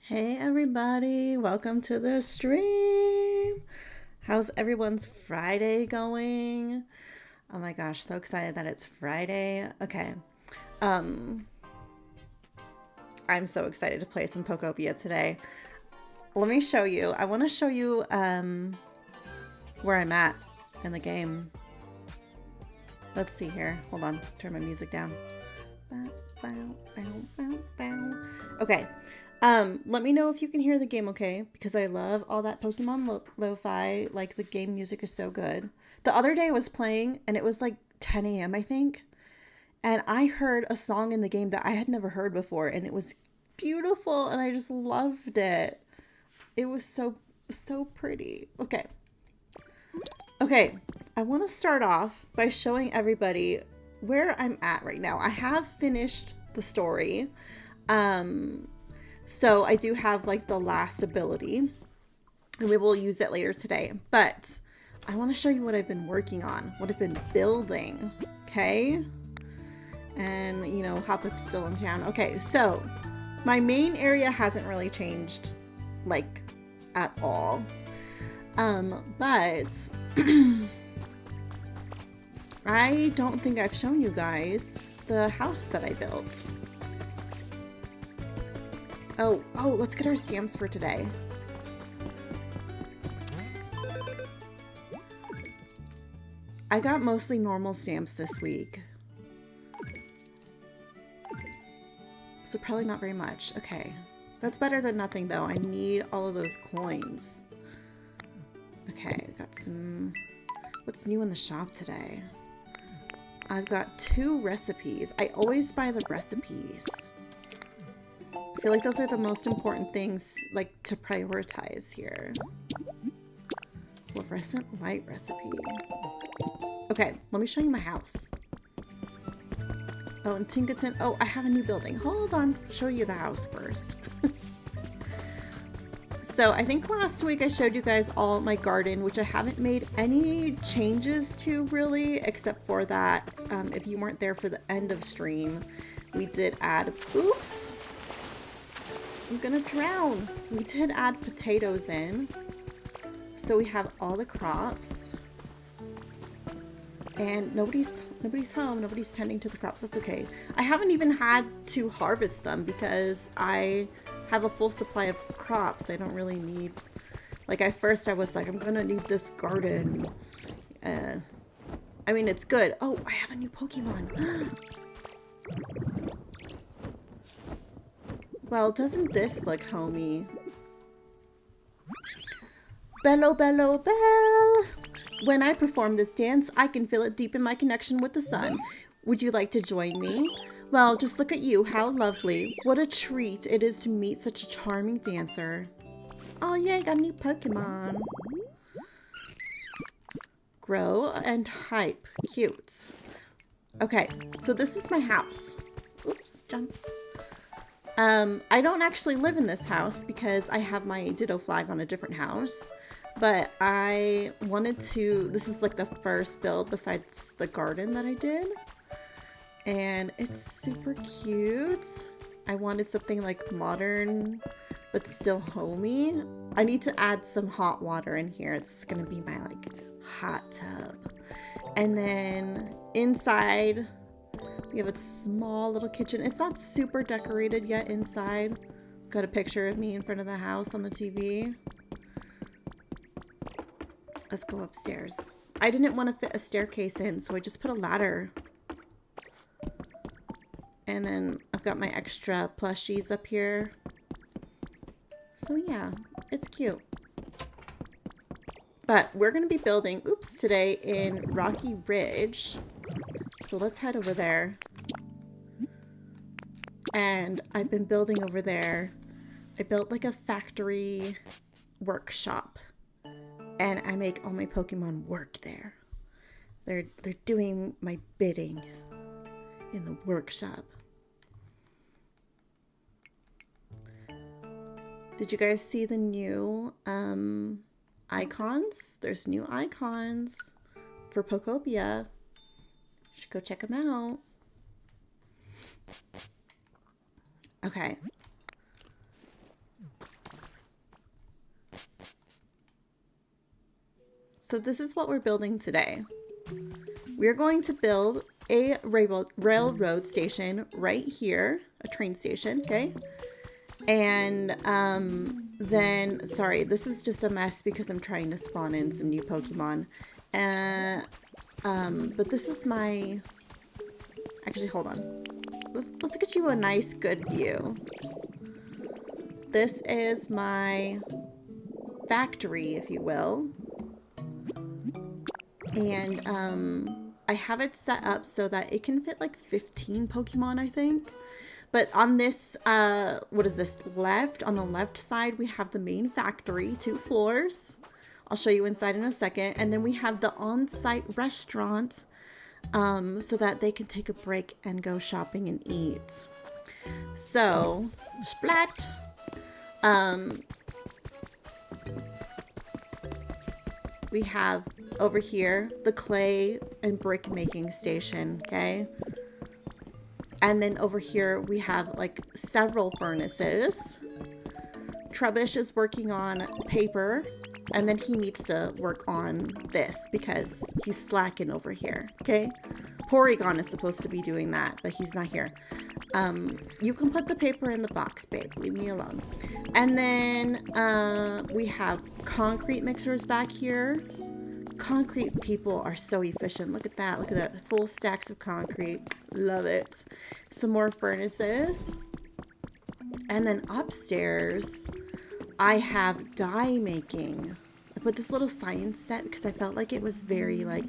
Hey everybody, welcome to the stream. How's everyone's Friday going? Oh my gosh, so excited that it's Friday. Okay. I'm so excited to play some Pokopia today. Let me show you. I want to show you where I'm at in the game. Let's see here. Hold on. Turn my music down. Okay. Let me know if you can hear the game okay, because I love all that Pokemon lo-fi. Like, the game music is so good. The other day I was playing and it was like 10 a.m. I think, And I heard a song in the game that I had never heard before, and it was beautiful, and I just loved it. It was so pretty. Okay. Okay, I want to start off by showing everybody where I'm at right now. I have finished the story. So I do have like the last ability, and we will use it later today. But I want to show you what I've been working on, what I've been building. Okay. And, you know, Hop-Up's still in town. Okay, so my main area hasn't really changed, like, at all. But I don't think I've shown you guys the house that I built. Oh, let's get our stamps for today. I got mostly normal stamps this week. So probably not very much. Okay. That's better than nothing, though. I need all of those coins. Okay, got some... What's new in the shop today? I've got 2 recipes. I always buy the recipes. I feel like those are the most important things, like, to prioritize here. Fluorescent light recipe. Okay, let me show you my house. Oh, and Tinkerton. Oh, I have a new building. Hold on. Show you the house first. So I think last week I showed you guys all my garden, which I haven't made any changes to really, except for that if you weren't there for the end of stream, we did add, oops, I'm gonna drown. We did add potatoes in. So we have all the crops. And nobody's home, nobody's tending to the crops. That's okay. I haven't even had to harvest them because I have a full supply of crops. I don't really need, like, at first I was like, I'm gonna need this garden. I mean, it's good. Oh, I have a new Pokemon. Well, doesn't this look homey? Bello, bello, bell. When I perform this dance, I can feel it deep in my connection with the sun. Would you like to join me? Well, just look at you. How lovely. What a treat it is to meet such a charming dancer. Oh, yay, got a new Pokemon. Grow and hype. Cute. Okay, so this is my house. Oops, jump. I don't actually live in this house because I have my Ditto flag on a different house. But I wanted to, this is like the first build besides the garden that I did. And it's super cute. I wanted something like modern, but still homey. I need to add some hot water in here. It's gonna be my like hot tub. And then inside, we have a small little kitchen. It's not super decorated yet inside. Got a picture of me in front of the house on the TV. Let's go upstairs. I didn't want to fit a staircase in, so I just put a ladder. And then I've got my extra plushies up here. So yeah, it's cute. But we're going to be building, oops, today in Rocky Ridge. So let's head over there. And I've been building over there. I built like a factory workshop. And I make all my Pokemon work there. They're doing my bidding in the workshop. Did you guys see the new icons? There's new icons for Pokopia. You should go check them out. Okay. So this is what we're building today. We're going to build a railroad station right here, a train station, okay? And then, sorry, this is just a mess because I'm trying to spawn in some new Pokemon. But this is my, actually, hold on. Let's get you a nice, good view. This is my factory, if you will. And I have it set up so that it can fit like 15 Pokemon, I think. But on this, what is this, on the left side, we have the main factory, 2 floors. I'll show you inside in a second. And then we have the on-site restaurant, so that they can take a break and go shopping and eat. So, splat. We have over here the clay and brick making station, okay? And then over here we have like several furnaces. Trubbish is working on paper, and then he needs to work on this because he's slacking over here, okay? Porygon is supposed to be doing that, but he's not here. You can put the paper in the box, babe. Leave me alone. And then we have concrete mixers back here. Concrete people are so efficient. Look at that. Look at that. Full stacks of concrete. Love it. Some more furnaces. And then upstairs, I have dye making. I put this little science set because I felt like it was very like,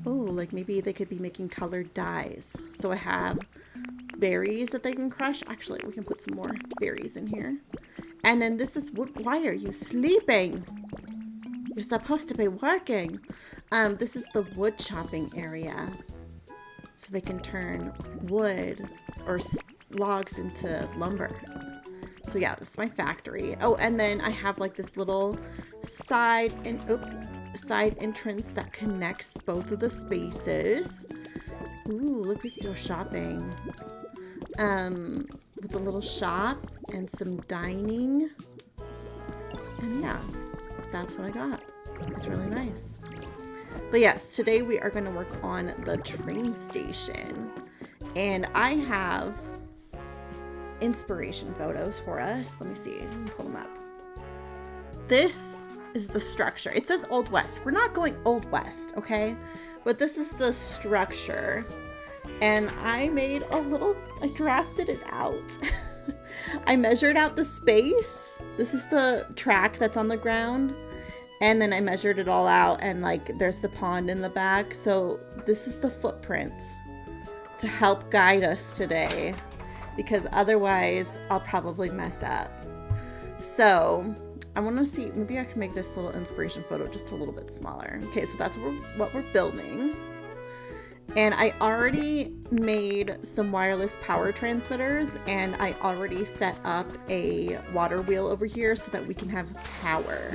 oh, like maybe they could be making colored dyes. So I have berries that they can crush. Actually, we can put some more berries in here. And then this is wood. Why are you sleeping? You're supposed to be working. This is the wood chopping area. So they can turn wood or logs into lumber. So yeah, that's my factory. Oh, and then I have like this little side entrance that connects both of the spaces. Ooh, look, we could go shopping. With a little shop and some dining. And yeah, that's what I got. It's really nice. But yes, today we are going to work on the train station. And I have inspiration photos for us. Let me see. Let me pull them up. This is the structure. It says Old West. We're not going Old West, okay? But this is the structure. And I made a little, I drafted it out. I measured out the space. This is the track that's on the ground. And then I measured it all out, and like there's the pond in the back. So this is the footprint to help guide us today, because otherwise I'll probably mess up. So I want to see, maybe I can make this little inspiration photo just a little bit smaller. Okay, so that's what we're building. And I already made some wireless power transmitters, and I already set up a water wheel over here so that we can have power.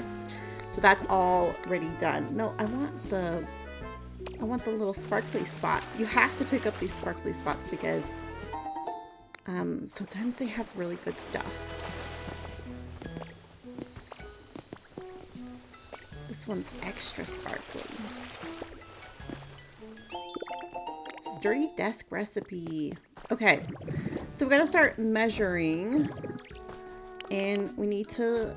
So that's already done. No, I want the little sparkly spot. You have to pick up these sparkly spots because sometimes they have really good stuff. This one's extra sparkly. Sturdy desk recipe. Okay, so we gotta start measuring, and we need to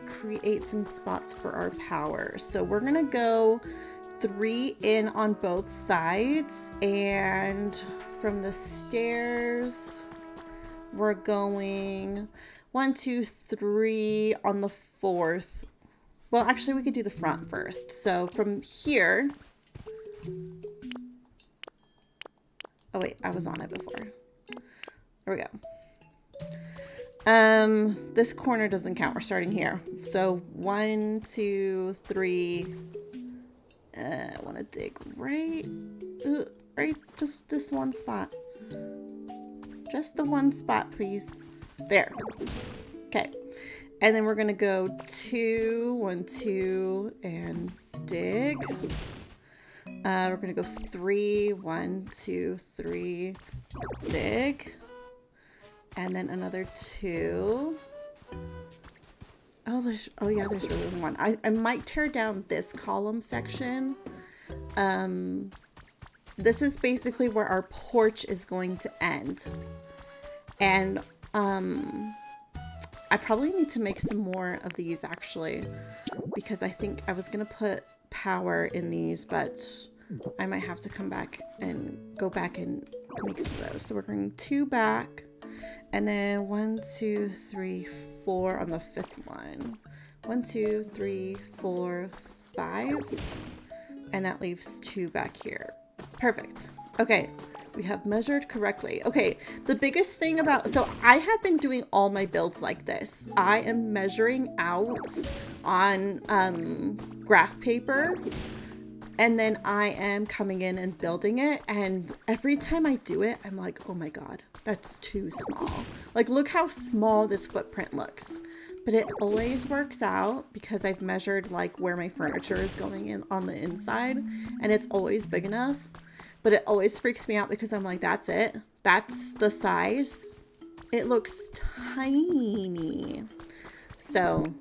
create some spots for our power. So we're gonna go 3 in on both sides, and from the stairs we're going 1, 2, 3 on the 4th. Well, actually we could do the front first. So from here, oh wait, I was on it before. There we go. This corner doesn't count. We're starting here. So 1, 2, 3. I want to dig right, just this one spot. Just the one spot, please. There. Okay. And then we're gonna go 2, 1, 2, and dig. We're gonna go 3, 1, 2, 3, dig. And then another 2. Oh, yeah, there's really one. I might tear down this column section. This is basically where our porch is going to end. And I probably need to make some more of these actually, because I think I was gonna put power in these, but I might have to come back and go back and make some of those. So we're going 2 back. And then 1, 2, 3, 4 on the 5th one. 1, 2, 3, 4, 5. And that leaves 2 back here. Perfect. Okay. We have measured correctly. Okay, the biggest thing about, so I have been doing all my builds like this. I am measuring out on graph paper, and then I am coming in and building it. And every time I do it, I'm like, oh my God, that's too small. Like, look how small this footprint looks. But it always works out because I've measured like where my furniture is going in on the inside, and it's always big enough. But it always freaks me out because I'm like, that's it. That's the size. It looks tiny. So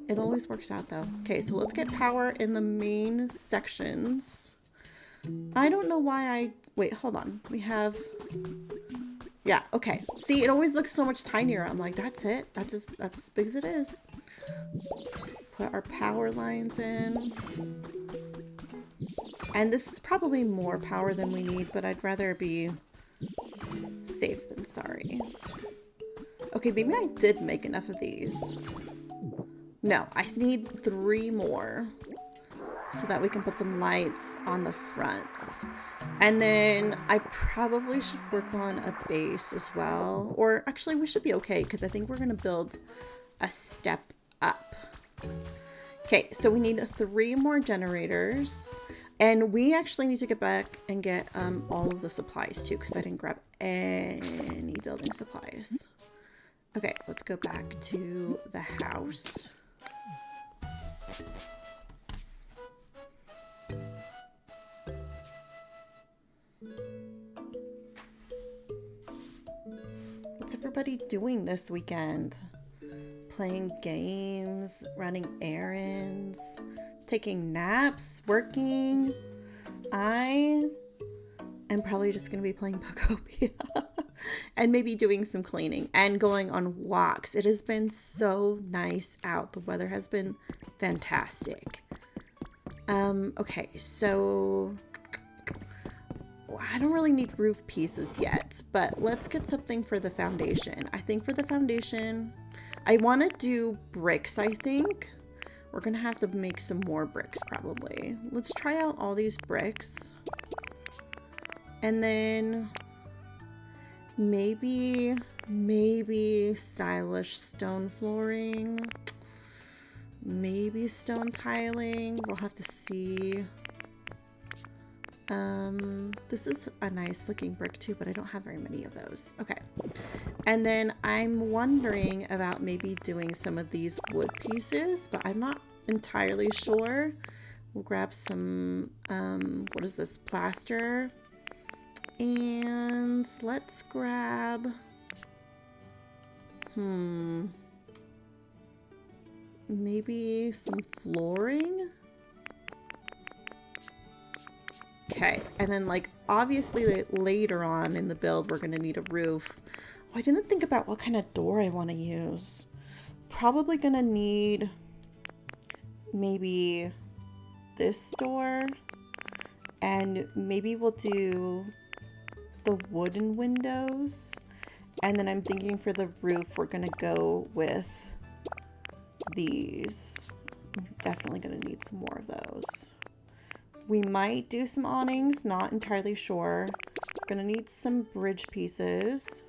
it always works out though. Okay, so let's get power in the main sections. I don't know why wait, hold on. We have, yeah, okay. See, it always looks so much tinier. I'm like, that's it. That's as big as it is. Put our power lines in. And this is probably more power than we need, but I'd rather be safe than sorry. Okay, maybe I did make enough of these. No, I need 3 more so that we can put some lights on the front. And then I probably should work on a base as well. Or actually, we should be okay because I think we're going to build a step up. Okay, so we need 3 more generators. And we actually need to get back and get all of the supplies too, because I didn't grab any building supplies. Okay, let's go back to the house. What's everybody doing this weekend? Playing games, running errands, taking naps, working. I am probably just going to be playing Pokopia and maybe doing some cleaning and going on walks. It has been so nice out. The weather has been fantastic. Okay, so I don't really need roof pieces yet, but let's get something for the foundation. I think for the foundation, I want to do bricks, I think. We're going to have to make some more bricks probably. Let's try out all these bricks. And then maybe stylish stone flooring. Maybe stone tiling. We'll have to see. This is a nice looking brick too, but I don't have very many of those. Okay. And then I'm wondering about maybe doing some of these wood pieces, but I'm not entirely sure. We'll grab some, what is this? Plaster. And let's grab, maybe some flooring. Okay, and then like obviously later on in the build we're gonna need a roof. Oh, I didn't think about what kind of door I want to use. Probably gonna need maybe this door, and maybe we'll do the wooden windows. And then I'm thinking for the roof we're gonna go with these. I'm definitely gonna need some more of those. We might do some awnings, not entirely sure. Gonna need some bridge pieces.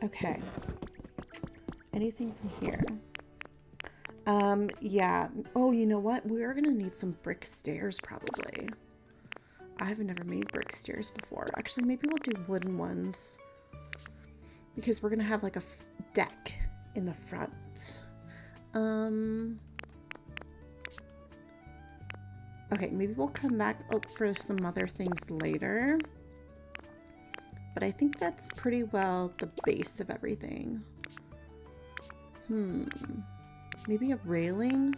Okay. Anything from here? Yeah. Oh, you know what? We are gonna need some brick stairs probably. I have never made brick stairs before. Actually, maybe we'll do wooden ones because we're gonna have like a deck in the front. Okay, maybe we'll come back up for some other things later. But I think that's pretty well the base of everything. Maybe a railing?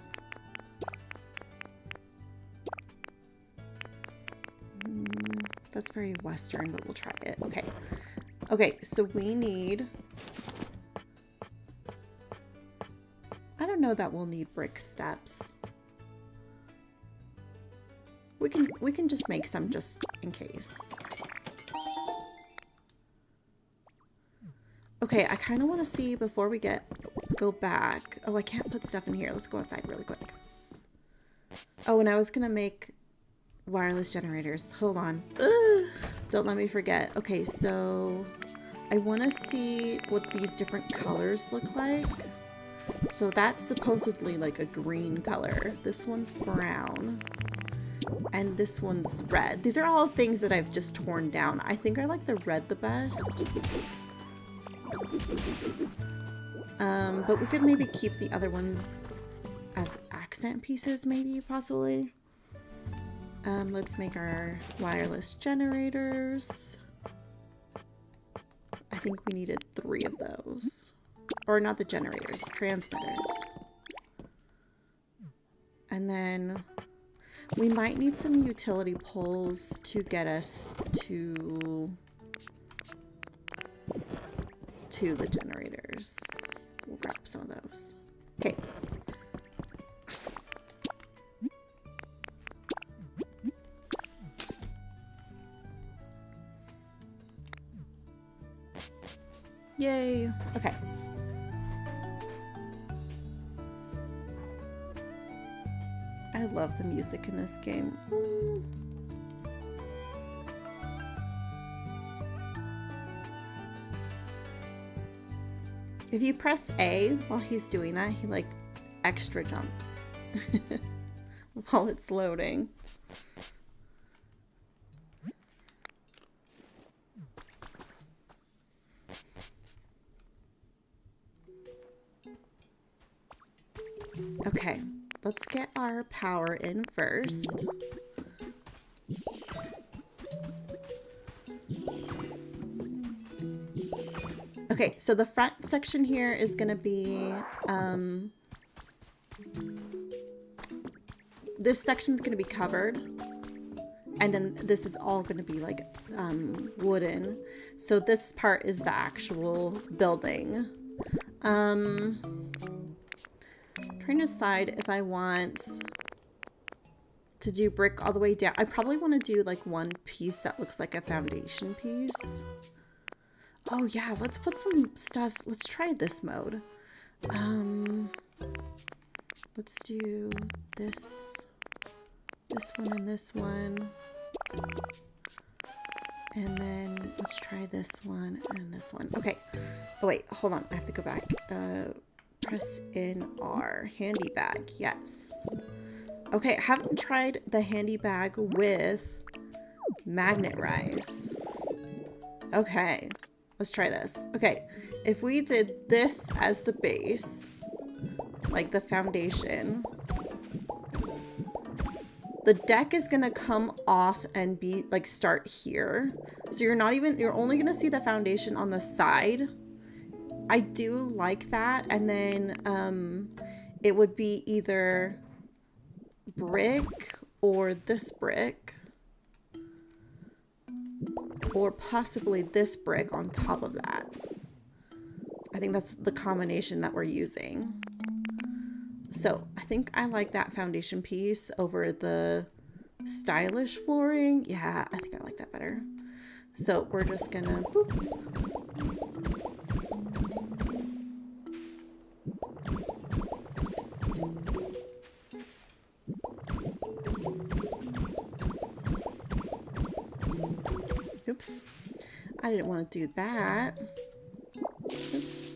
That's very Western, but we'll try it. Okay. Okay, so we need... I don't know that we'll need brick steps. We can just make some just in case. Okay, I kind of want to see before we go back. Oh, I can't put stuff in here. Let's go outside really quick. Oh, and I was gonna make wireless generators. Hold on. Ugh, don't let me forget. Okay, so I want to see what these different colors look like. So that's supposedly like a green color. This one's brown. And this one's red. These are all things that I've just torn down. I think I like the red the best. But we could maybe keep the other ones as accent pieces, maybe, possibly. Let's make our wireless generators. I think we needed 3 of those. Or not the generators, transmitters. And then we might need some utility poles to get us to the generators. We'll grab some of those. Okay. Yay. Okay. I love the music in this game. Ooh. If you press A while he's doing that, he like extra jumps while it's loading. Okay, let's get our power in first. Okay, so the front section here is going to be, this section's going to be covered, and then this is all going to be like wooden. So this part is the actual building. Trying to decide if I want to do brick all the way down. I probably want to do like one piece that looks like a foundation piece. Oh yeah, let's put some stuff. Let's try this mode. Let's do this one and this one. And then let's try this one and this one. Okay. Oh wait, hold on. I have to go back. Press in R. Handy bag. Yes. Okay, I haven't tried the handy bag with magnet rise. Okay. Let's try this. Okay, if we did this as the base, like the foundation, the deck is gonna come off and be like start here. So you're only gonna see the foundation on the side. I do like that. And then it would be either brick or this brick, or possibly this brick on top of that. I think that's the combination that we're using. So I think I like that foundation piece over the stylish flooring. Yeah, I think I like that better. So we're just gonna boop. Oops, I didn't want to do that. Oops.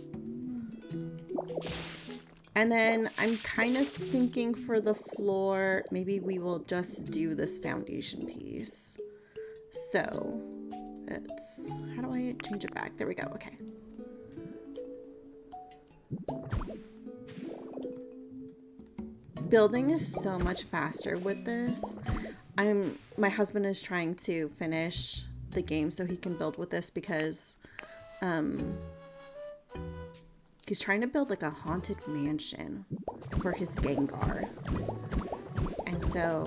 And then I'm kind of thinking for the floor, maybe we will just do this foundation piece. So it's, how do I change it back? There we go. Okay. Building is so much faster with this. My husband is trying to finish the game so he can build with this because he's trying to build like a haunted mansion for his Gengar, and so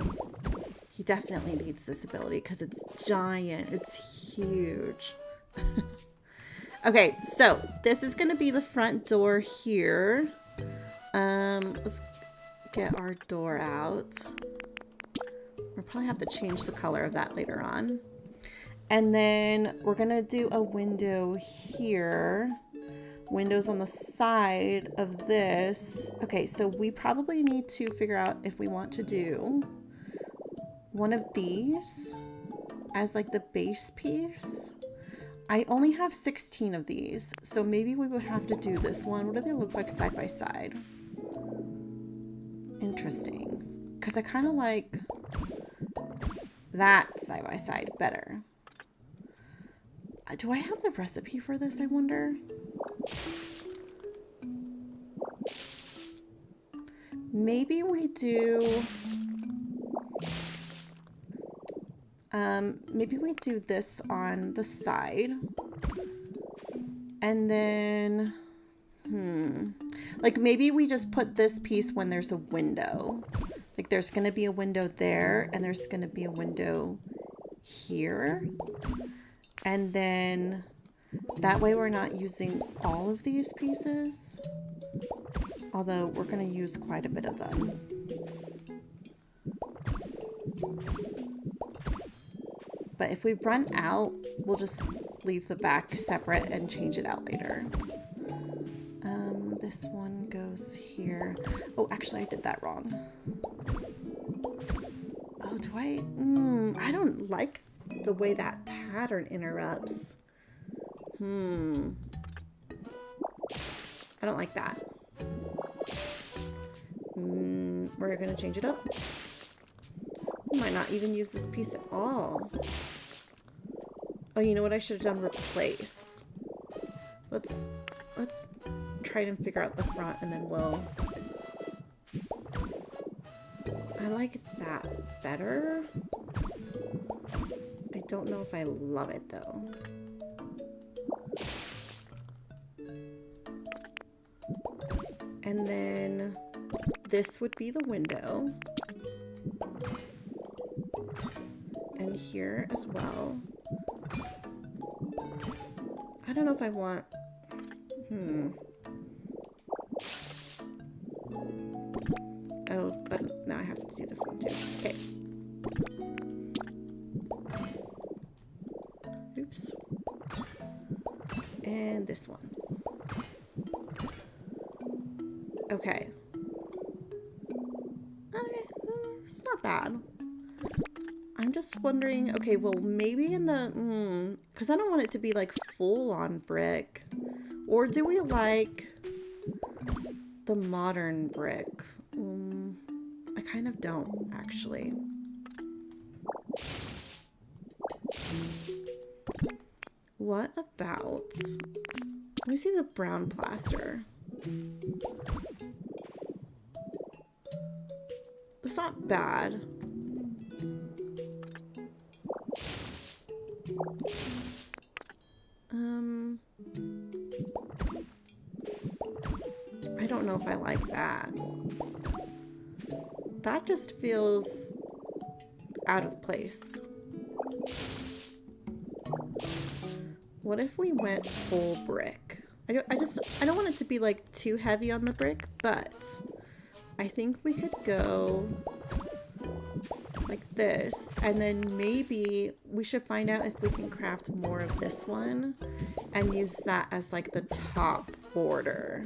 he definitely needs this ability because it's giant, it's huge. Okay, so this is gonna be the front door here. Let's get our door out. We'll probably have to change the color of that later on. And then we're gonna do a window here. Windows on the side of this. Okay, so we probably need to figure out if we want to do one of these as like the base piece. I only have 16 of these, so maybe we would have to do this one. What do they look like side by side? Interesting. Because I kind of like that side by side better. Do I have the recipe for this, I wonder? Maybe we do... maybe we do this on the side. And then... like maybe we just put this piece when there's a window. Like there's going to be a window there, and there's going to be a window here. And then that way we're not using all of these pieces. Although we're going to use quite a bit of them. But if we run out, we'll just leave the back separate and change it out later. This one goes here. Oh, actually I did that wrong. Oh, do I? I don't like the way that pattern interrupts. I don't like that. We're gonna change it up. We might not even use this piece at all. Oh, you know what I should have done? Replace. Let's try and figure out the front, and then we'll... I like that better. I don't know if I love it though. And then this would be the window. And here as well. I don't know if I want... Oh, but now I have to do this one too. Okay. Oops. And this one. Okay. Okay, it's not bad. I'm just wondering, okay, well, maybe in the, because I don't want it to be like full on brick. Or do we like the modern brick? I kind of don't, actually. What about, let me see the brown plaster. It's not bad. I don't know if I like that. That just feels out of place. What if we went full brick? I don't want it to be like too heavy on the brick, but I think we could go like this, and then maybe we should find out if we can craft more of this one and use that as like the top border.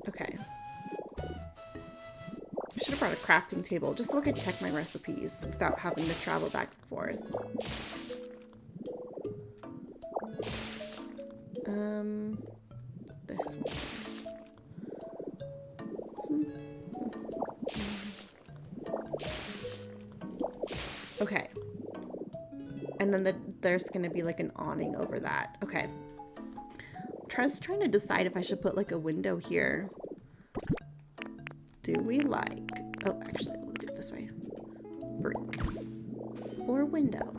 Okay. I should have brought a crafting table just so I could check my recipes without having to travel back and forth. This one. Okay. And then there's going to be like an awning over that. Okay. Just trying to decide if I should put like a window here. Do we like... Oh, actually, we'll do it this way. Brick. Or window.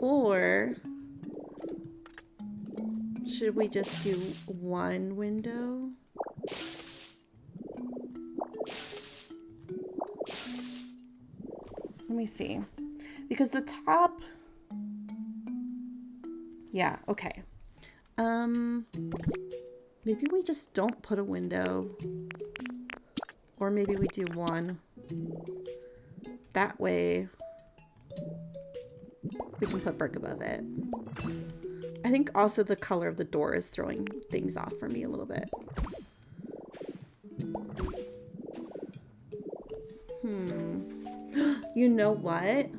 Or should we just do one window? Let me see. Because the top... Yeah, okay. Maybe we just don't put a window. Or maybe we do one. That way We can put brick above it. I think also the color of the door is throwing things off for me a little bit. You know what?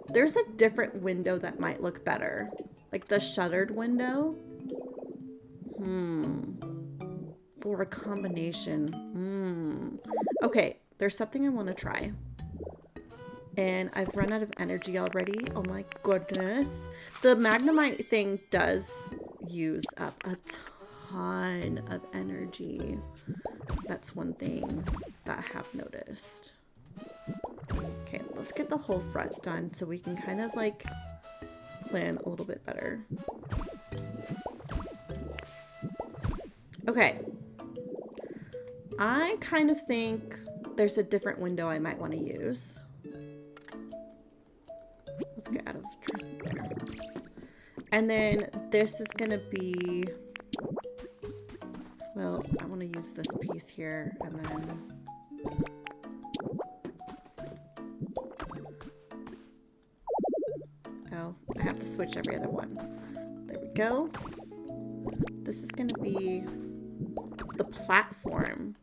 There's a different window that might look better. Like the shuttered window. Or a combination. Okay, there's something I want to try. And I've run out of energy already. Oh my goodness. The Magnemite thing does use up a ton of energy. That's one thing that I have noticed. Okay, let's get the whole front done so we can kind of like plan a little bit better. Okay. I kind of think there's a different window I might want to use. Let's get out of there. And then this is going to be, well, I want to use this piece here and then oh, I have to switch every other one. There we go. This is going to be the platform.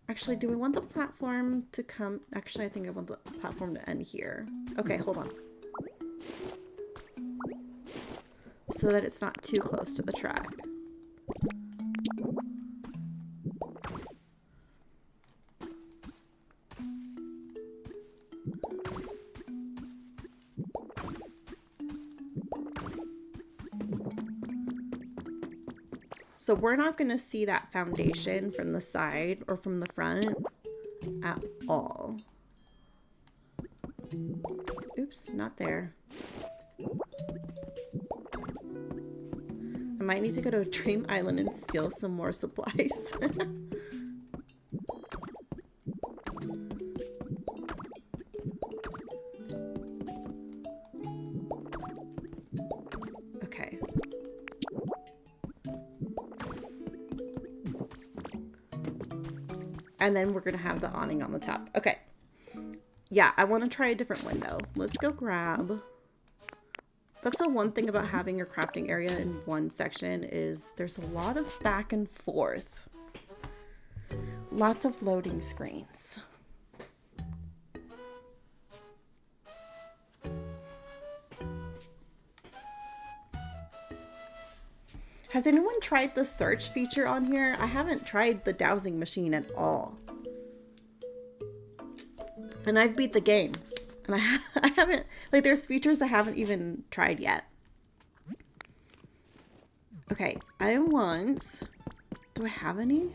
Actually, do we want the platform to come? Actually, I think I want the platform to end here. Okay, hold on. So that it's not too close to the track. So we're not going to see that foundation from the side or from the front at all. Oops, not there. I might need to go to a Dream Island and steal some more supplies. Okay. And then we're going to have the awning on the top. Okay. Yeah, I want to try a different window. Let's go grab... That's the one thing about having your crafting area in one section is there's a lot of back and forth. Lots of loading screens. Has anyone tried the search feature on here? I haven't tried the dowsing machine at all. And I've beat the game. And I haven't, like, there's features I haven't even tried yet. Okay, I want, do I have any?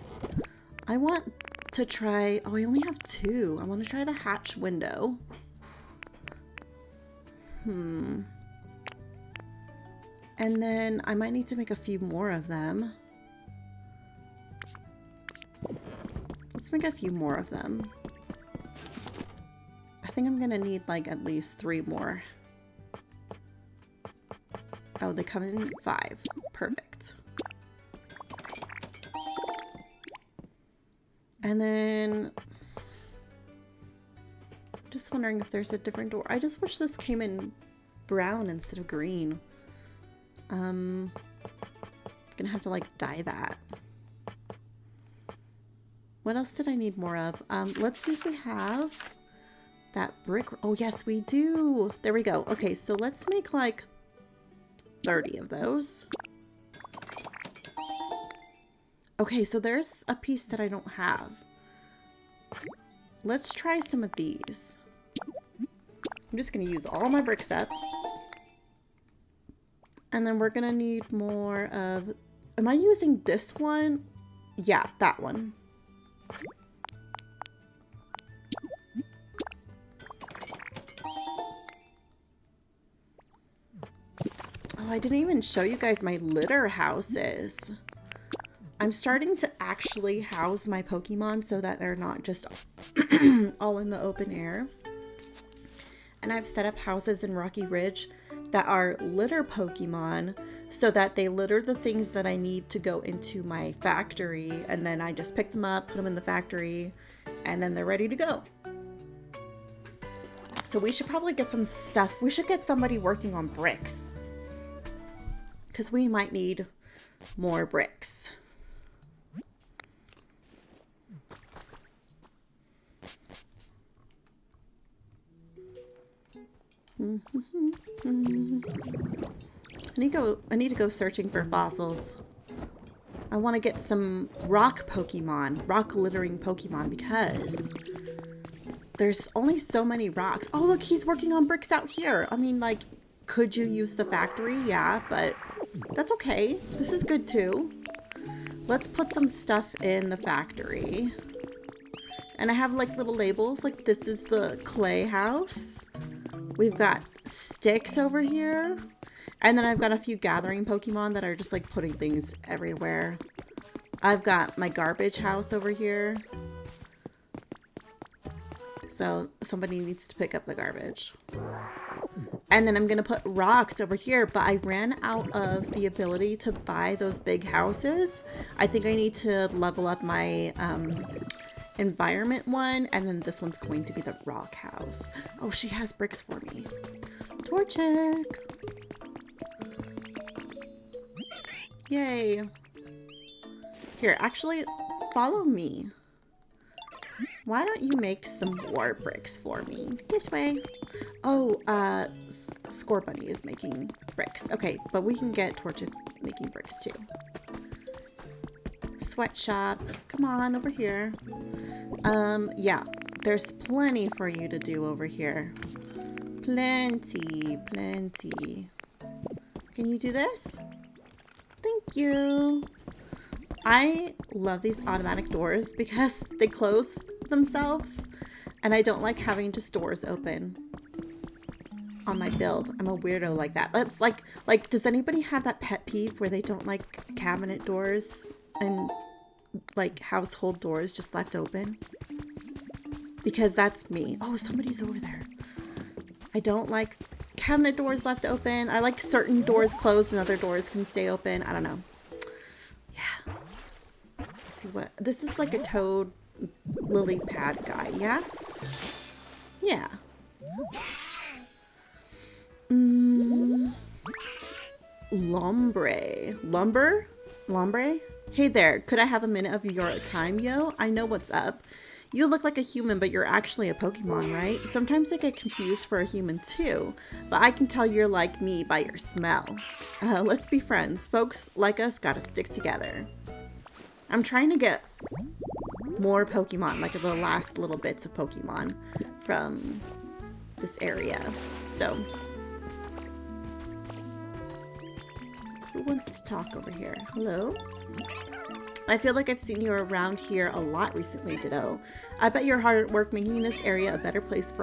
I want to try, oh, I only have two. I want to try the hatch window. And then I might need to make a few more of them. Let's make a few more of them. I think I'm gonna need like at least 3 more. Oh, they come in 5. Perfect. And then just wondering if there's a different door. I just wish this came in brown instead of green. Gonna have to like dye that. What else did I need more of? Let's see if we have that brick. Oh yes, we do. There we go. Okay, so let's make like 30 of those. Okay, so there's a piece that I don't have. Let's try some of these. I'm just gonna use all my bricks up. And then we're gonna need more of, am I using this one? Yeah, that one. Oh, I didn't even show you guys my litter houses. I'm starting to actually house my Pokemon so that they're not just all in the open air. And I've set up houses in Rocky Ridge that are litter Pokemon so that they litter the things that I need to go into my factory, and then I just pick them up, put them in the factory, and then they're ready to go. So we should probably get some stuff. We should get somebody working on bricks, because we might need more bricks. I need to go searching for fossils. I want to get some rock Pokemon, rock littering Pokemon, because there's only so many rocks. Oh, look, he's working on bricks out here. I mean, like, could you use the factory? Yeah, but that's okay. This is good too. Let's put some stuff in the factory. And I have like little labels, like this is the clay house. We've got sticks over here. And then I've got a few gathering Pokemon that are just like putting things everywhere. I've got my garbage house over here. So somebody needs to pick up the garbage. And then I'm going to put rocks over here, but I ran out of the ability to buy those big houses. I think I need to level up my environment one, and then this one's going to be the rock house. Oh, she has bricks for me. Torchic. Yay. Here, actually, follow me. Why don't you make some more bricks for me? This way. Oh, Score Bunny is making bricks. Okay, but we can get Torchic making bricks too. Sweatshop. Come on, over here. Yeah, there's plenty for you to do over here. Plenty, plenty. Can you do this? Thank you. I love these automatic doors because they close themselves, and I don't like having just doors open on my build. I'm a weirdo like that. That's like, does anybody have that pet peeve where they don't like cabinet doors and like household doors just left open? Because that's me. Oh, somebody's over there. I don't like cabinet doors left open. I like certain doors closed and other doors can stay open. I don't know. Yeah. Let's see what this is, like a toad lily pad guy. Yeah. Yeah. Lombre? Hey there, could I have a minute of your time, yo? I know what's up. You look like a human, but you're actually a Pokemon, right? Sometimes I get confused for a human too, but I can tell you're like me by your smell. Let's be friends. Folks like us gotta stick together. I'm trying to get more Pokemon, like the last little bits of Pokemon from this area. So, who wants to talk over here? Hello? I feel like I've seen you around here a lot recently, Ditto. I bet you're hard at work making this area a better place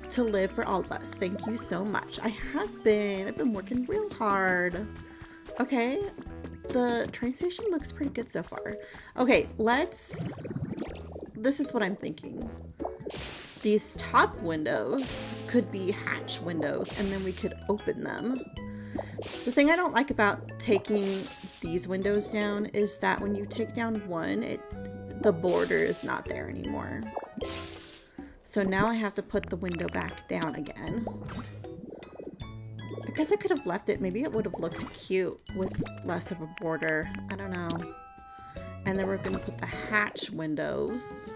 to live for all of us. Thank you so much. I've been working real hard. Okay, the train station looks pretty good so far. Okay, this is what I'm thinking. These top windows could be hatch windows, and then we could open them. The thing I don't like about taking these windows down is that when you take down one, the border is not there anymore. So now I have to put the window back down again. I guess I could have left it. Maybe it would have looked cute with less of a border. I don't know. And then we're going to put the hatch windows.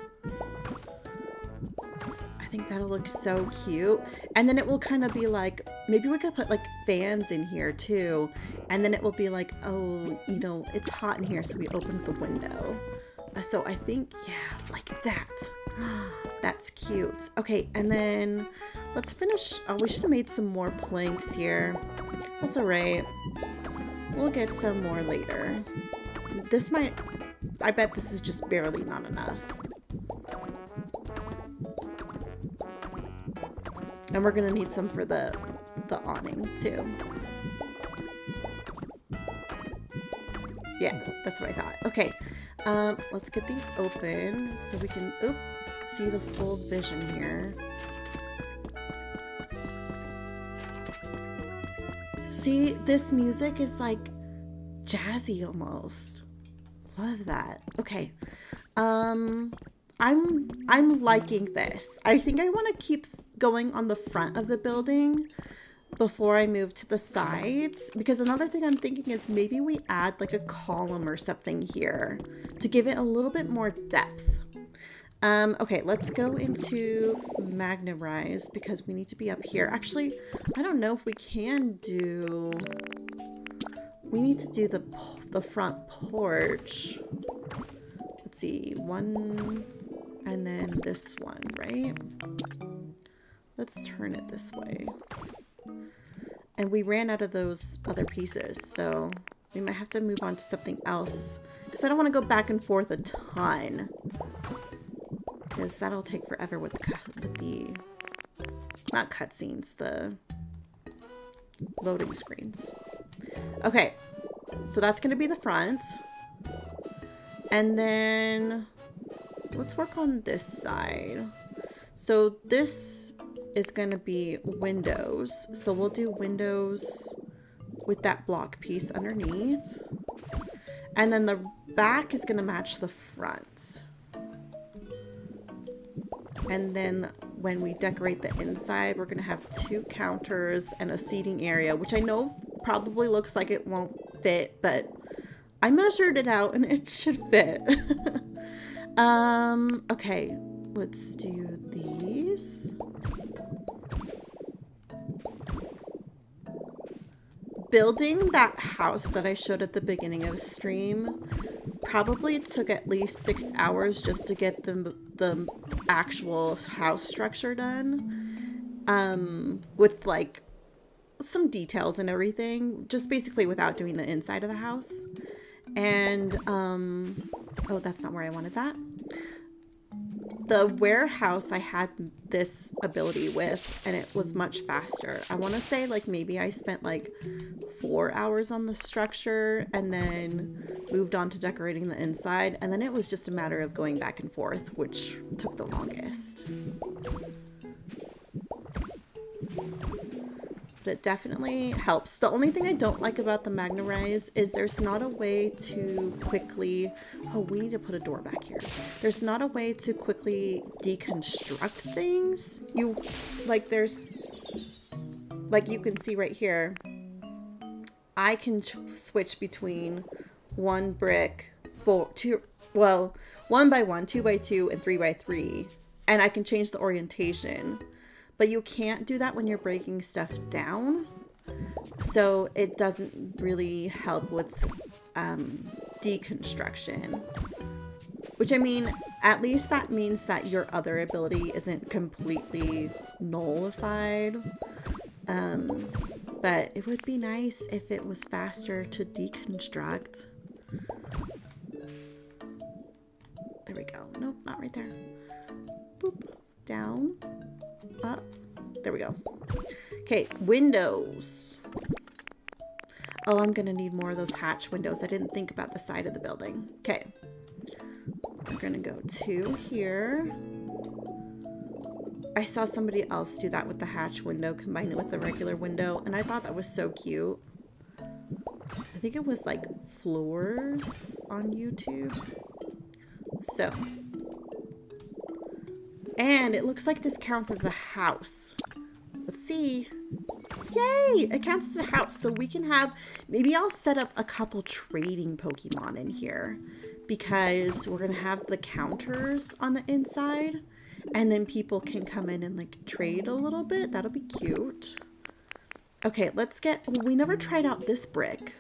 I think that'll look so cute. And then it will kind of be like, maybe we could put like fans in here too. And then it will be like, oh, you know, it's hot in here, so we opened the window. So I think, yeah, like that. That's cute. Okay, and then let's finish. Oh, we should have made some more planks here. That's all right. We'll get some more later. I bet this is just barely not enough. And we're gonna need some for the awning too. Yeah, that's what I thought. Okay, let's get these open so we can see the full vision here. See, this music is like jazzy almost. Love that. Okay, I'm liking this. I think I want to keep going on the front of the building before I move to the sides, because another thing I'm thinking is maybe we add like a column or something here to give it a little bit more depth. Okay, let's go into Magnerize because we need to be up here. Actually, I don't know if we can do... We need to do the front porch. Let's see, one and then this one, right? Let's turn it this way. And we ran out of those other pieces, so we might have to move on to something else because I don't want to go back and forth a ton. Because that'll take forever with the not cutscenes, the loading screens. Okay, so that's going to be the front. And then let's work on this side. So this is going to be windows. So we'll do windows with that block piece underneath. And then the back is going to match the front. And then when we decorate the inside, we're going to have 2 counters and a seating area, which I know probably looks like it won't fit, but I measured it out and it should fit. Okay, let's do these. Building that house that I showed at the beginning of stream probably took at least 6 hours just to get the actual house structure done, with like some details and everything, just basically without doing the inside of the house. And oh, that's not where I wanted that. The warehouse I had this ability with, and it was much faster. I want to say like maybe I spent like 4 hours on the structure and then moved on to decorating the inside, and then it was just a matter of going back and forth, which took the longest. But it definitely helps. The only thing I don't like about the Magnerize is there's not a way to quickly... Oh, we need to put a door back here. There's not a way to quickly deconstruct things. Like you can see right here, I can switch between 1 brick, 1 by 1, 2 by 2, and 3 by 3. And I can change the orientation. But you can't do that when you're breaking stuff down. So it doesn't really help with deconstruction. Which, I mean, at least that means that your other ability isn't completely nullified. But it would be nice if it was faster to deconstruct. There we go. Nope, not right there. Boop. Down. Up. There we go. Okay, windows. Oh, I'm gonna need more of those hatch windows. I didn't think about the side of the building. Okay. We're gonna go 2 here. I saw somebody else do that with the hatch window, combine it with the regular window, and I thought that was so cute. I think it was like Floors on YouTube. So. And it looks like this counts as a house. Let's see. Yay! It counts as a house. So we can have... Maybe I'll set up a couple trading Pokemon in here. Because we're going to have the counters on the inside. And then people can come in and like trade a little bit. That'll be cute. Okay, let's get... Well, we never tried out this brick.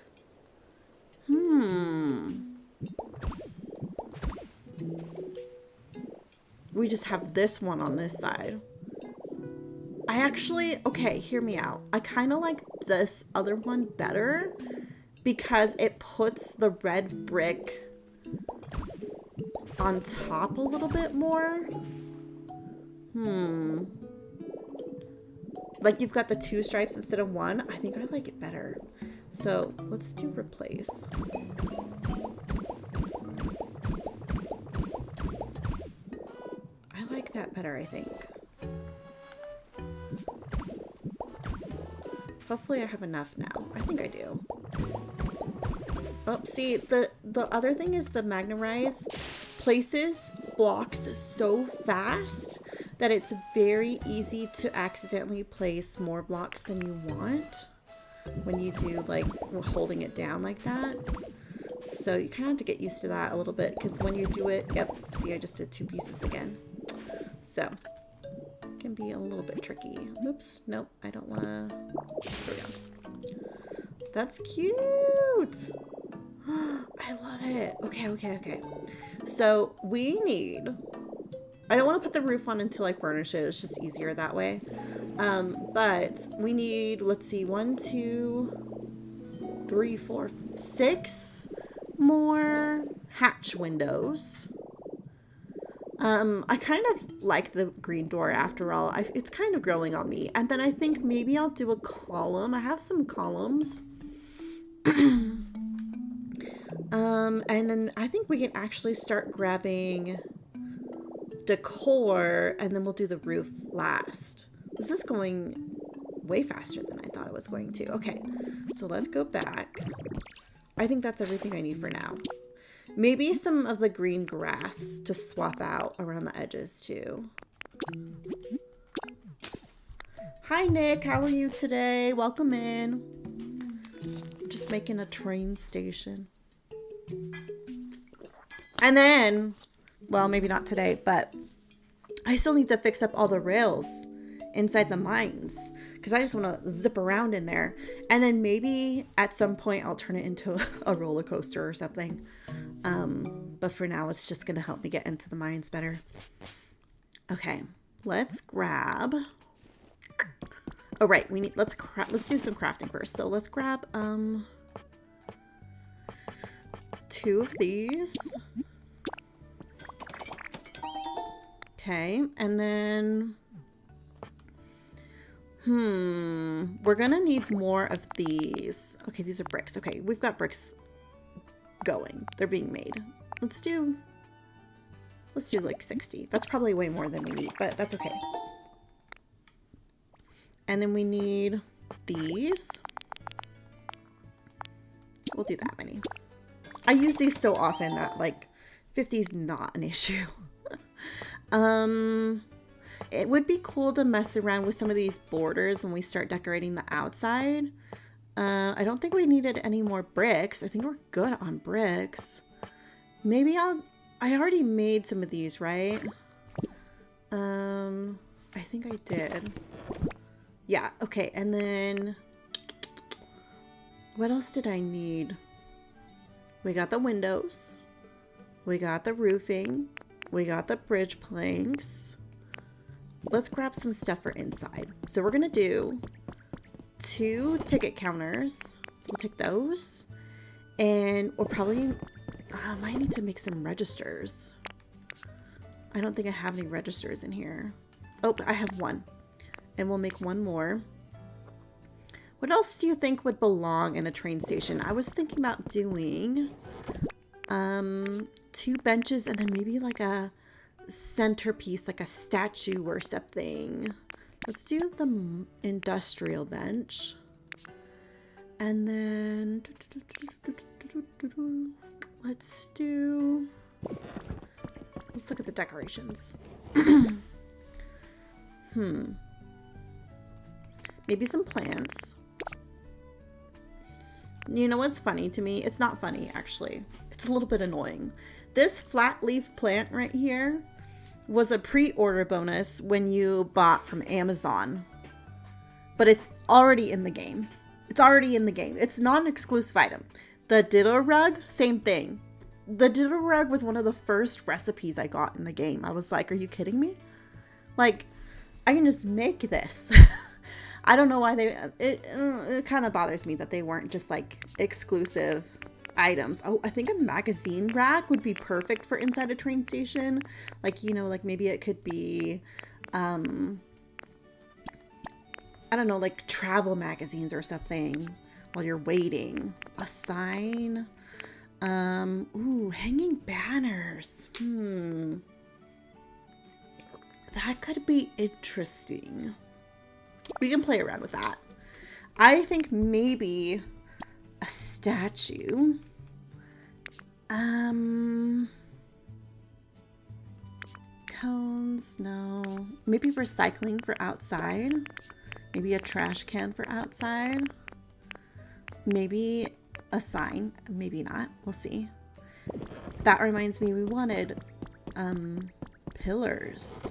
We just have this one on this side. I actually, okay, hear me out. I kind of like this other one better because it puts the red brick on top a little bit more. Like you've got the 2 stripes instead of 1. I think I like it better. So let's do replace. That better, I think. Hopefully I have enough now. I think I do. Oh, see, the other thing is the Magnerize places blocks so fast that it's very easy to accidentally place more blocks than you want when you do like holding it down like that. So you kind of have to get used to that a little bit, because when you do it, yep, see I just did 2 pieces again. So it can be a little bit tricky. Oops, nope, I don't want to. There we go. That's cute. I love it. Okay. So we need, I don't want to put the roof on until I furnish it. It's just easier that way. But we need, let's see, 1, 2, 3, 4, 6 more hatch windows. I kind of like the green door after all. It's kind of growing on me. And then I think maybe I'll do a column. I have some columns. And then I think we can actually start grabbing decor, and then we'll do the roof last. This is going way faster than I thought it was going to. Okay, so let's go back. I think that's everything I need for now. Maybe some of the green grass to swap out around the edges too. Hi Nick, how are you today? Welcome in. Just making a train station. And then, well, maybe not today, but I still need to fix up all the rails inside the mines, because I just want to zip around in there. And then maybe at some point I'll turn it into a roller coaster or something. But for now, it's just going to help me get into the mines better. Okay, let's grab. Oh, right. Let's do some crafting first. So let's grab 2 of these. Okay, and then we're gonna need more of these. Okay, these are bricks. Okay, we've got bricks going. They're being made. Let's do like 60. That's probably way more than we need, but that's okay. And then we need these. We'll do that many. I use these so often that like 50 is not an issue. It would be cool to mess around with some of these borders when we start decorating the outside. I don't think we needed any more bricks. I think we're good on bricks. Maybe I already made some of these, right? I think I did. Yeah, okay, and then what else did I need? We got the windows. We got the roofing. We got the bridge planks. Let's grab some stuff for inside. So we're gonna do 2 ticket counters. So we'll take those. And we'll probably, I might need to make some registers. I don't think I have any registers in here. Oh, I have 1. And we'll make 1 more. What else do you think would belong in a train station? I was thinking about doing 2 benches and then maybe like a centerpiece, like a statue or something. Let's do the industrial bench. And then let's look at the decorations. Maybe some plants. You know what's funny to me? It's not funny, actually. It's a little bit annoying. This flat leaf plant right here was a pre-order bonus when you bought from Amazon. But it's already in the game. It's already in the game. It's not an exclusive item. The ditto rug, same thing. The ditto rug was one of the first recipes I got in the game. I was like, are you kidding me? Like, I can just make this. I don't know why it kind of bothers me that they weren't just like exclusive items. Oh, I think a magazine rack would be perfect for inside a train station. Like, you know, like maybe it could be, I don't know, like travel magazines or something while you're waiting. A sign. Ooh, hanging banners. That could be interesting. We can play around with that. I think maybe a statue. cones, no. Maybe recycling for outside. Maybe a trash can for outside. Maybe a sign, maybe not, we'll see. That reminds me, we wanted pillars.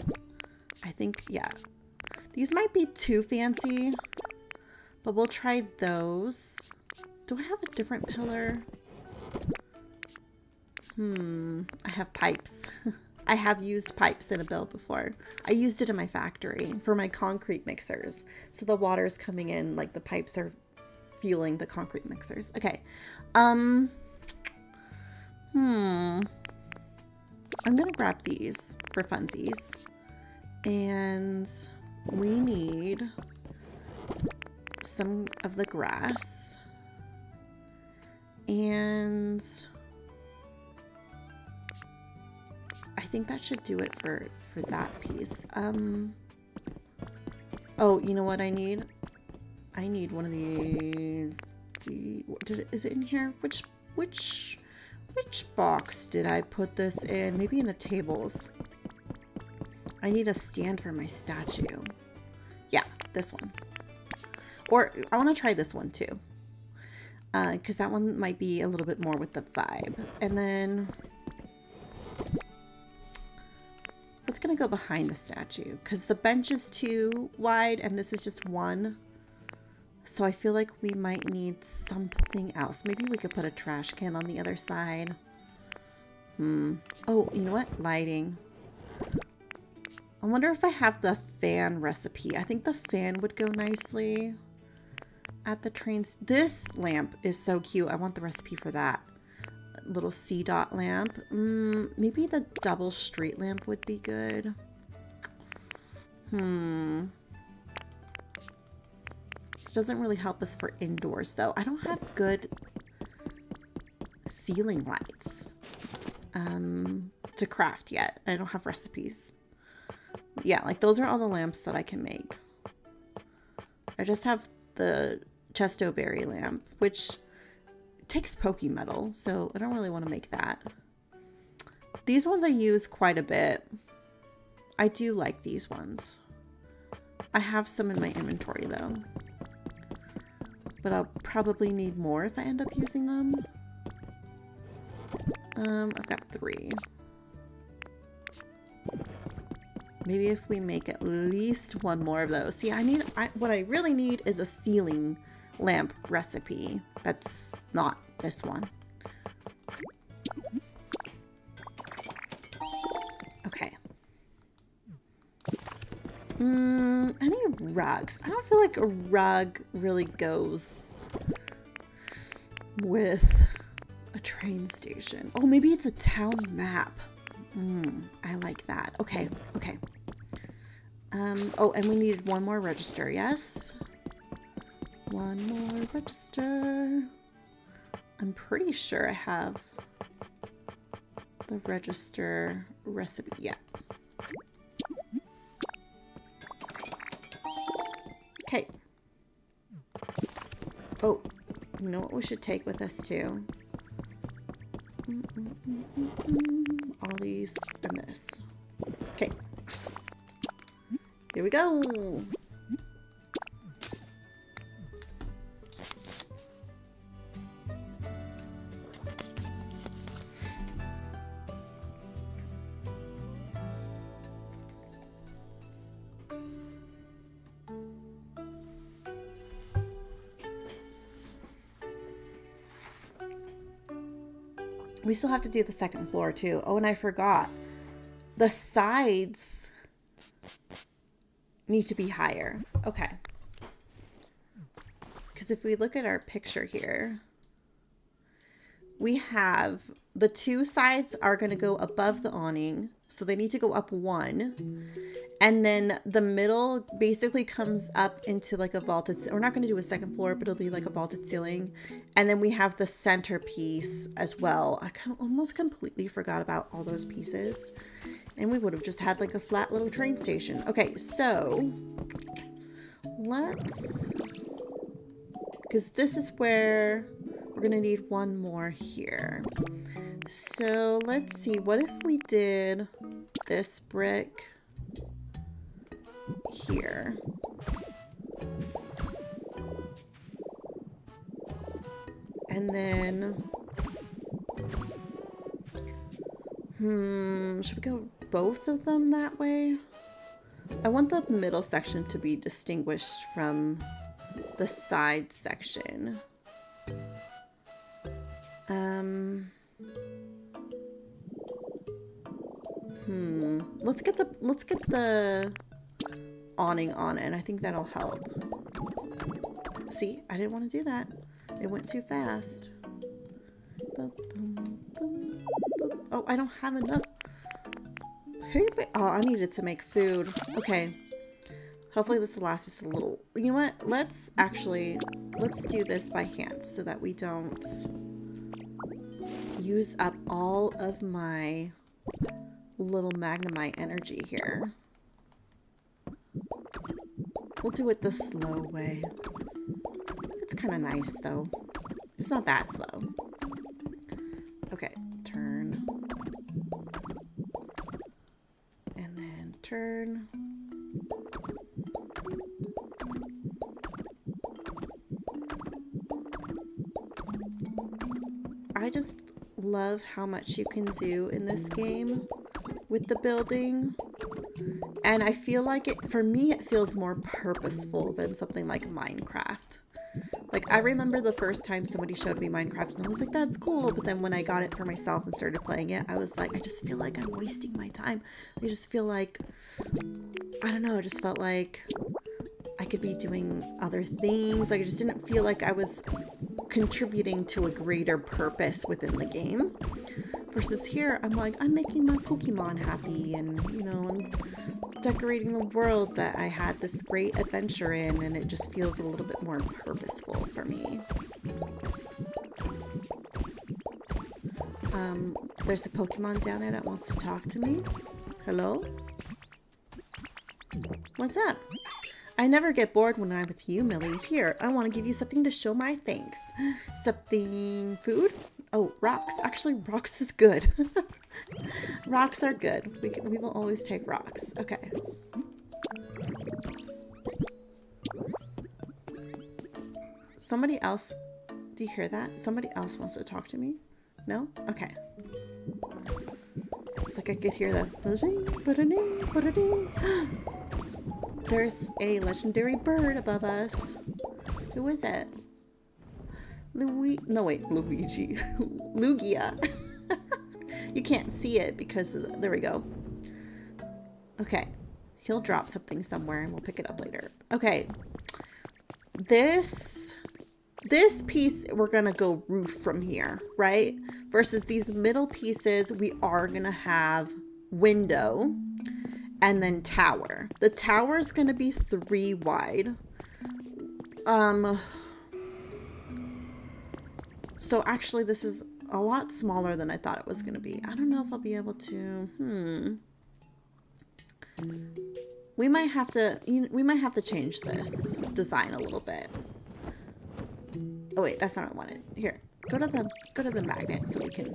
I think, yeah. These might be too fancy, but we'll try those. Do I have a different pillar? I have pipes. I have used pipes in a build before. I used it in my factory for my concrete mixers. So the water's coming in, like the pipes are fueling the concrete mixers. Okay. I'm gonna grab these for funsies. And we need some of the grass. And I think that should do it for that piece. Oh, you know what I need? I need one of is it in here? Which box did I put this in? Maybe in the tables. I need a stand for my statue. Yeah, this one. Or I want to try this one too. Because that one might be a little bit more with the vibe. And then what's going to go behind the statue? Because the bench is too wide and this is just one. So I feel like we might need something else. Maybe we could put a trash can on the other side. Oh, you know what? Lighting. I wonder if I have the fan recipe. I think the fan would go nicely at the trains. This lamp is so cute. I want the recipe for that. Little C dot lamp. Maybe the double street lamp would be good. It doesn't really help us for indoors though. I don't have good ceiling lights to craft yet. I don't have recipes. Yeah, like those are all the lamps that I can make. I just have the Chesto Berry lamp, which takes Poke Metal, so I don't really want to make that. These ones I use quite a bit. I do like these ones. I have some in my inventory though. But I'll probably need more if I end up using them. I've got 3. Maybe if we make at least one more of those. See, what I really need is a ceiling lamp recipe. That's not this one. Okay. Any rugs? I don't feel like a rug really goes with a train station. Oh, maybe the town map. I like that. Okay, okay. Oh, and we needed one more register, yes? One more register. I'm pretty sure I have the register recipe. Yeah. Okay. Oh, you know what we should take with us too? All these and this. Okay. Here we go. We still have to do the second floor too. Oh, and I forgot. The sides need to be higher. Okay. Because if we look at our picture here, we have the 2 sides are going to go above the awning. So they need to go up 1. And then the middle basically comes up into like a vaulted, we're not going to do a second floor, but it'll be like a vaulted ceiling. And then we have the centerpiece as well. I almost completely forgot about all those pieces. And we would have just had like a flat little train station. Okay, so let's, because this is where we're going to need one more here. So let's see, what if we did this brick here? And then, should we go both of them that way? I want the middle section to be distinguished from the side section. Let's get the awning on it, and I think that'll help. See, I didn't want to do that. It went too fast. Oh, I don't have enough. Oh, I needed to make food. Okay. Hopefully this will last us a little. You know what? Let's do this by hand so that we don't use up all of my little magnemite energy here. We'll do it the slow way. It's kind of nice though. It's not that slow. Okay, turn. And then turn. I just love how much you can do in this game with the building. And I feel like for me, it feels more purposeful than something like Minecraft. Like, I remember the first time somebody showed me Minecraft and I was like, that's cool. But then when I got it for myself and started playing it, I was like, I just feel like I'm wasting my time. I just feel like, I don't know, I just felt like I could be doing other things. Like, I just didn't feel like I was contributing to a greater purpose within the game. Versus here, I'm like, I'm making my Pokemon happy and, you know, I'm decorating the world that I had this great adventure in, and it just feels a little bit more purposeful for me. There's a Pokemon down there that wants to talk to me. Hello? What's up? I never get bored when I'm with you, Millie. Here, I want to give you something to show my thanks. Something food? Oh, rocks. Actually, rocks is good. Rocks are good. We will always take rocks. Okay. Somebody else. Do you hear that? Somebody else wants to talk to me? No? Okay. It's like I could hear the There's a legendary bird above us. Who is it? Luigi. Lugia. You can't see it because there we go. Okay. He'll drop something somewhere and we'll pick it up later. Okay. This piece, we're going to go roof from here, right? Versus these middle pieces, we are going to have window and then tower. The tower is going to be 3 wide. So actually this is a lot smaller than I thought it was going to be. I don't know if I'll be able to, we might have to change this design a little bit. Oh wait, that's not what I wanted. Here, go to the magnet so we can,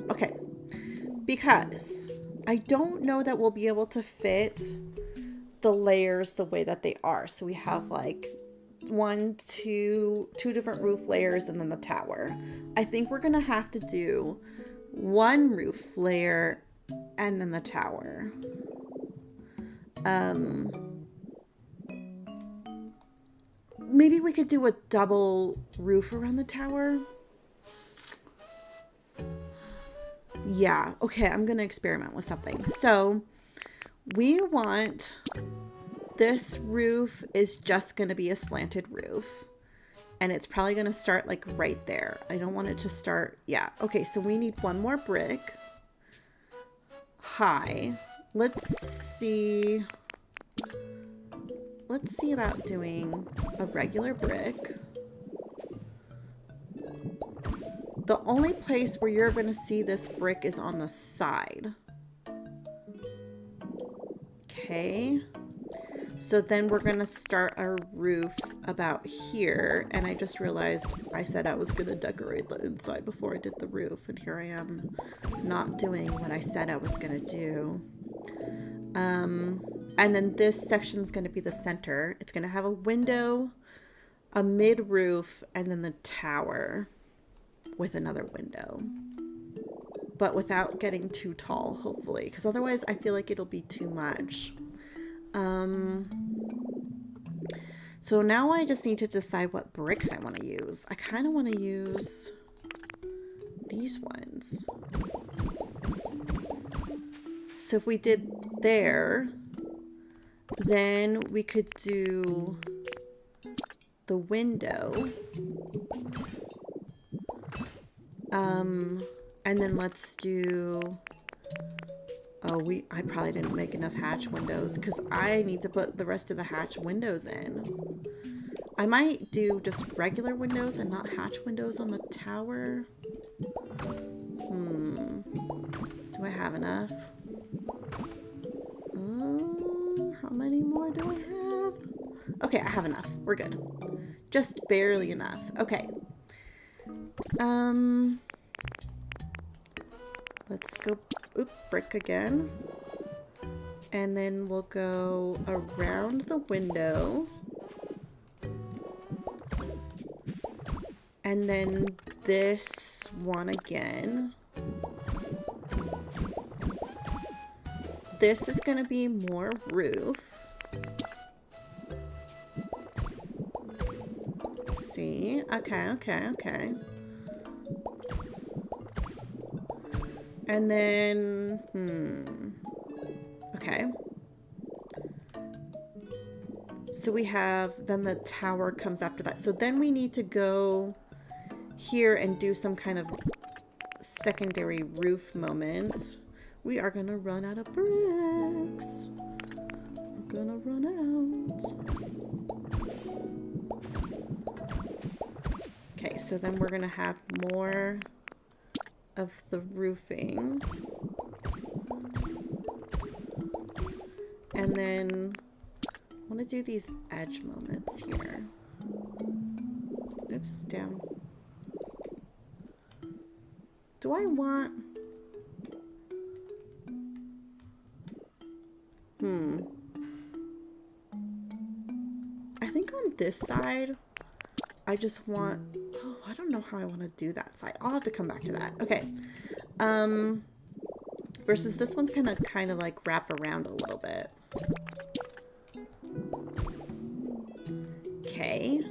okay. Because I don't know that we'll be able to fit the layers the way that they are. So we have like two different roof layers and then the tower. I think we're gonna have to do 1 roof layer and then the tower. Maybe we could do a double roof around the tower. Yeah, okay, I'm gonna experiment with something. So we want, this roof is just gonna be a slanted roof. And it's probably gonna start like right there. I don't want it to start, yeah. Okay, so we need 1 more brick. High. Let's see about doing a regular brick. The only place where you're going to see this brick is on the side. Okay. So then we're gonna start our roof about here, and I just realized I said I was gonna decorate the inside before I did the roof, and here I am not doing what I said I was gonna do. And then this section's gonna be the center. It's gonna have a window, a mid-roof, and then the tower with another window. But without getting too tall, hopefully, because otherwise I feel like it'll be too much. So now I just need to decide what bricks I want to use. I kind of want to use these ones. So if we did there, then we could do the window. And then let's do... Oh, I probably didn't make enough hatch windows because I need to put the rest of the hatch windows in. I might do just regular windows and not hatch windows on the tower. Do I have enough? How many more do I have? Okay, I have enough. We're good. Just barely enough. Okay. Let's go, brick again. And then we'll go around the window. And then this one again. This is going to be more roof. See? Okay. And then, okay. So we have, then the tower comes after that. So then we need to go here and do some kind of secondary roof moment. We are gonna run out of bricks. We're gonna run out. Okay, so then we're gonna have more of the roofing. And then I want to do these edge moments here. Oops, down. Do I want... I think on this side, I just want... Oh, I don't know how I want to do that side. I'll have to come back to that. Okay. Versus this one's kind of like wrap around a little bit. Okay.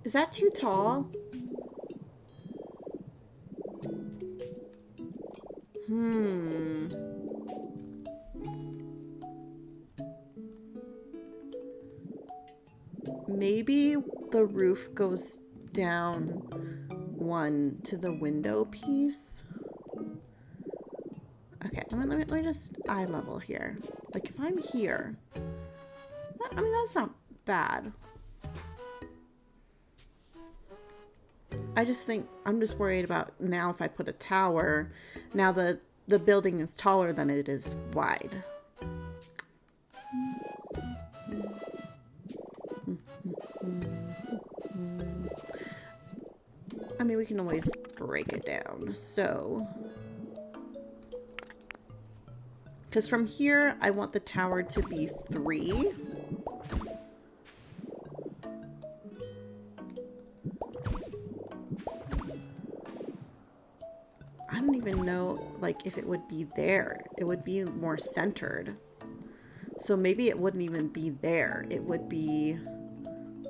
Is that too tall? Maybe the roof goes down one to the window piece. Okay, let me just eye level here. Like if I'm here, I mean, that's not bad. I just think, I'm just worried about now if I put a tower, now the building is taller than it is wide. I mean, we can always break it down. So, because from here, I want the tower to be 3. I don't even know, like, if it would be there. It would be more centered. So maybe it wouldn't even be there. It would be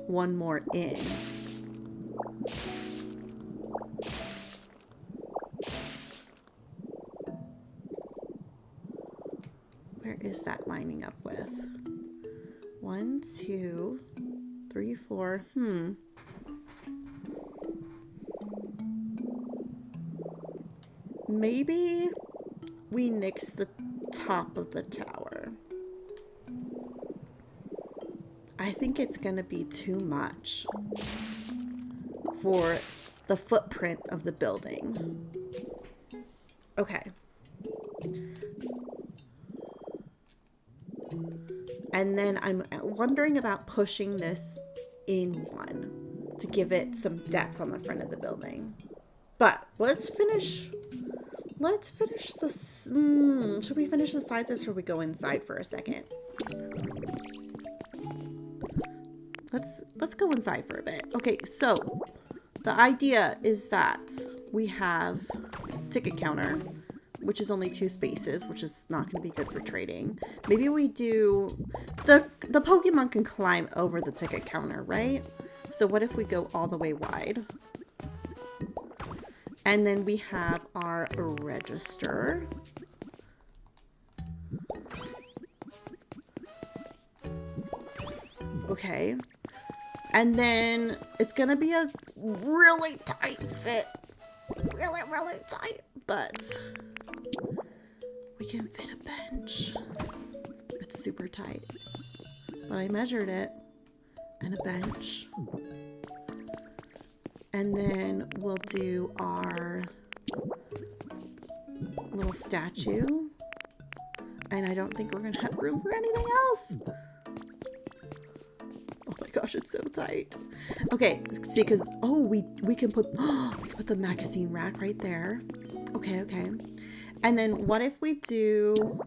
one more in. Where is that lining up with? 1, 2, 3, 4. Maybe we nix the top of the tower. I think it's going to be too much for the footprint of the building. Okay. And then I'm wondering about pushing this in one to give it some depth on the front of the building. But let's finish this. Should we finish the sides or should we go inside for a second? Let's go inside for a bit. Okay, so the idea is that we have ticket counter, which is only 2 spaces, which is not going to be good for trading. Maybe we do the Pokemon can climb over the ticket counter, right? So what if we go all the way wide? And then we have our register. Okay. And then it's going to be a really tight fit. Really, really tight. But we can fit a bench. It's super tight. But I measured it. And a bench. And then we'll do our little statue. And I don't think we're going to have room for anything else. Oh my gosh, it's so tight. Okay, see, because, oh, we can put, we can put the magazine rack right there. Okay, okay. And then what if we do,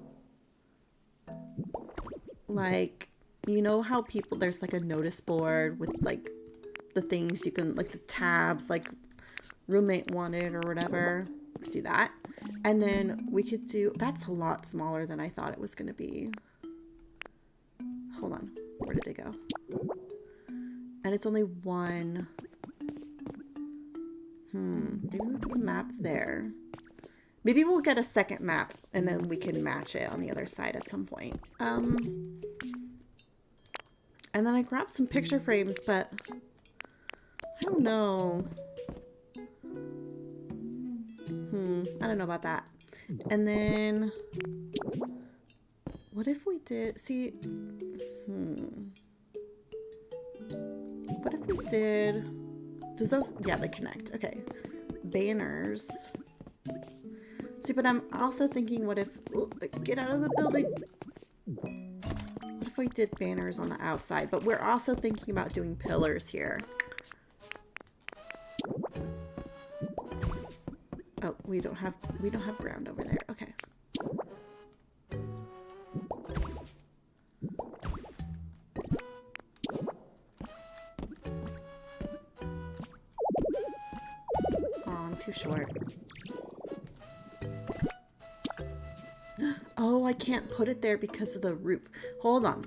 like, you know how people, there's like a notice board with like the things you can, like the tabs, like roommate wanted or whatever. Do that. And then we could do, that's a lot smaller than I thought it was going to be. Hold on. Where did it go? And it's only one. Maybe we'll put the map there. Maybe we'll get a second map and then we can match it on the other side at some point. And then I grabbed some picture frames, but I don't know. I don't know about that. And then what if we did, see, what if we did, does those, yeah, they connect. Okay. Banners. See, but I'm also thinking, what if, get out of the building. What if we did banners on the outside? But we're also thinking about doing pillars here. Oh, we don't have ground over there. Okay. Oh, I'm too short. Oh, I can't put it there because of the roof. Hold on.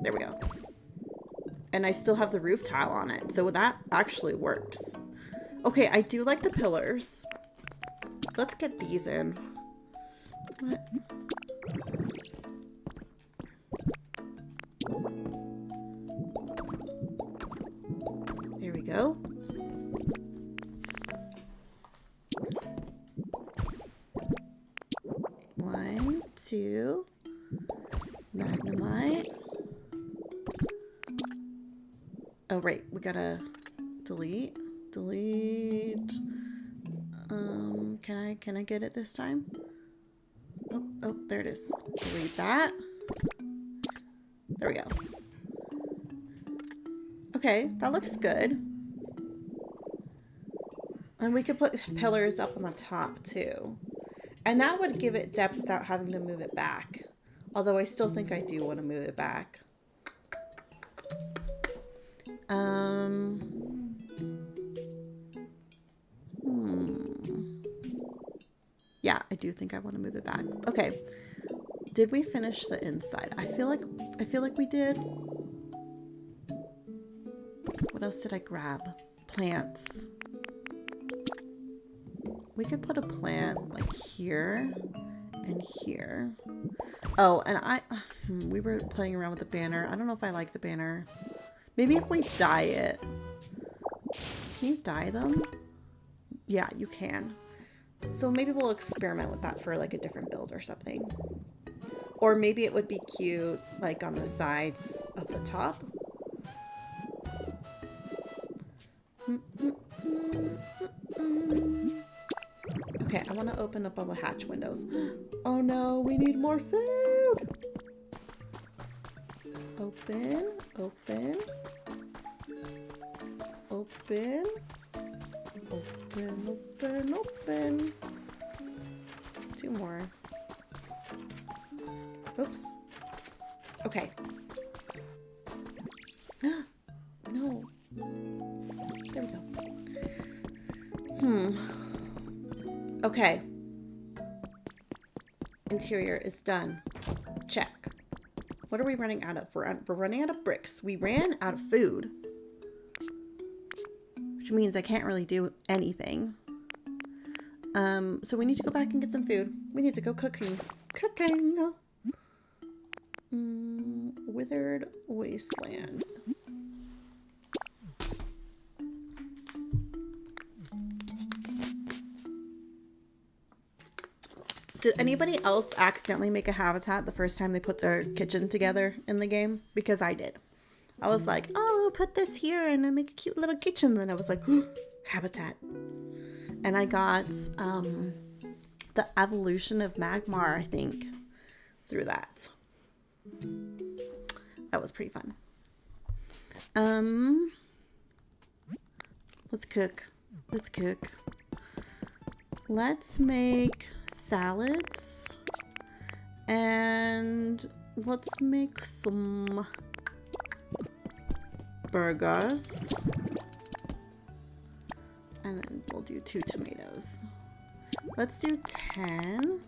There we go. And I still have the roof tile on it, so that actually works. Okay, I do like the pillars. Let's get these in. What? There we go. One, two. Magnemite. Oh, right. We gotta delete. Can I get it this time? Oh, there it is. Delete that. There we go. Okay, that looks good. And we could put pillars up on the top too. And that would give it depth without having to move it back. Although I still think I do want to move it back. Yeah, I do think I want to move it back. Okay. Did we finish the inside? I feel like we did. What else did I grab? Plants. We could put a plant like here and here. Oh, and we were playing around with the banner. I don't know if I like the banner. Maybe if we dye it. Can you dye them? Yeah, you can. So maybe we'll experiment with that for like a different build or something. Or maybe it would be cute like on the sides of the top. Okay, I want to open up all the hatch windows. Oh no, we need more food. Open, open, open, open, open, open. 2 more. Oops. Okay. No. There we go. Okay. Interior is done. Check. What are we running out of? We're running out of bricks. We ran out of food. Which means I can't really do anything. So we need to go back and get some food. We need to go cooking. Cooking! Withered wasteland. Did anybody else accidentally make a habitat the first time they put their kitchen together in the game? Because I did. I was like, oh, I'll put this here and I make a cute little kitchen. Then I was like, habitat. And I got the evolution of Magmar, I think, through that. That was pretty fun. Let's cook. Let's cook. Let's make salads. And let's make some burgers. And then we'll do 2 tomatoes. Let's do 10.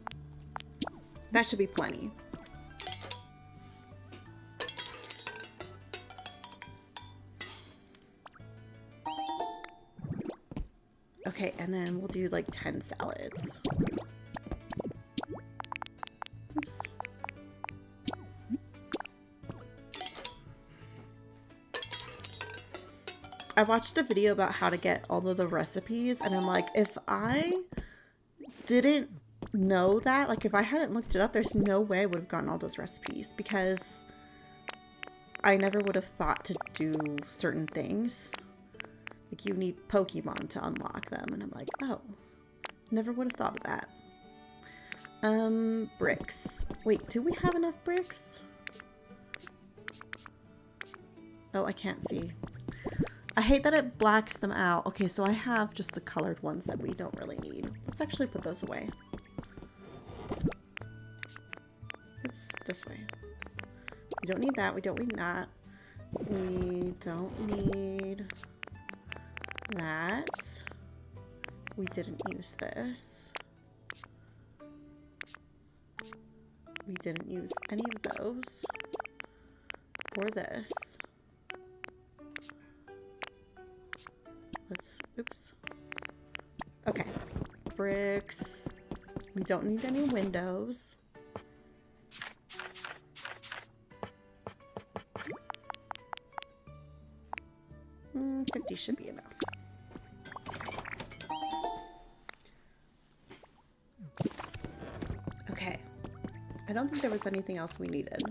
That should be plenty. Okay, and then we'll do like 10 salads. Oops. I watched a video about how to get all of the recipes, and I'm like, if I didn't know that, like if I hadn't looked it up, there's no way I would have gotten all those recipes, because I never would have thought to do certain things. Like you need Pokemon to unlock them, and I'm like, oh, never would have thought of that. Bricks. Wait, do we have enough bricks? Oh, I can't see. I hate that it blacks them out. Okay, so I have just the colored ones that we don't really need. Let's actually put those away. Oops, this way. We don't need that. We don't need that. We don't need that. We didn't use this. We didn't use any of those. Or this. Let's, oops. Okay. Bricks. We don't need any windows. 50 should be enough. Okay. I don't think there was anything else we needed.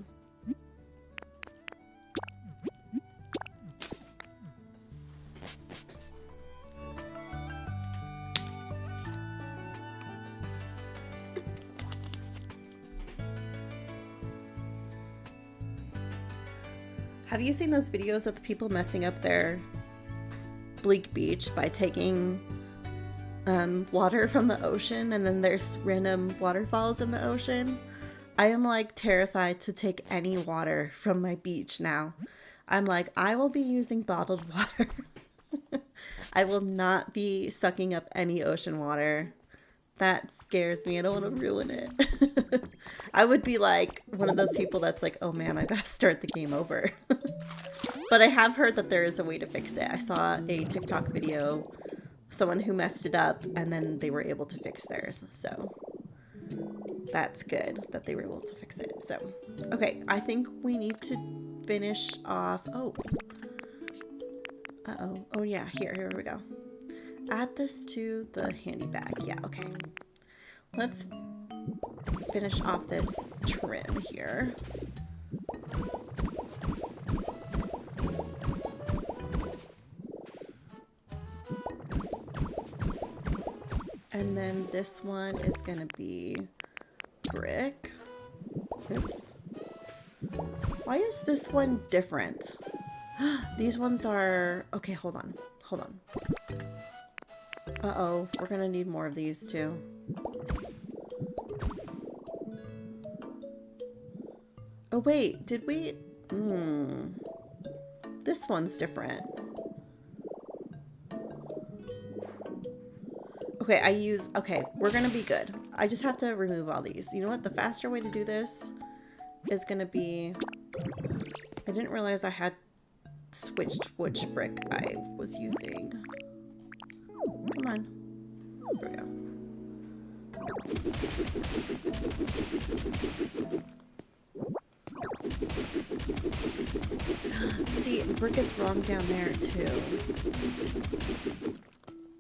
Have you seen those videos of the people messing up their bleak beach by taking water from the ocean, and then there's random waterfalls in the ocean? I am like terrified to take any water from my beach now. I'm like, I will be using bottled water. I will not be sucking up any ocean water. That scares me. I don't want to ruin it. I would be like one of those people that's like, oh man, I gotta start the game over. But I have heard that there is a way to fix it. I saw a TikTok video, someone who messed it up, and then they were able to fix theirs. So that's good that they were able to fix it. So, okay, I think we need to finish off. Oh. Uh-oh. Oh yeah, here we go. Add this to the handy bag. Yeah, okay. Let's finish off this trim here. And then this one is gonna be brick. Oops. Why is this one different? These ones are... Okay, hold on. Hold on. Uh-oh. We're gonna need more of these, too. Oh, wait. Did we... This one's different. Okay, okay, we're gonna be good. I just have to remove all these. You know what? The faster way to do this is gonna be... I didn't realize I had switched which brick I was using. Come on. There we go. See, brick is wrong down there too.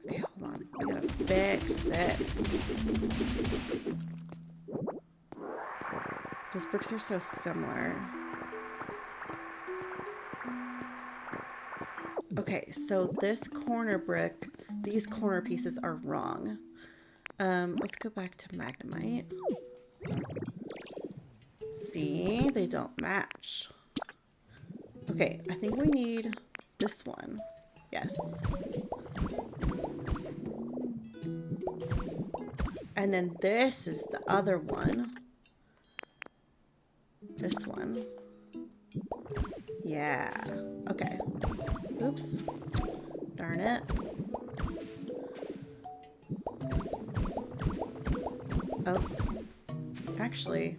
Okay, hold on. We gotta fix this. Those bricks are so similar. Okay, so this corner brick, these corner pieces are wrong. Let's go back to Magnemite. See, they don't match. Okay, I think we need this one. Yes. And then this is the other one. This one. Yeah. Okay. Oops. Darn it. Oh. Actually.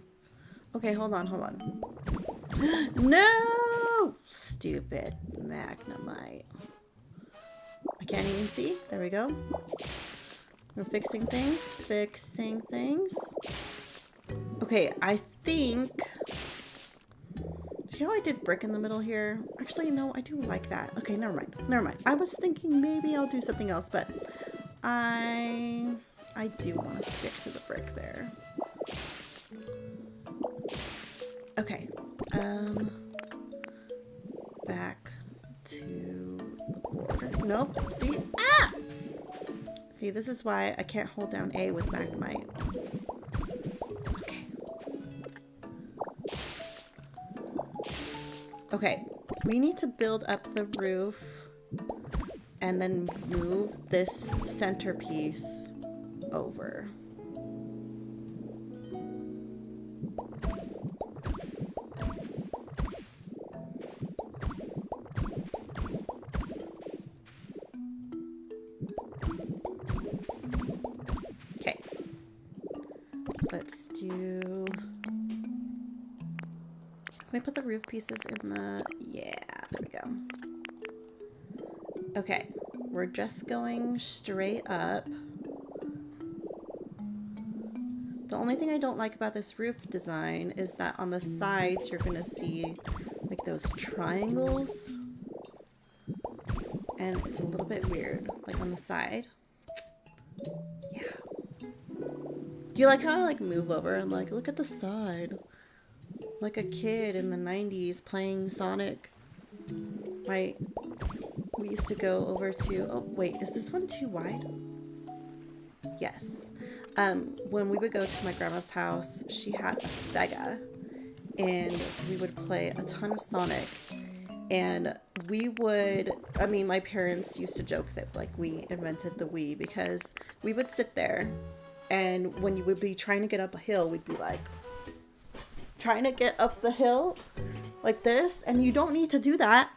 Okay, hold on, hold on. No! Stupid Magnemite. I can't even see. There we go. We're fixing things. Fixing things. Okay, I think... See how I did brick in the middle here? Actually, no, I do like that. Okay, never mind. Never mind. I was thinking maybe I'll do something else, but I do want to stick to the brick there. Okay. Back to the border. Nope. See? Ah! See, this is why I can't hold down A with Magnemite. Okay. Okay. We need to build up the roof and then move this centerpiece over. Okay. Let's do... Can we put the roof pieces in the... Yeah, there we go. Okay. We're just going straight up. The only thing I don't like about this roof design is that on the sides you're going to see like those triangles. And it's a little bit weird, like on the side. Yeah. Do you like how I like move over and like look at the side? Like a kid in the 90s playing Sonic. We used to go over to, oh wait, is this one too wide? Yes. When we would go to my grandma's house, she had a Sega, and we would play a ton of Sonic, and we would, I mean, my parents used to joke that, like, we invented the Wii, because we would sit there, and when you would be trying to get up a hill, we'd be like, trying to get up the hill, like this, and you don't need to do that,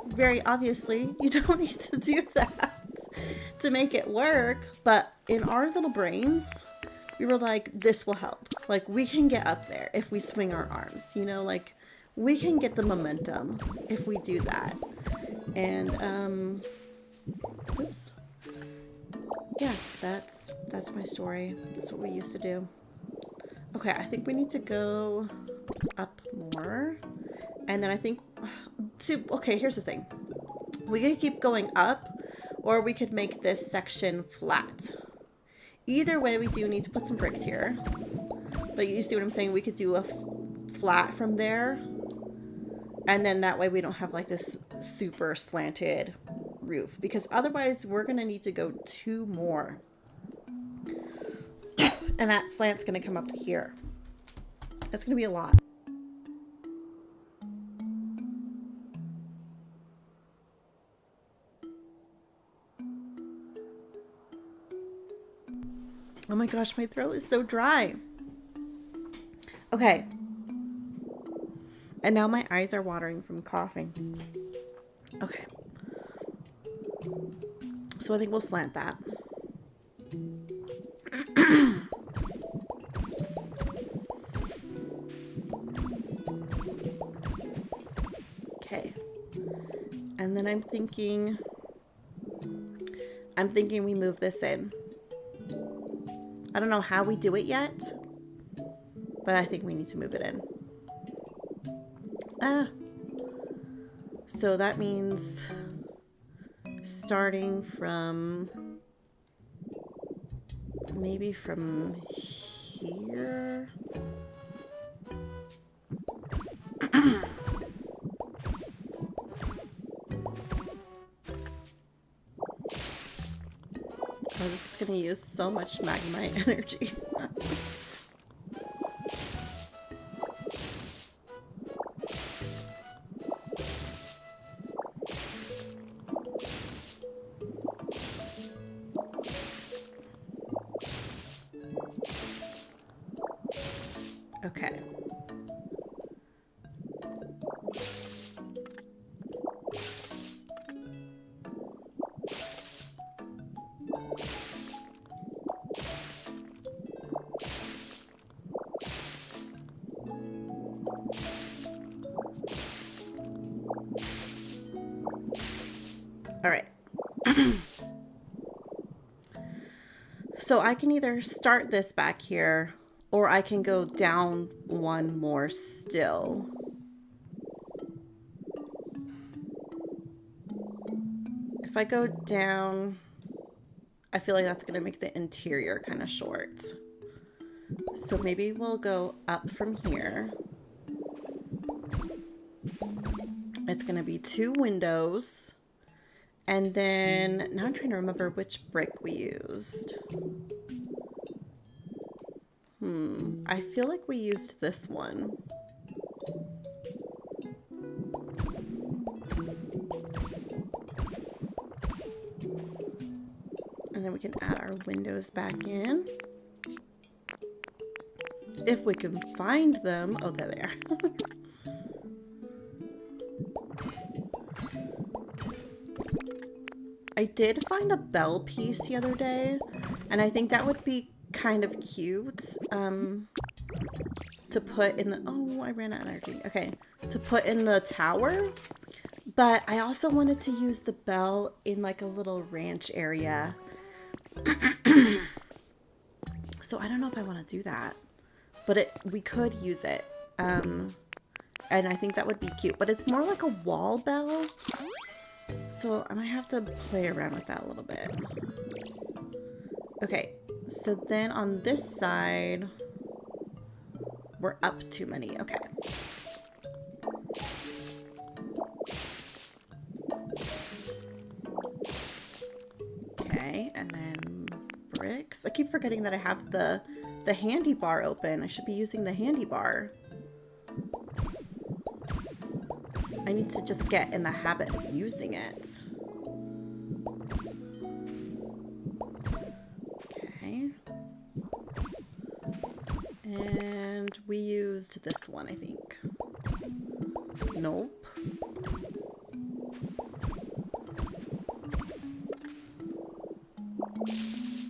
very obviously, you don't need to do that to make it work, but in our little brains, we were like, this will help. Like, we can get up there if we swing our arms, you know, like, we can get the momentum if we do that. And, oops. Yeah, that's my story. That's what we used to do. Okay, I think we need to go up more. And then I think, okay, here's the thing. We could keep going up, or we could make this section flat. Either way, we do need to put some bricks here. But you see what I'm saying? We could do a flat from there. And then that way we don't have like this super slanted roof. Because otherwise we're going to need to go 2 more. And that slant's going to come up to here. It's going to be a lot. Oh my gosh, my throat is so dry. Okay. And now my eyes are watering from coughing. Okay. So I think we'll slant that. Okay. And then I'm thinking we move this in. I don't know how we do it yet, but I think we need to move it in. So that means starting from maybe from here. Oh, this is going to use so much magmite energy. Okay. All right. So I can either start this back here, or I can go down one more still. If I go down, I feel like that's going to make the interior kind of short. So maybe we'll go up from here. It's going to be 2 windows. And then, now I'm trying to remember which brick we used. I feel like we used this one. And then we can add our windows back in. If we can find them. Oh, there they are. I did find a bell piece the other day, and I think that would be kind of cute to put in the... Oh, I ran out of energy. Okay, to put in the tower. But I also wanted to use the bell in like a little ranch area. So I don't know if I want to do that. But we could use it. And I think that would be cute. But it's more like a wall bell. So I might have to play around with that a little bit. Okay, so then on this side, we're up too many. Okay. Okay, and then bricks. I keep forgetting that I have the handy bar open. I should be using the handy bar. I need to just get in the habit of using it. Okay. And we used this one, I think. Nope.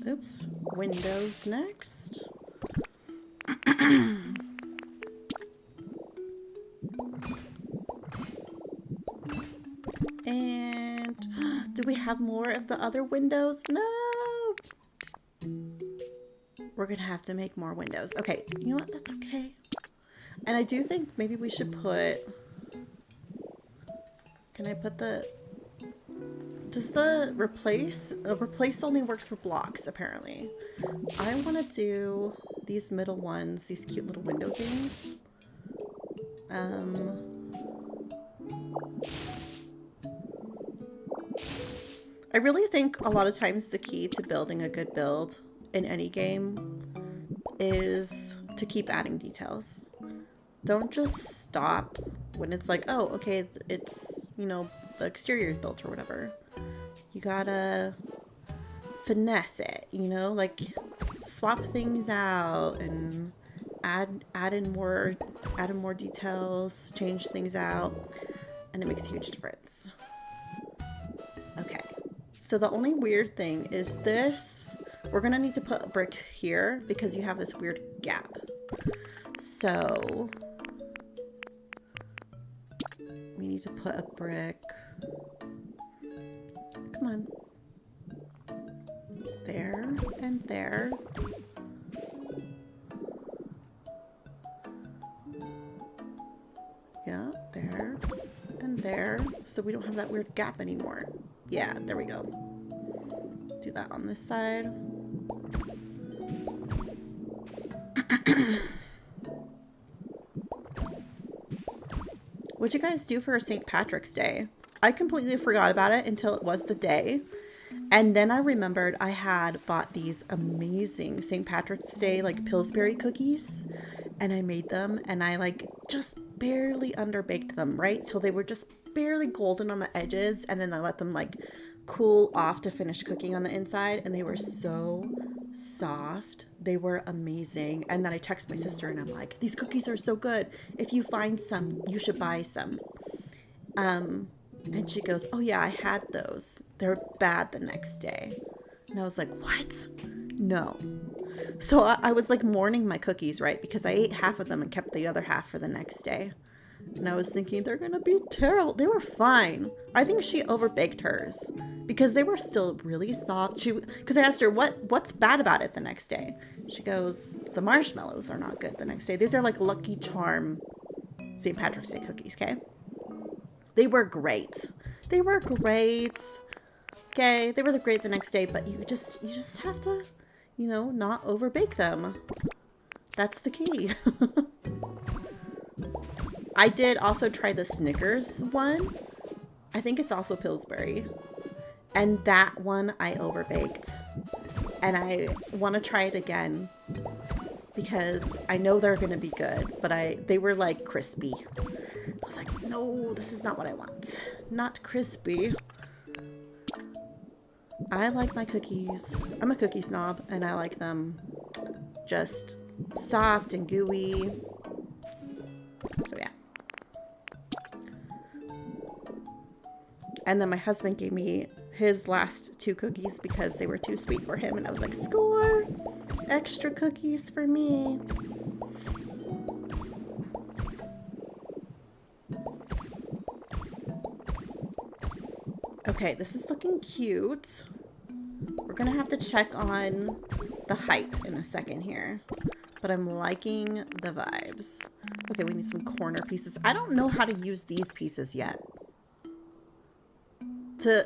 Oops. Windows next. And do we have more of the other windows? No! We're gonna have to make more windows. Okay, you know what? That's okay. And I do think maybe we should put... Can I put the... Does the replace... replace only works for blocks, apparently. I want to do these middle ones, these cute little window things. I really think a lot of times the key to building a good build in any game is to keep adding details. Don't just stop when it's like, oh, okay, it's, you know, the exterior is built or whatever. You gotta finesse it, you know, like swap things out and add in more details, change things out, and it makes a huge difference. Okay, so the only weird thing is this. We're gonna need to put a brick here because you have this weird gap. So we need to put a brick. Come on. There and there. Yeah, there and there. So we don't have that weird gap anymore. Yeah, there we go. Do that on this side. What'd you guys do for St. Patrick's Day? I completely forgot about it until it was the day. And then I remembered I had bought these amazing St. Patrick's Day like Pillsbury cookies. And I made them and I like just barely underbaked them, right? So they were just barely golden on the edges. And then I let them like cool off to finish cooking on the inside. And they were so soft. They were amazing. And then I text my sister and I'm like, these cookies are so good. If you find some, you should buy some. And she goes, oh yeah, I had those. They're bad the next day. And I was like, what? No. So I was like mourning my cookies, right? Because I ate half of them and kept the other half for the next day. And I was thinking they're going to be terrible. They were fine. I think she overbaked hers because they were still really soft. Because I asked her, what's bad about it the next day? She goes, the marshmallows are not good the next day. These are like Lucky Charm St. Patrick's Day cookies, okay? They were great. They were great. Okay, they were great the next day, but you just have to, you know, not overbake them. That's the key. I did also try the Snickers one. I think it's also Pillsbury. And that one I overbaked. And I want to try it again because I know they're going to be good, but they were like crispy. I was like, no, this is not what I want. Not crispy. I like my cookies. I'm a cookie snob and I like them just soft and gooey. So yeah. And then my husband gave me his last 2 cookies because they were too sweet for him. And I was like, score! Extra cookies for me. Okay, this is looking cute. We're gonna have to check on the height in a second here. But I'm liking the vibes. Okay, we need some corner pieces. I don't know how to use these pieces yet.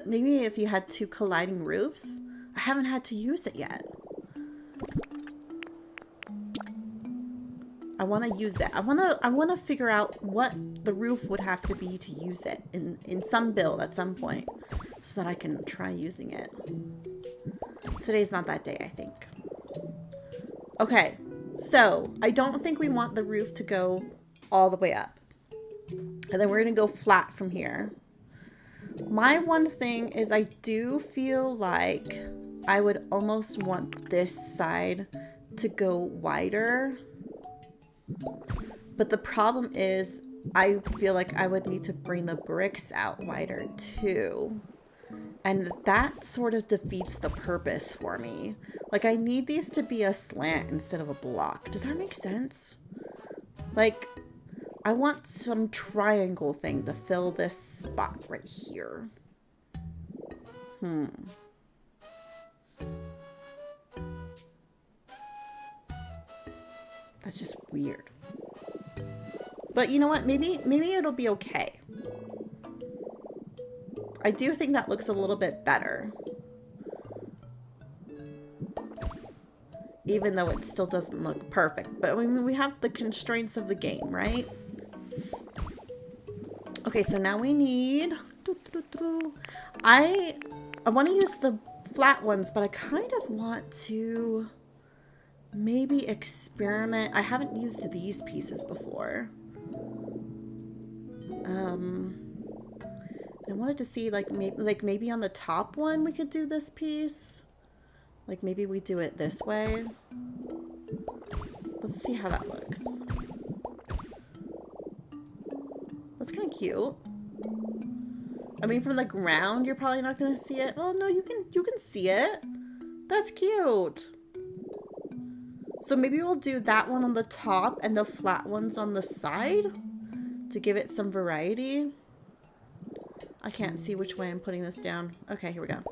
Maybe if you had 2 colliding roofs. I haven't had to use it yet. I want to use it. I want to figure out what the roof would have to be to use it in some build at some point so that I can try using it. Today's not that day, I think. Okay, so I don't think we want the roof to go all the way up. And then we're going to go flat from here. My one thing is I do feel like I would almost want this side to go wider. But the problem is I feel like I would need to bring the bricks out wider too. And that sort of defeats the purpose for me. Like I need these to be a slant instead of a block. Does that make sense? Like I want some triangle thing to fill this spot right here. That's just weird. But you know what? Maybe it'll be okay. I do think that looks a little bit better. Even though it still doesn't look perfect. But I mean, we have the constraints of the game, right? Okay, so now we need... I want to use the flat ones, but I kind of want to maybe experiment. I haven't used these pieces before. I wanted to see like maybe on the top one we could do this piece. Like maybe we do it this way. Let's see how that looks. That's kind of cute. I mean, from the ground, you're probably not going to see it. Oh no, you can see it. That's cute. So maybe we'll do that one on the top and the flat ones on the side to give it some variety. I can't see which way I'm putting this down. Okay, here we go.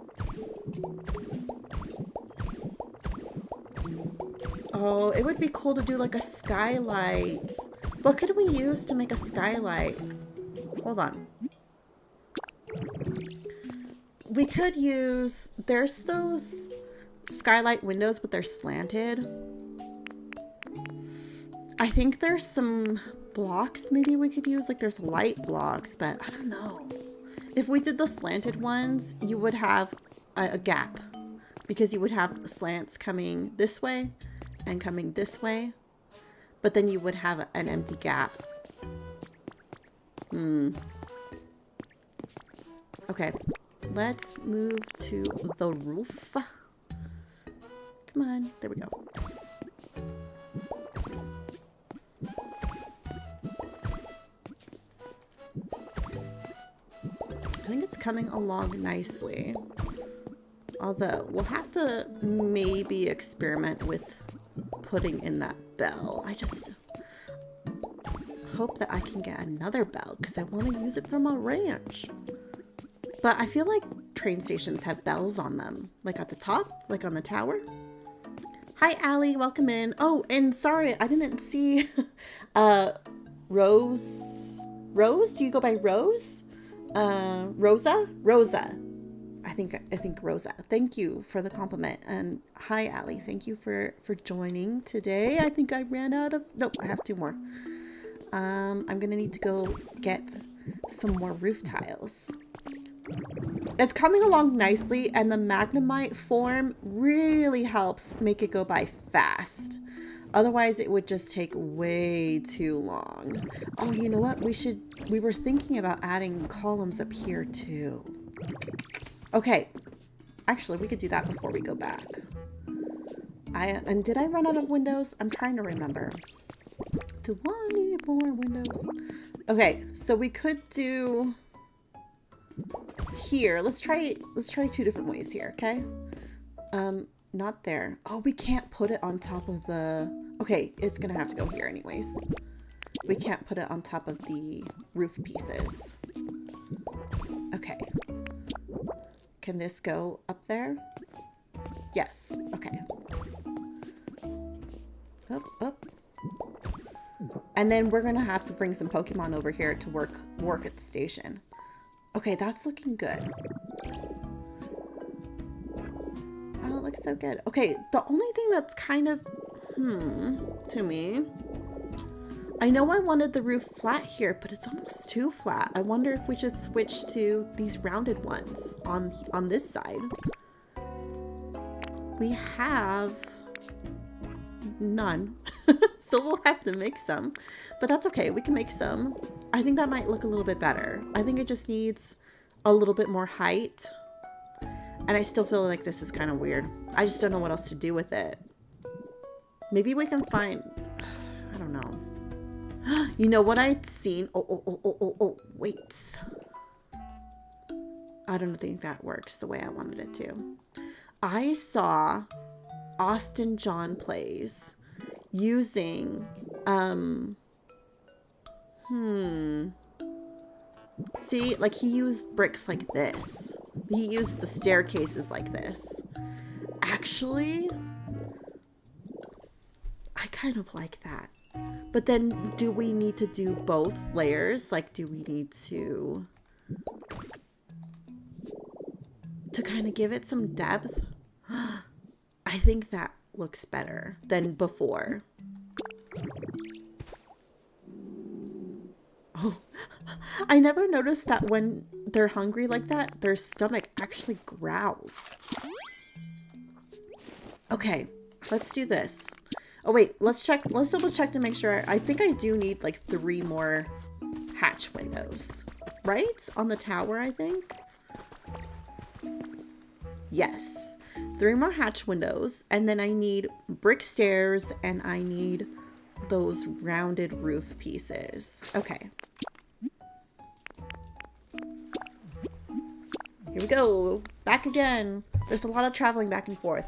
Oh, it would be cool to do like a skylight. What could we use to make a skylight? Hold on. We could use, there's those skylight windows, but they're slanted. I think there's some blocks maybe we could use. Like there's light blocks, but I don't know. If we did the slanted ones, you would have a gap because you would have slants coming this way and coming this way, but then you would have an empty gap. Okay, let's move to the roof. Come on, there we go. I think it's coming along nicely. Although, we'll have to maybe experiment with putting in that bell. I just hope that I can get another bell because I want to use it for my ranch. But I feel like train stations have bells on them. Like at the top, like on the tower. Hi, Allie. Welcome in. Oh, and sorry, I didn't see Rose. Rose? Do you go by Rose? Rosa? Rosa. I think Rosa. Thank you for the compliment. And hi, Allie. Thank you for joining today. I think I ran out of... Nope, I have 2 more. I'm going to need to go get some more roof tiles. It's coming along nicely, and the Magnemite form really helps make it go by fast. Otherwise, it would just take way too long. Oh, you know what? We were thinking about adding columns up here too. Okay. Actually, we could do that before we go back. And did I run out of windows? I'm trying to remember. Do I need more windows? Okay, so we could do here. Let's try 2 different ways here, okay? Not there. Oh, we can't put it on top of the... Okay, it's gonna have to go here anyways. We can't put it on top of the roof pieces. Okay. Can this go up there? Yes. Okay. Up, up. And then we're gonna have to bring some Pokemon over here to work at the station. Okay, that's looking good. Oh, it looks so good. Okay, the only thing that's kind of to me, I know I wanted the roof flat here, but it's almost too flat. I wonder if we should switch to these rounded ones on this side. We have none. So we'll have to make some, but that's okay. We can make some. I think that might look a little bit better. I think it just needs a little bit more height. And I still feel like this is kind of weird. I just don't know what else to do with it. Maybe we can find, I don't know. You know what I'd seen? Oh, wait. I don't think that works the way I wanted it to. I saw Austin John Plays using, see, like he used bricks like this. He used the staircases like this. Actually, I kind of like that. But then do we need to do both layers? Like, do we need to kind of give it some depth? I think that looks better than before. Oh, I never noticed that when they're hungry like that, their stomach actually growls. Okay, let's do this. Oh wait, let's check. Let's double check to make sure. I think I do need like 3 more hatch windows, right? On the tower, I think. Yes, 3 more hatch windows, and then I need brick stairs, and I need those rounded roof pieces. Okay. Here we go. Back again. There's a lot of traveling back and forth.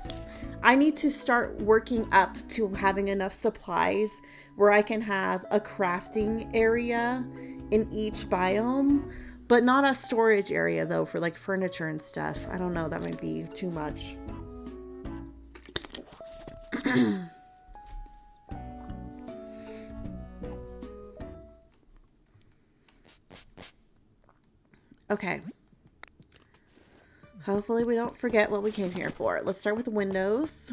I need to start working up to having enough supplies where I can have a crafting area in each biome, but not a storage area though for like furniture and stuff. I don't know, that might be too much. Okay. Hopefully we don't forget what we came here for. Let's start with the windows.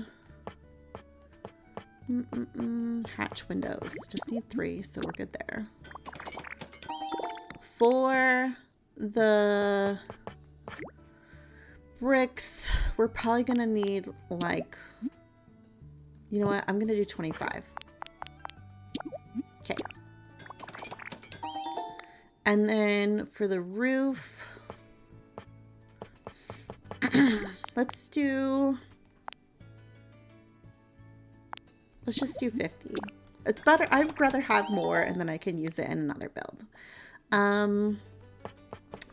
Hatch windows. Just need 3, so we're good there. For the bricks, we're probably gonna need like, you know what? I'm gonna do 25. Okay. And then for the roof, let's just do 50. It's better. I'd rather have more and then I can use it in another build.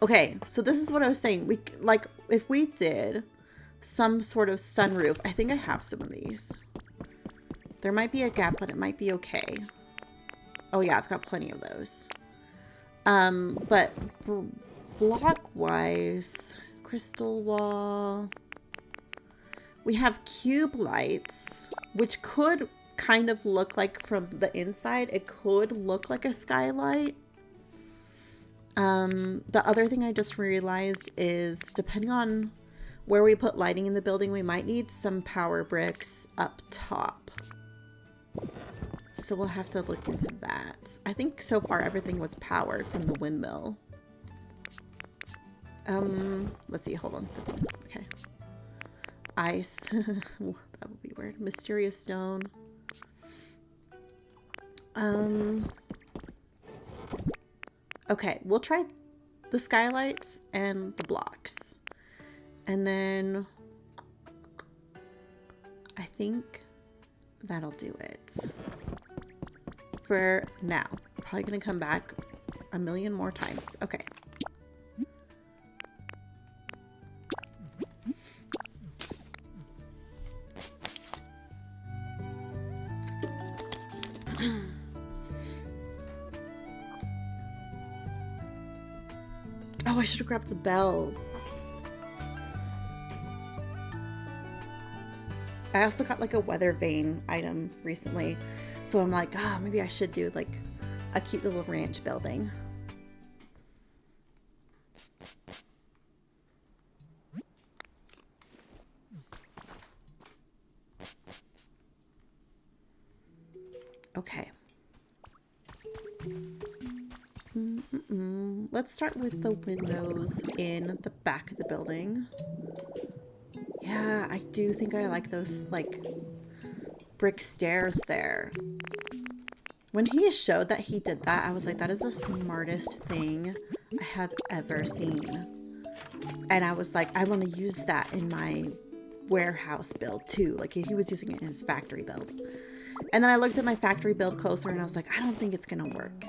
Okay, so this is what I was saying. We like if we did some sort of sunroof. I think I have some of these. There might be a gap, but it might be okay. Oh yeah, I've got plenty of those. But block-wise, crystal wall. We have cube lights, which could kind of look like from the inside. It could look like a skylight. The other thing I just realized is depending on where we put lighting in the building, we might need some power bricks up top. So we'll have to look into that. I think so far everything was powered from the windmill. Let's see, hold on, this one, okay. Ice, that would be weird. Mysterious stone. Okay, we'll try the skylights and the blocks. And then I think that'll do it for now. Probably gonna come back a million more times. Okay. Oh, I should have grabbed the bell. I also got like a weather vane item recently. So I'm like, ah, maybe I should do like a cute little ranch building. Okay. Let's start with the windows in the back of the building. Yeah, I do think I like those like brick stairs there. When he showed that he did that, I was like, that is the smartest thing I have ever seen. And I was like, I want to use that in my warehouse build too. Like he was using it in his factory build. And then I looked at my factory build closer and I was like, I don't think it's gonna work.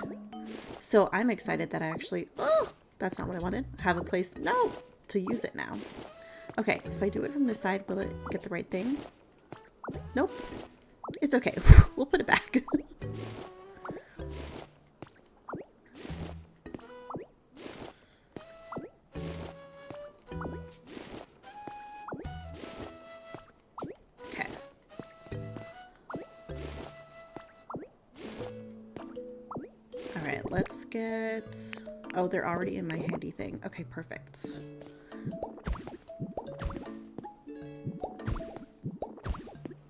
So I'm excited that I actually, oh, that's not what I wanted. Have a place, no, to use it now. Okay, if I do it from this side, will it get the right thing? Nope. It's okay. We'll put it back. Okay. All right, let's get... Oh, they're already in my handy thing. Okay, perfect.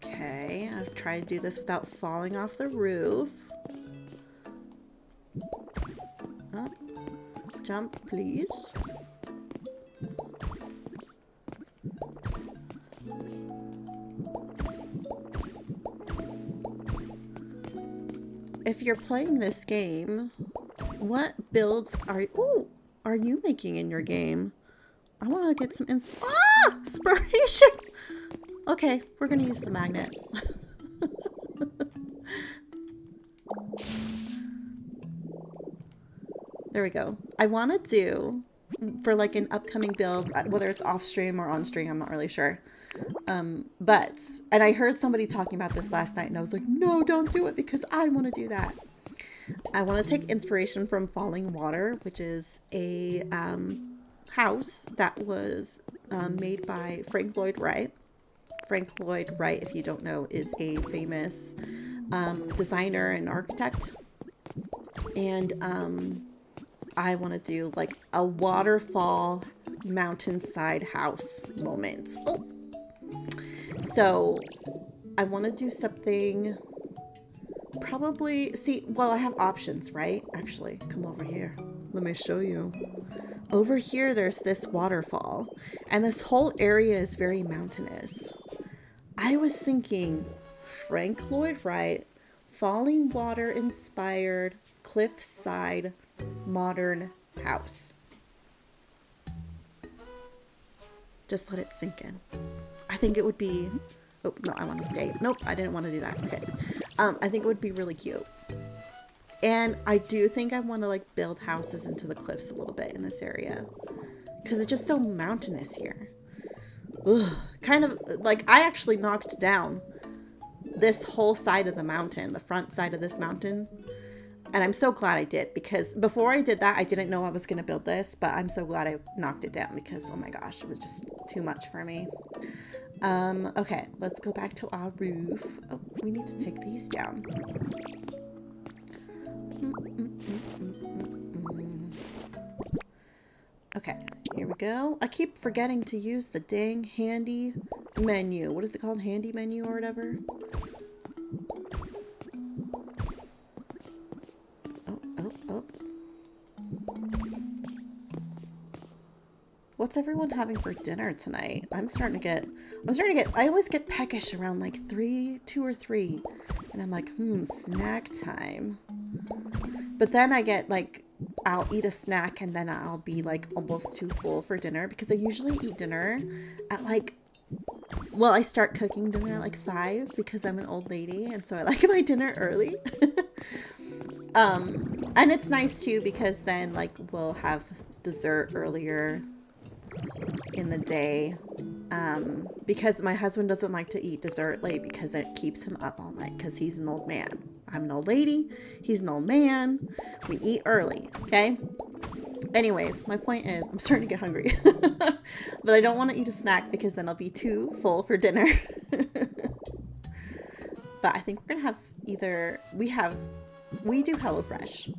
Okay, I've tried to do this without falling off the roof. Oh, jump, please. you're playing this game, what builds are you making in your game? I want to get some inspiration. Okay, we're going to use the magnet. There we go. I want to do, for like an upcoming build, whether it's off stream or on stream, I'm not really sure. And I heard somebody talking about this last night and I was like, no, don't do it because I want to do that. I want to take inspiration from Falling Water, which is a house that was made by Frank Lloyd Wright. Frank Lloyd Wright, if you don't know, is a famous designer and architect. And I want to do like a waterfall mountainside house moment. Oh. So I want to do something probably, I have options, right? Actually, come over here. Let me show you. Over here, there's this waterfall and this whole area is very mountainous. I was thinking Frank Lloyd Wright, Falling Water inspired cliffside modern house. Just let it sink in. I think it would be, oh no, I want to stay. Nope, I didn't want to do that. Okay. I think it would be really cute. And I do think I want to like build houses into the cliffs a little bit in this area because it's just so mountainous here. Ugh. Kind of like I actually knocked down this whole side of the mountain, the front side of this mountain. And I'm so glad I did because before I did that, I didn't know I was going to build this, but I'm so glad I knocked it down because, oh my gosh, it was just too much for me. Okay, let's go back to our roof. Oh, we need to take these down. Okay, here we go. I keep forgetting to use the dang handy menu. What is it called? Handy menu or whatever? Oh. What's everyone having for dinner tonight? I always get peckish around like 2 or 3. And I'm like, snack time. But then I get like, I'll eat a snack and then I'll be like almost too full for dinner because I usually eat dinner at like, I start cooking dinner at like 5 because I'm an old lady and so I like my dinner early. And it's nice too because then like we'll have dessert earlier in the day because my husband doesn't like to eat dessert late because it keeps him up all night because he's an old man. I'm an old lady. He's an old man. We eat early. Okay. Anyways, my point is I'm starting to get hungry, but I don't want to eat a snack because then I'll be too full for dinner. But I think we're going to have we do HelloFresh.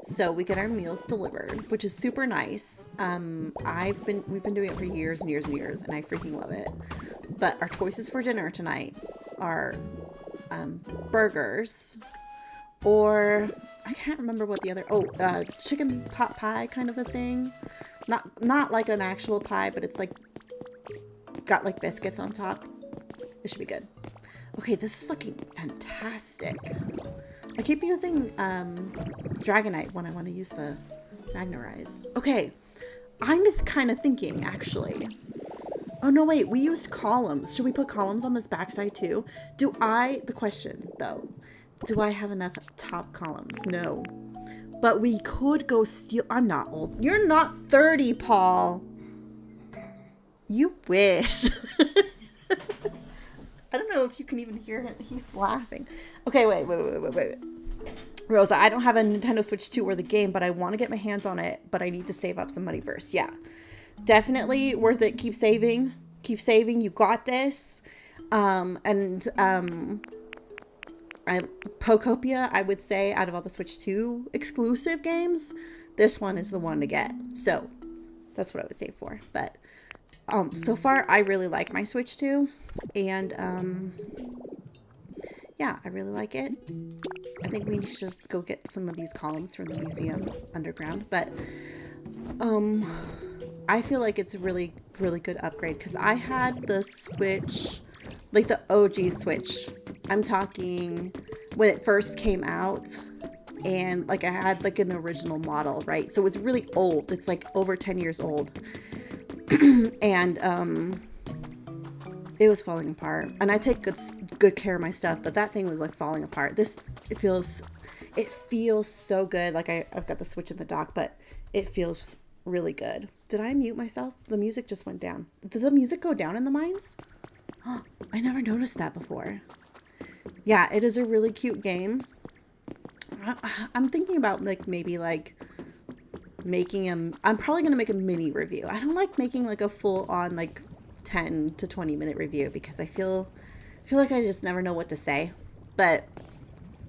So we get our meals delivered, which is super nice. We've been doing it for years and years and years, and I freaking love it. But our choices for dinner tonight are burgers, or I can't remember what the other. Chicken pot pie kind of a thing. Not like an actual pie, but it's like got like biscuits on top. It should be good. Okay, this is looking fantastic. I keep using Dragonite when I want to use the Magnerize. Okay, I'm kind of thinking, actually. Oh, no, wait. We used columns. Should we put columns on this backside, too? The question, though, do I have enough top columns? No. But we could go steal... I'm not old. You're not 30, Paul. You wish. I don't know if you can even hear him. He's laughing. Okay, wait. Rosa, I don't have a Nintendo Switch 2 or the game, but I want to get my hands on it, but I need to save up some money first. Yeah. Definitely worth it. Keep saving. You got this. Pokopia, I would say, out of all the Switch 2 exclusive games, this one is the one to get. So, that's what I would say for. But, so far, I really like my Switch 2. And, yeah, I really like it. I think we should go get some of these columns from the museum underground. But, I feel like it's a really, really good upgrade. Because I had the Switch, like the OG Switch. I'm talking when it first came out. and like I had like an original model, right? So it was really old. It's like over 10 years old. And it was falling apart. And I take good care of my stuff, but that thing was like falling apart. It feels so good. Like I've got the switch in the dock, but it feels really good. Did I mute myself? The music just went down. Did the music go down in the mines? Oh, I never noticed that before. Yeah, it is a really cute game. I'm thinking about like maybe like I'm probably going to make a mini review. I don't like making like a full on like 10 to 20 minute review because I feel like I just never know what to say. But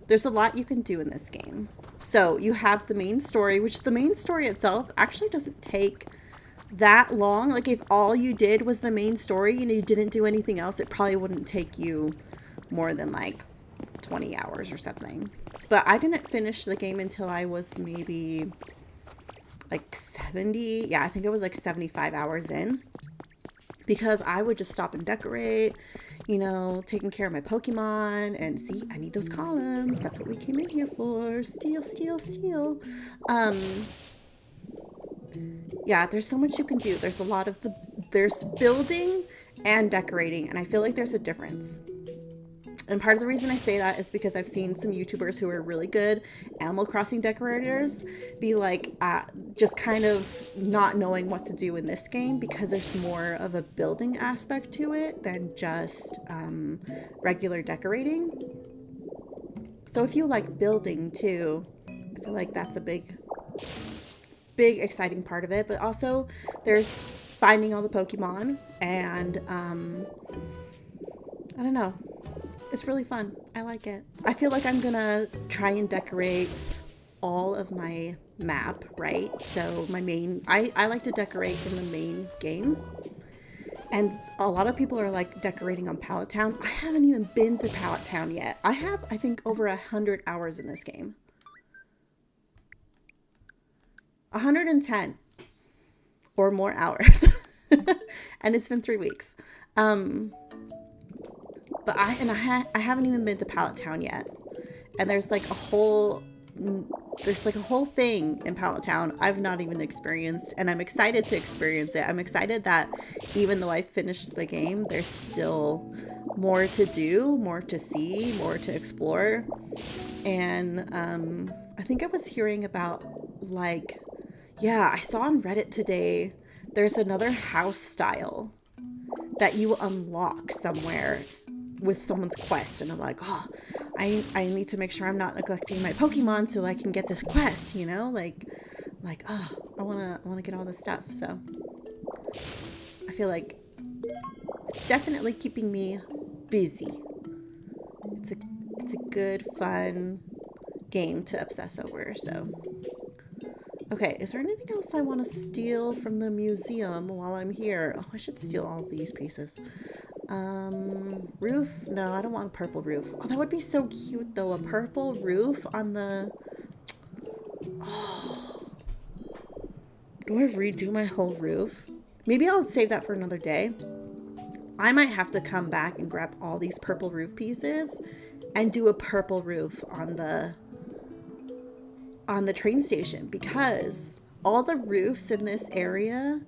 there's a lot you can do in this game. So you have the main story, which the main story itself actually doesn't take that long. Like if all you did was the main story and you didn't do anything else, it probably wouldn't take you more than like 20 hours or something. But I didn't finish the game until I was maybe like 70. Yeah, I think it was like 75 hours in, because I would just stop and decorate, you know, taking care of my Pokemon. And see, I need those columns. That's what we came in here for. Steal, steal, steal. Yeah, there's so much you can do. There's there's building and decorating, and I feel like there's a difference. And part of the reason I say that is because I've seen some YouTubers who are really good Animal Crossing decorators be like, just kind of not knowing what to do in this game, because there's more of a building aspect to it than just regular decorating. So if you like building too, I feel like that's a big exciting part of it. But also there's finding all the Pokemon, and I don't know. It's really fun. I like it. I feel like I'm gonna try and decorate all of my map, right? So my main, I like to decorate in the main game. And a lot of people are like decorating on Pallet Town. I haven't even been to Pallet Town yet. I have, I think, over 100 hours in this game. 110 or more hours. And it's been 3 weeks. But I haven't even been to Pallet Town yet. And there's like a whole thing in Pallet Town I've not even experienced, and I'm excited to experience it. I'm excited that even though I finished the game, there's still more to do, more to see, more to explore. And I think I was hearing about like, yeah, I saw on Reddit today, there's another house style that you unlock somewhere with someone's quest, and I'm like, oh, I need to make sure I'm not neglecting my Pokemon so I can get this quest, you know, like oh, I wanna get all this stuff. So I feel like it's definitely keeping me busy. It's a good, fun game to obsess over. So okay, is there anything else I want to steal from the museum while I'm here? Oh, I should steal all of these pieces. Roof? No, I don't want a purple roof. Oh, that would be so cute though. A purple roof on the... Oh. Do I redo my whole roof? Maybe I'll save that for another day. I might have to come back and grab all these purple roof pieces and do a purple roof on the train station, because all the roofs in this area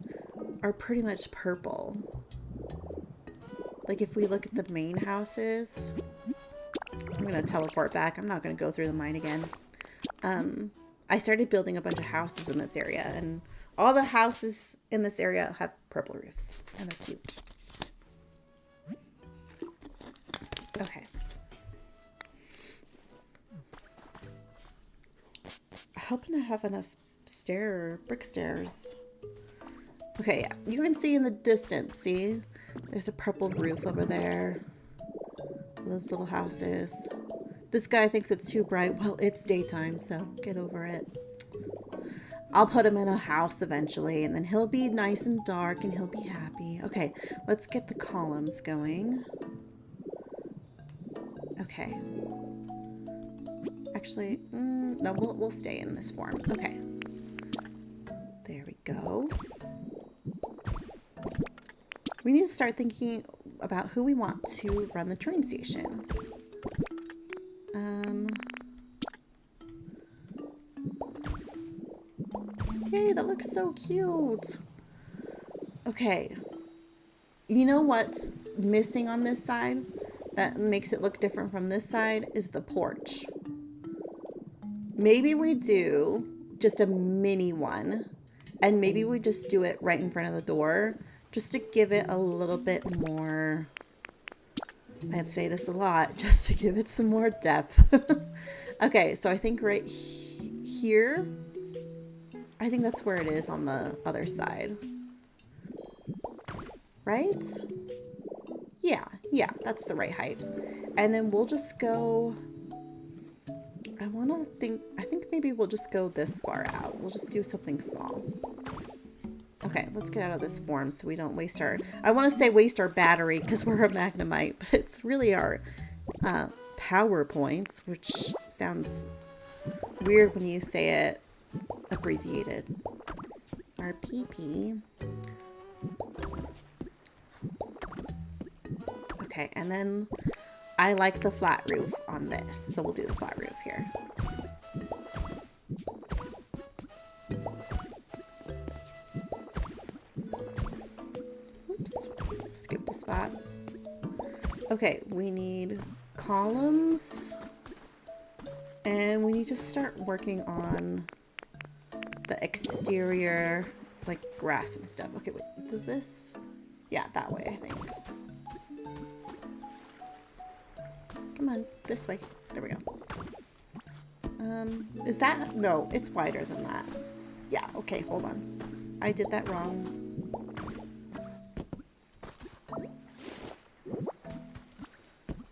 are pretty much purple. Like if we look at the main houses, I'm going to teleport back. I'm not going to go through the mine again. I started building a bunch of houses in this area, and all the houses in this area have purple roofs, and they're cute. Okay. I'm hoping I have enough brick stairs. Okay, yeah. You can see in the distance, see? There's a purple roof over there. Those little houses. This guy thinks it's too bright. Well, it's daytime, so get over it. I'll put him in a house eventually, and then he'll be nice and dark, and he'll be happy. Okay, let's get the columns going. Okay. Actually, no, we'll stay in this form. Okay. There we go. We need to start thinking about who we want to run the train station. Yay, that looks so cute. Okay. You know what's missing on this side that makes it look different from this side is the porch. Maybe we do just a mini one, and maybe we just do it right in front of the door just to give it a little bit more, I'd say this a lot, just to give it some more depth. Okay, so I think right here, I think that's where it is on the other side. Right? Yeah, that's the right height. And then we'll just go, I think maybe we'll just go this far out. We'll just do something small. Okay, let's get out of this form so we don't waste our, I want to say waste our battery because we're a Magnemite, but it's really our power points, which sounds weird when you say it abbreviated. Our PP. Okay, and then I like the flat roof on this, so we'll do the flat roof here. Oops, skipped a spot. Okay, we need columns, and we need to start working on the exterior, like grass and stuff. Okay, wait, does this? Yeah, that way, I think. Come on, this way. There we go. Is that? No, it's wider than that. Yeah, okay, hold on. I did that wrong.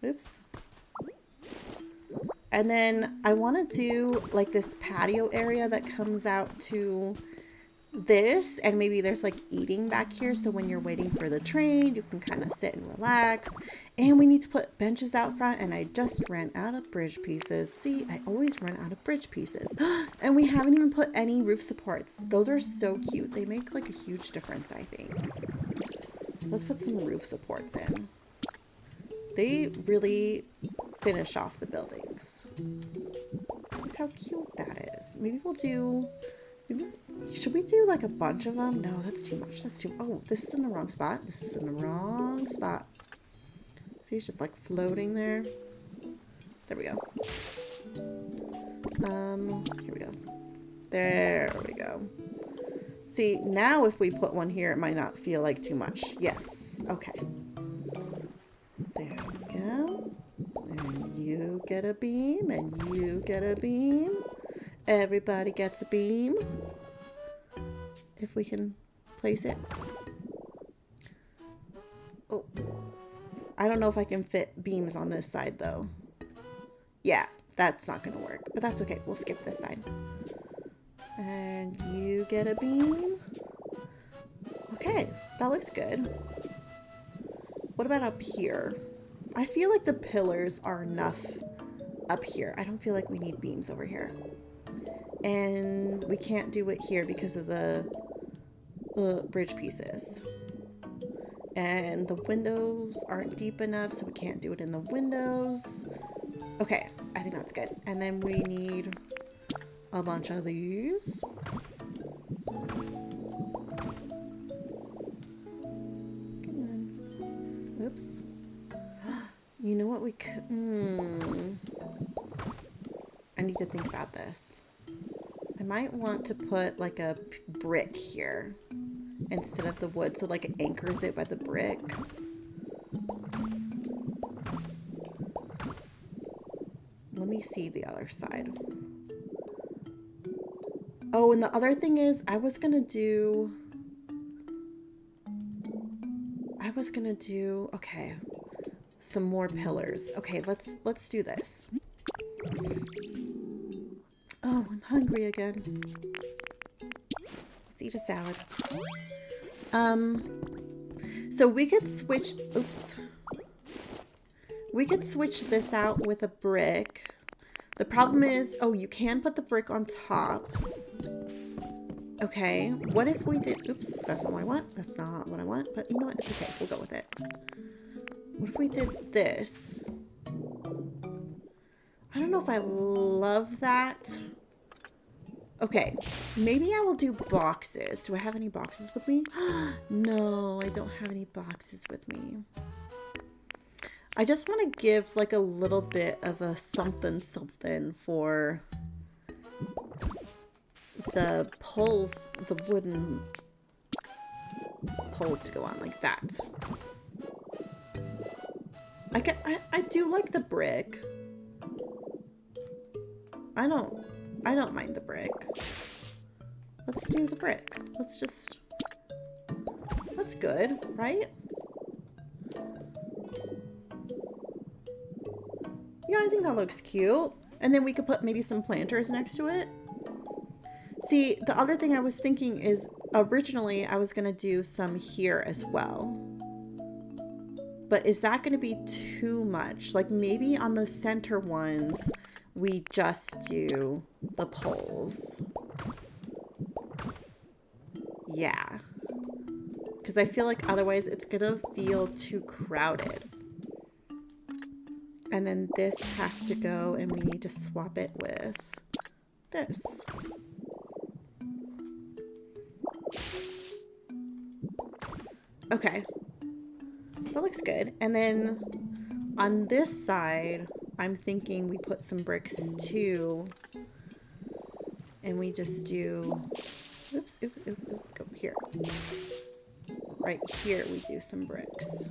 Oops. And then I want to do like this patio area that comes out to this, and maybe there's like eating back here, so when you're waiting for the train you can kind of sit and relax. And we need to put benches out front, and I just ran out of bridge pieces. See, I always run out of bridge pieces. And we haven't even put any roof supports. Those are so cute. They make like a huge difference, I think. Let's put some roof supports in. They really finish off the buildings. Look how cute that is. Maybe we'll do, should we do like a bunch of them? No, that's too much. That's too, oh, this is in the wrong spot. This is in the wrong spot. See, it's just like floating there. There we go. Here we go. There we go. See, now if we put one here, it might not feel like too much. Yes. Okay. There we go. And you get a beam, and you get a beam. Everybody gets a beam. If we can place it. Oh. I don't know if I can fit beams on this side, though. Yeah, that's not going to work. But that's okay. We'll skip this side. And you get a beam. Okay, that looks good. What about up here? I feel like the pillars are enough up here. I don't feel like we need beams over here. And we can't do it here because of the bridge pieces. And the windows aren't deep enough, so we can't do it in the windows. Okay, I think that's good. And then we need a bunch of these. Come on. Oops. You know what we could... I need to think about this. I might want to put like a brick here instead of the wood, so like it anchors it by the brick. Let me see the other side. Oh, and the other thing is I was gonna do, okay, some more pillars. Okay, let's do this. Oh, I'm hungry again. Let's eat a salad. So we could switch, oops. We could switch this out with a brick. The problem is, oh, you can put the brick on top. Okay, what if we did, oops, that's not what I want. That's not what I want, but you know what? It's okay, we'll go with it. What if we did this? I don't know if I love that. Okay, maybe I will do boxes. Do I have any boxes with me? No, I don't have any boxes with me. I just want to give like a little bit of a something for the poles, the wooden poles to go on like that. I do like the brick. I don't mind the brick. Let's do the brick. That's good, right? Yeah, I think that looks cute. And then we could put maybe some planters next to it. See, the other thing I was thinking is originally I was going to do some here as well. But is that going to be too much? Like maybe on the center ones, we just do the poles. Yeah. Because I feel like otherwise it's going to feel too crowded. And then this has to go and we need to swap it with this. Okay. That looks good. And then on this side, I'm thinking we put some bricks too. And we just do, oops, go here. Right here we do some bricks.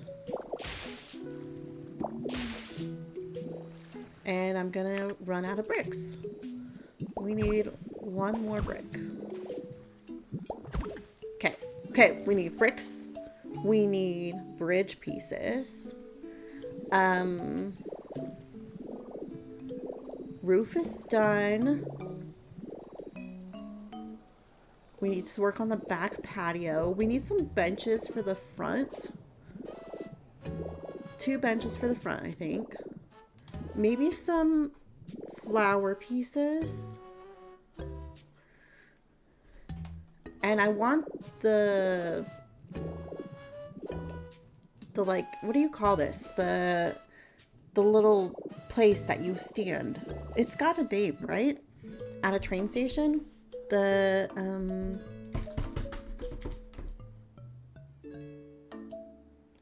And I'm gonna run out of bricks. We need one more brick. Okay, we need bricks. We need bridge pieces. Roof is done. We need to work on the back patio. We need some benches for the front. 2 benches for the front, I think. Maybe some flower pieces. And I want the like, what do you call this? The little place that you stand. It's got a name, right? At a train station? The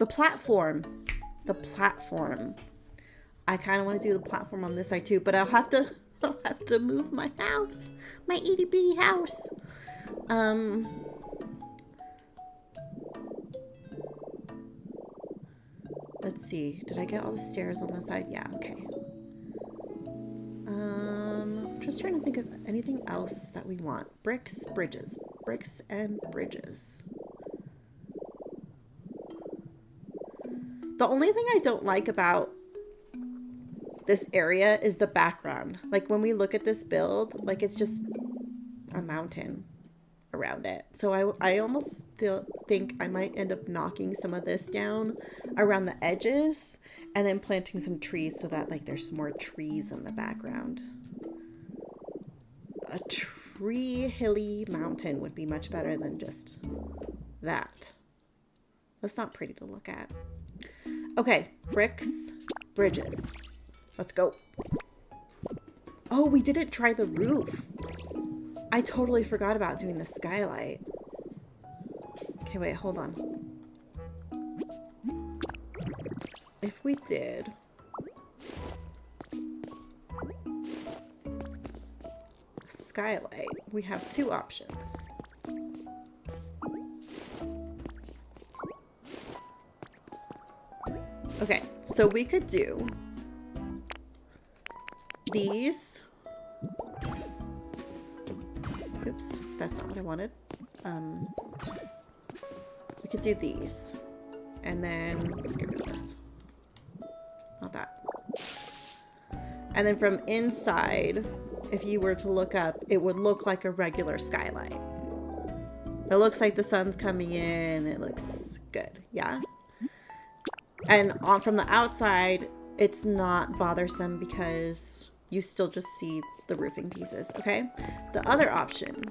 platform. The platform. I kind of want to do the platform on this side too, but I'll have to move my house. My itty bitty house. Let's see. Did I get all the stairs on this side? Yeah, okay. Just trying to think of anything else that we want. Bricks, bridges. Bricks and bridges. The only thing I don't like about this area is the background. Like when we look at this build, like it's just a mountain around it. So I almost think I might end up knocking some of this down around the edges and then planting some trees so that like there's some more trees in the background. A tree hilly mountain would be much better than just that. That's not pretty to look at. Okay, bricks, bridges. Let's go. Oh, we didn't try the roof. I totally forgot about doing the skylight. Okay, wait, hold on. If we did... skylight, we have 2 options. Okay, so we could do these. Oops, that's not what I wanted. We could do these. And then let's get rid of this. Not that. And then from inside, if you were to look up, it would look like a regular skylight. It looks like the sun's coming in. It looks good. Yeah. And from the outside, it's not bothersome because you still just see the roofing pieces, okay? The other option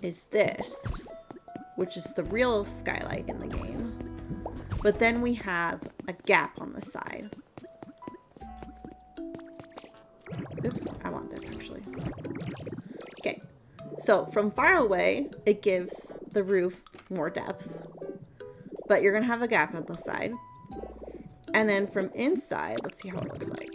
is this, which is the real skylight in the game. But then we have a gap on the side. Oops, I want this actually. Okay, so from far away, it gives the roof more depth, but you're gonna have a gap on the side. And then from inside, let's see how it looks like.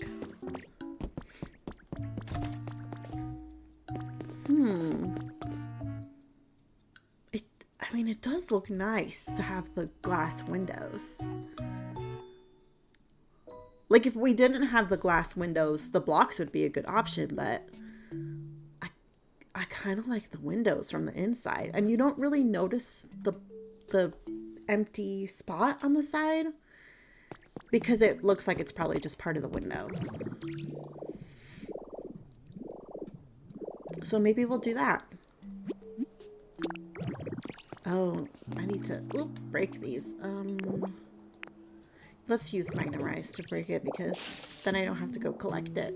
I mean, it does look nice to have the glass windows. Like, if we didn't have the glass windows, the blocks would be a good option, but I kind of like the windows from the inside. And you don't really notice the empty spot on the side because it looks like it's probably just part of the window. So maybe we'll do that. Oh, I need to break these. Let's use Magnemize to break it because then I don't have to go collect it.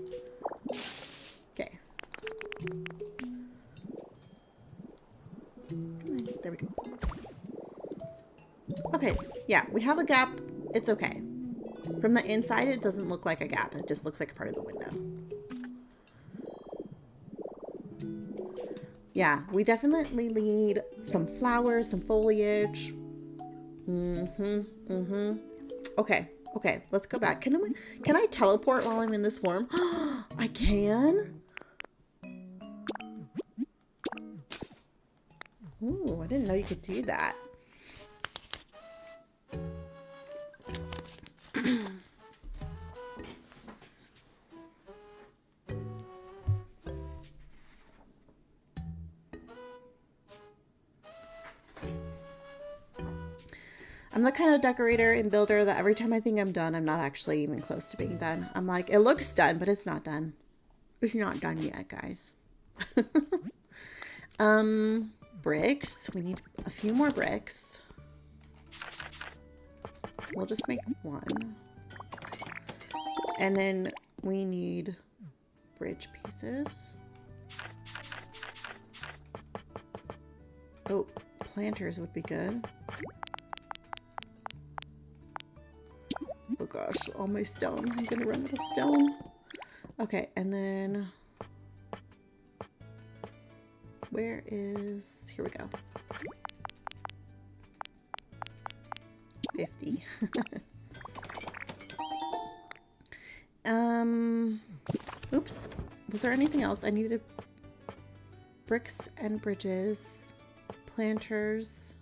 Okay. There we go. Okay, yeah, we have a gap. It's okay. From the inside, it doesn't look like a gap. It just looks like a part of the window. Yeah, we definitely need some flowers, some foliage. Okay, let's go back. Can I teleport while I'm in this form? I can? Ooh, I didn't know you could do that. I'm the kind of decorator and builder that every time I think I'm done, I'm not actually even close to being done. I'm like, it looks done, but it's not done. It's not done yet, guys. Bricks. We need a few more bricks. We'll just make one. And then we need bridge pieces. Oh, planters would be good. Oh gosh, all my stone. I'm gonna run out of stone. Okay, and then where is, here we go. 50. Oops. Was there anything else? I needed bricks and bridges, planters.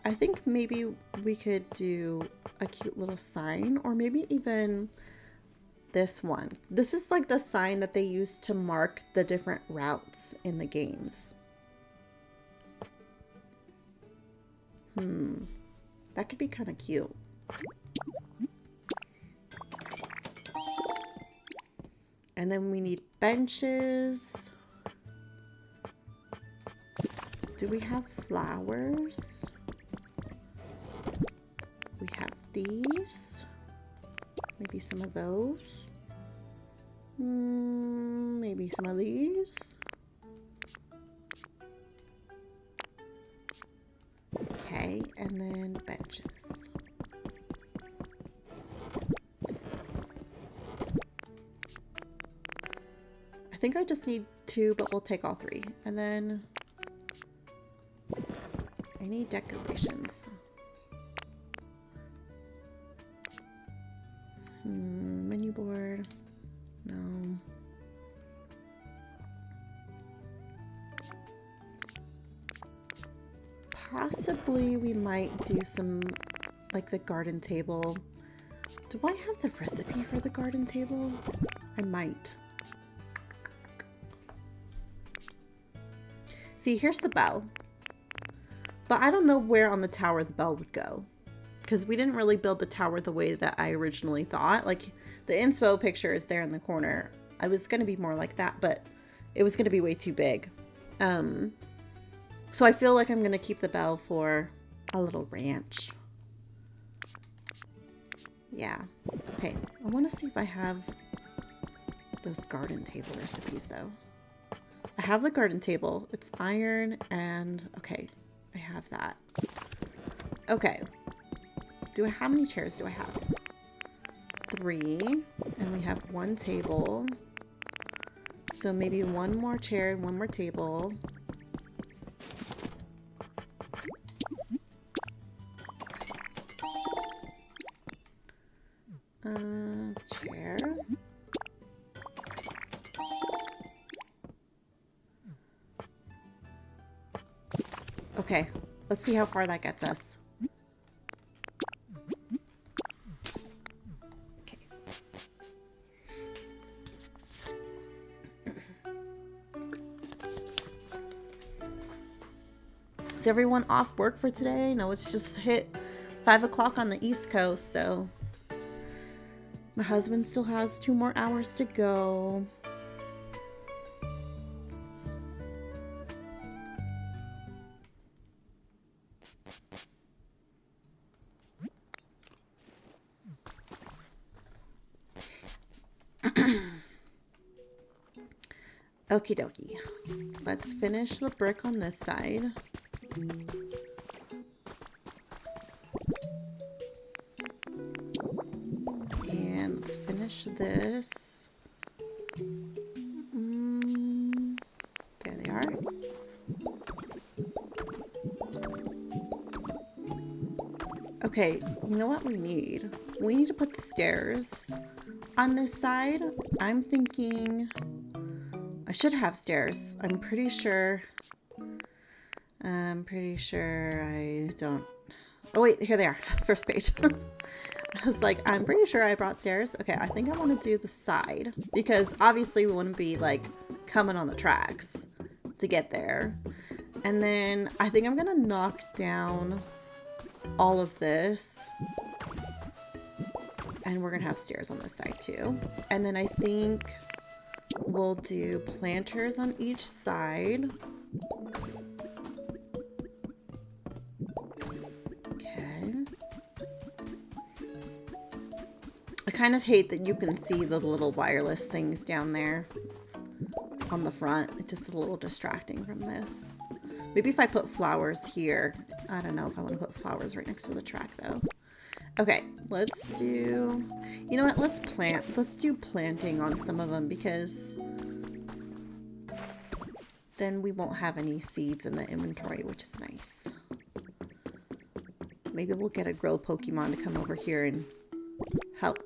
I think maybe we could do a cute little sign, or maybe even this one. This is like the sign that they use to mark the different routes in the games. That could be kind of cute. And then we need benches. Do we have flowers? We have these. Maybe some of those. Maybe some of these. Okay, and then benches. I think I just need 2, but we'll take all 3. And then I need decorations. Menu board. No. Possibly we might do some, like the garden table. Do I have the recipe for the garden table? I might. See, here's the bell. But I don't know where on the tower the bell would go, because we didn't really build the tower the way that I originally thought. Like, the inspo picture is there in the corner. I was going to be more like that, but it was going to be way too big. So I feel like I'm going to keep the bell for a little ranch. Yeah. Okay, I want to see if I have those garden table recipes, though. I have the garden table. It's iron and... Okay, I have that. Okay. How many chairs do I have? 3. And we have 1 table. So maybe 1 more chair and 1 more table. Chair. Okay, let's see how far that gets us. Okay. Is everyone off work for today? No, it's just hit 5 o'clock on the East Coast, so my husband still has 2 more hours to go. Okie dokie. Let's finish the brick on this side. And let's finish this. There they are. Okay, you know what we need? We need to put stairs on this side. I'm thinking I should have stairs. I'm pretty sure I don't. Oh wait, here they are. First page. I was like, I'm pretty sure I brought stairs. Okay, I think I want to do the side because obviously we wouldn't be like coming on the tracks to get there. And then I think I'm gonna knock down all of this. And we're gonna have stairs on this side too. And then I think we'll do planters on each side. Okay. I kind of hate that you can see the little wireless things down there on the front. It's just a little distracting from this. Maybe if I put flowers here. I don't know if I want to put flowers right next to the track though. Okay, let's do, you know what, let's do planting on some of them because then we won't have any seeds in the inventory, which is nice. Maybe we'll get a grow Pokemon to come over here and help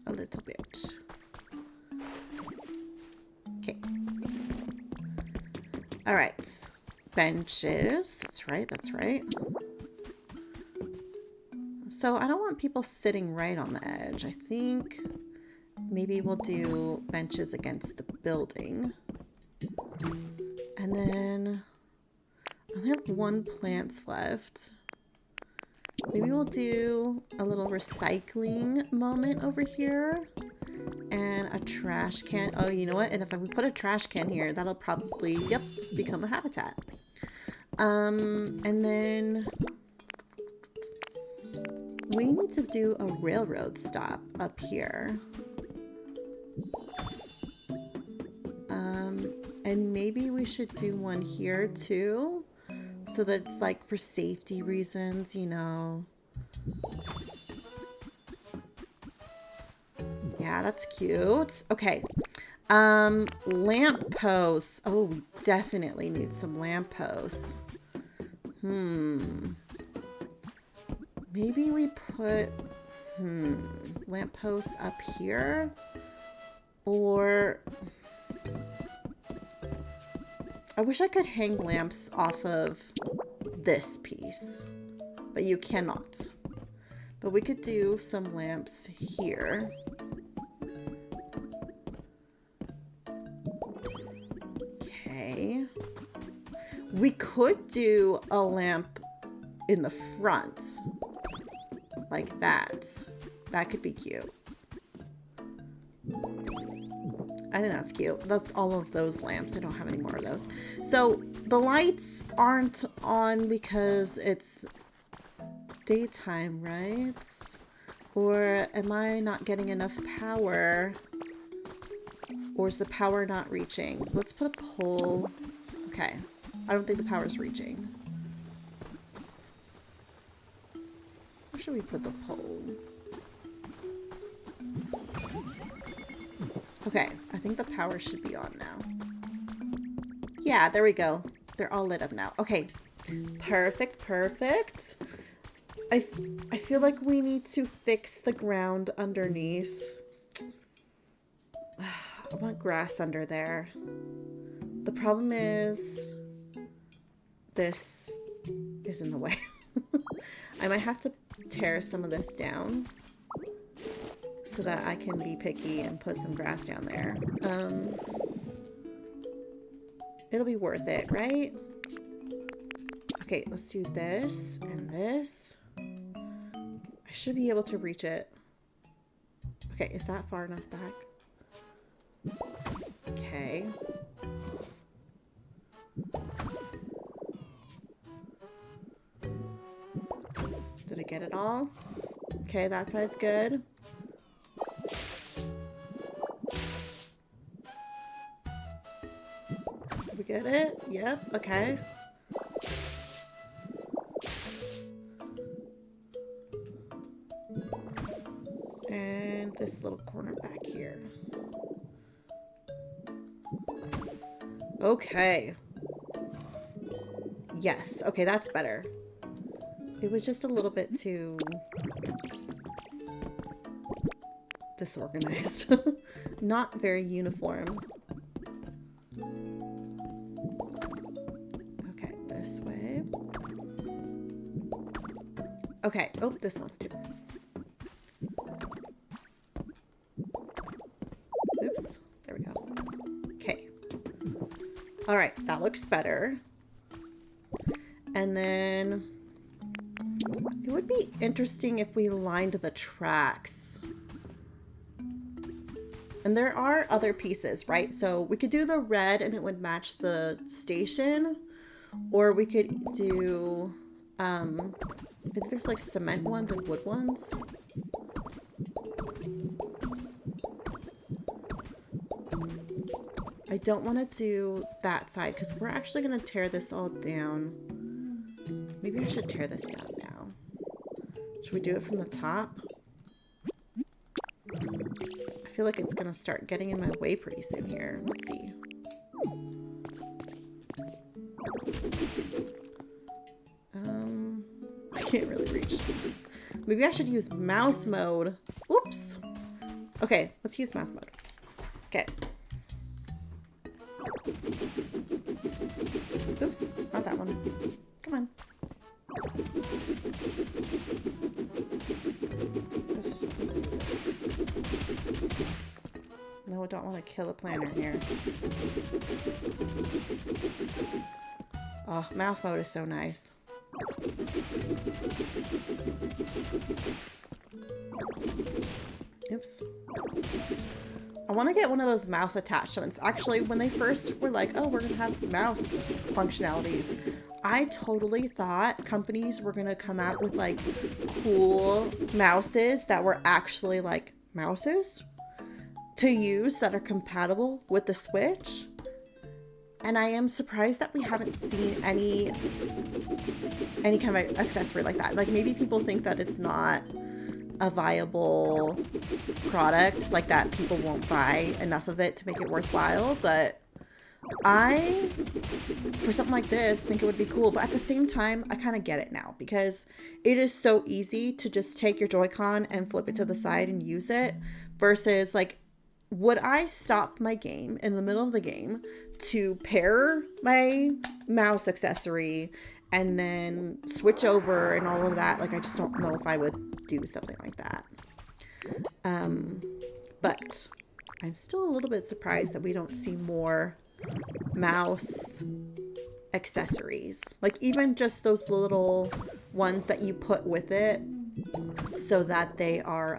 a little bit. Okay. All right, benches, that's right. So I don't want people sitting right on the edge. I think maybe we'll do benches against the building. And then I only have 1 plant left. Maybe we'll do a little recycling moment over here. And a trash can. Oh, you know what? And if we put a trash can here, that'll probably, yep, become a habitat. And then we need to do a railroad stop up here. And maybe we should do one here too. So that it's like for safety reasons, you know. Yeah, that's cute. Okay. Lamp posts. Oh, we definitely need some lamp posts. Maybe we put lampposts up here, or I wish I could hang lamps off of this piece, but you cannot. But we could do some lamps here. Okay. We could do a lamp in the front. Like that. That could be cute. I think that's cute. That's all of those lamps. I don't have any more of those. So the lights aren't on because it's daytime, right? Or am I not getting enough power? Or is the power not reaching? Let's put a pole. Okay. I don't think the power's reaching. should we put the pole? Okay, I think the power should be on now. Yeah, there we go. They're all lit up now. Okay, perfect, perfect. I feel like we need to fix the ground underneath. I want grass under there. The problem is this is in the way. I might have to tear some of this down so that I can be picky and put some grass down there. It'll be worth it, right? Okay, let's do this and this. I should be able to reach it. Okay, is that far enough back? Okay. Did I get it all? Okay, that side's good. Did we get it? Yep, okay. And this little corner back here. Okay. Yes, okay, that's better. It was just a little bit too disorganized. Not very uniform. Okay, this way. Okay, oh, this one too. Oops, there we go. Okay. All right, that looks better. And then it would be interesting if we lined the tracks. And there are other pieces, right? So we could do the red and it would match the station. Or we could do, I think there's like cement ones and wood ones. I don't want to do that side because we're actually going to tear this all down. Maybe I should tear this down now. Should we do it from the top? I feel like it's going to start getting in my way pretty soon here. Let's see. I can't really reach. Maybe I should use mouse mode. Oops. Okay, let's use mouse mode. Okay. Oops, not that one. Come on. Let's do this. No, I don't want to kill a planner here. Oh, mouse mode is so nice. Oops. I want to get one of those mouse attachments. Actually, when they first were like, oh, we're going to have mouse functionalities, I totally thought companies were going to come out with like cool mouses that were actually like mouses to use that are compatible with the Switch. And I am surprised that we haven't seen any kind of accessory like that. Like maybe people think that it's not a viable product, like that people won't buy enough of it to make it worthwhile, but I, for something like this, think it would be cool. But at the same time, I kind of get it now because it is so easy to just take your Joy-Con and flip it to the side and use it versus like, would I stop my game in the middle of the game to pair my mouse accessory and then switch over and all of that? Like, I just don't know if I would do something like that. But I'm still a little bit surprised that we don't see more mouse accessories. Like, even just those little ones that you put with it so that they are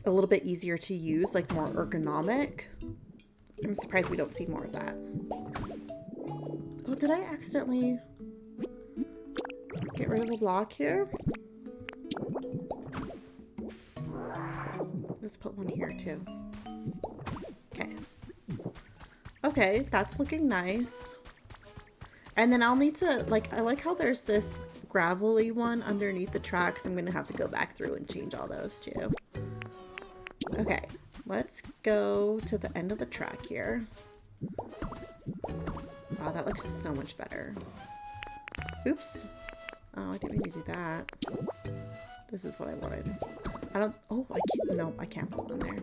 a little bit easier to use, like more ergonomic. I'm surprised we don't see more of that. Oh, did I accidentally get rid of a block here? Let's put one here too. Okay. Okay, that's looking nice. And then I'll need to, like, I like how there's this gravelly one underneath the tracks. I'm gonna have to go back through and change all those too. Okay, let's go to the end of the track here. Wow, that looks so much better. Oops. Oh, I didn't mean to do that. This is what I wanted. I don't, oh, I can't, no, I can't put one there.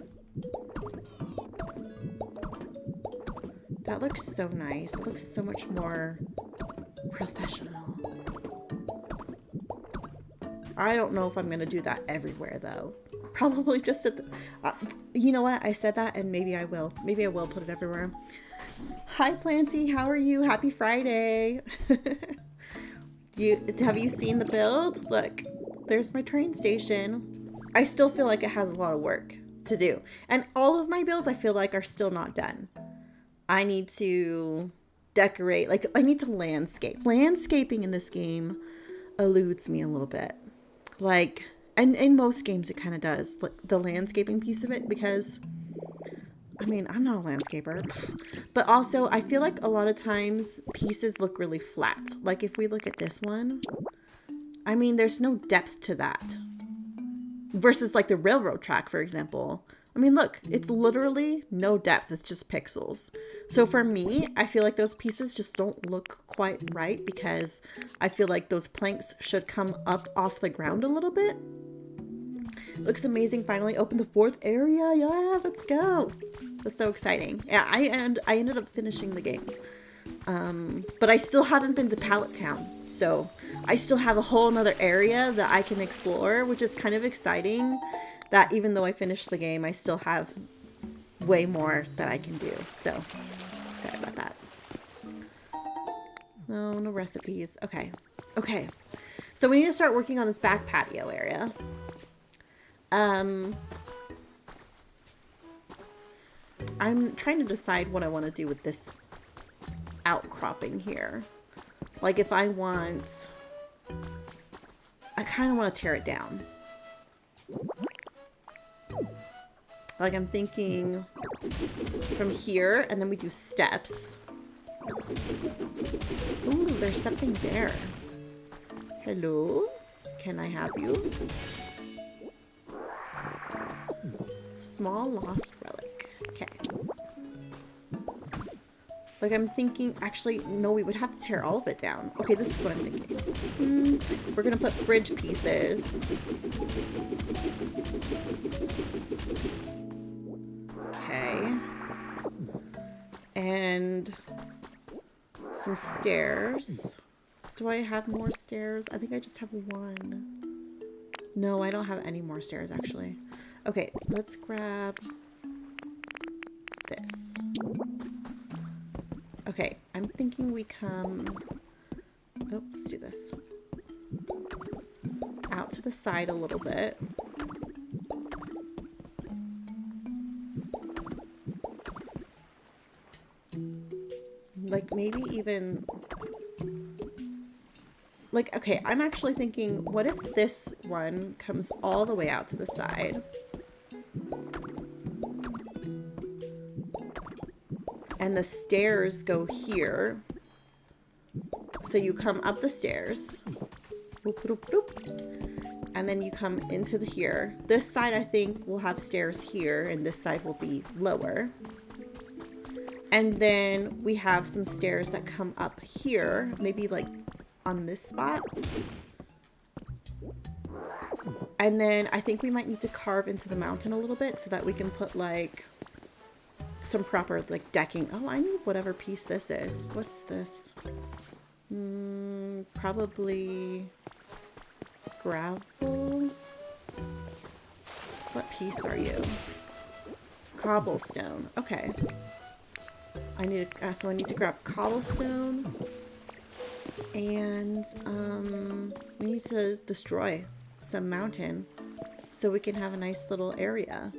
That looks so nice. It looks so much more professional. I don't know if I'm gonna do that everywhere though. Probably just at the, you know what? I said that and maybe I will. Maybe I will put it everywhere. Hi Planty, how are you? Happy Friday. Have you seen the build? Look, there's my train station. I still feel like it has a lot of work to do. And all of my builds I feel like are still not done. I need to decorate, like I need to landscape. Landscaping in this game eludes me a little bit. Like, and in most games it kind of does, like the landscaping piece of it, because I mean, I'm not a landscaper, but also I feel like a lot of times pieces look really flat. Like if we look at this one, I mean, there's no depth to that versus like the railroad track, for example. I mean, look, it's literally no depth. It's just pixels. So for me, I feel like those pieces just don't look quite right because I feel like those planks should come up off the ground a little bit. Looks amazing. Finally opened the 4th area. Yeah, let's go. That's so exciting. Yeah, I ended up finishing the game. But I still haven't been to Pallet Town. So I still have a whole another area that I can explore, which is kind of exciting. That even though I finished the game, I still have way more that I can do. So excited about that. No recipes. Okay. Okay. So we need to start working on this back patio area. I'm trying to decide what I want to do with this outcropping here. Like if I kind of want to tear it down. Like I'm thinking from here and then we do steps. Ooh, there's something there. Hello? Can I have you? Small lost relic. Okay. Like I'm thinking, actually, no, we would have to tear all of it down. Okay, this is what I'm thinking. We're gonna put bridge pieces. Okay. And some stairs. Do I have more stairs? I think I just have one. No, I don't have any more stairs, actually. Okay, let's grab this. Okay, I'm thinking we come... Oh, let's do this. Out to the side a little bit. Like, maybe even... Like, okay, I'm actually thinking, what if this one comes all the way out to the side? And the stairs go here. So you come up the stairs. Boop, boop, boop, and then you come into the here. This side, I think, will have stairs here, and this side will be lower. And then we have some stairs that come up here, maybe like on this spot. And then I think we might need to carve into the mountain a little bit so that we can put like some proper like decking. Oh, I need whatever piece this is. What's this? Probably gravel. What piece are you? Cobblestone. Okay. I need so I need to grab cobblestone, and we need to destroy some mountain so we can have a nice little area.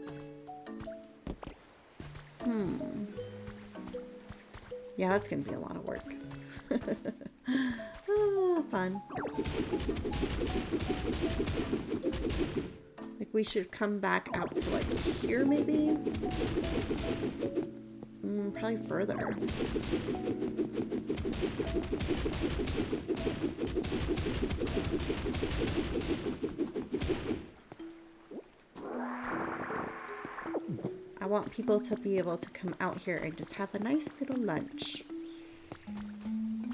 Yeah, that's gonna be a lot of work. Oh, fun. Like we should come back out to like here maybe? Probably further. I want people to be able to come out here and just have a nice little lunch.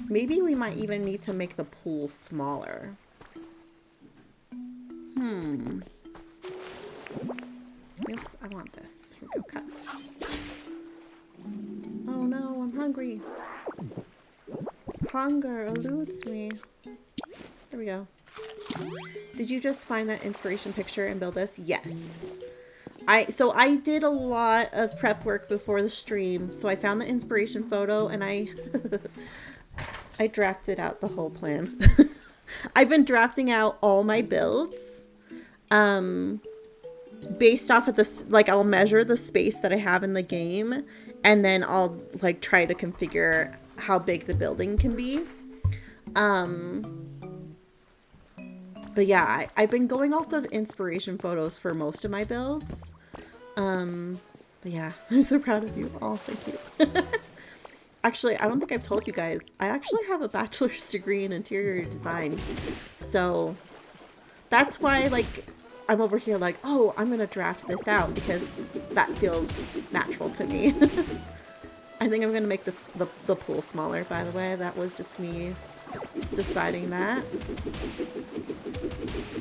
Maybe we might even need to make the pool smaller. Oops, I want this. Here we go, cut. Oh no, I'm hungry. Hunger eludes me. There we go. Did you just find that inspiration picture and build this? Yes. So I did a lot of prep work before the stream. So I found the inspiration photo and I drafted out the whole plan. I've been drafting out all my builds. Based off of this, like I'll measure the space that I have in the game and then I'll like try to configure how big the building can be. But yeah, I've been going off of inspiration photos for most of my builds. But yeah, I'm so proud of you all. Thank you. Actually, I don't think I've told you guys, I actually have a bachelor's degree in interior design. So that's why like I'm over here like, oh, I'm gonna draft this out because that feels natural to me. I think I'm gonna make this the pool smaller, by the way. That was just me deciding that.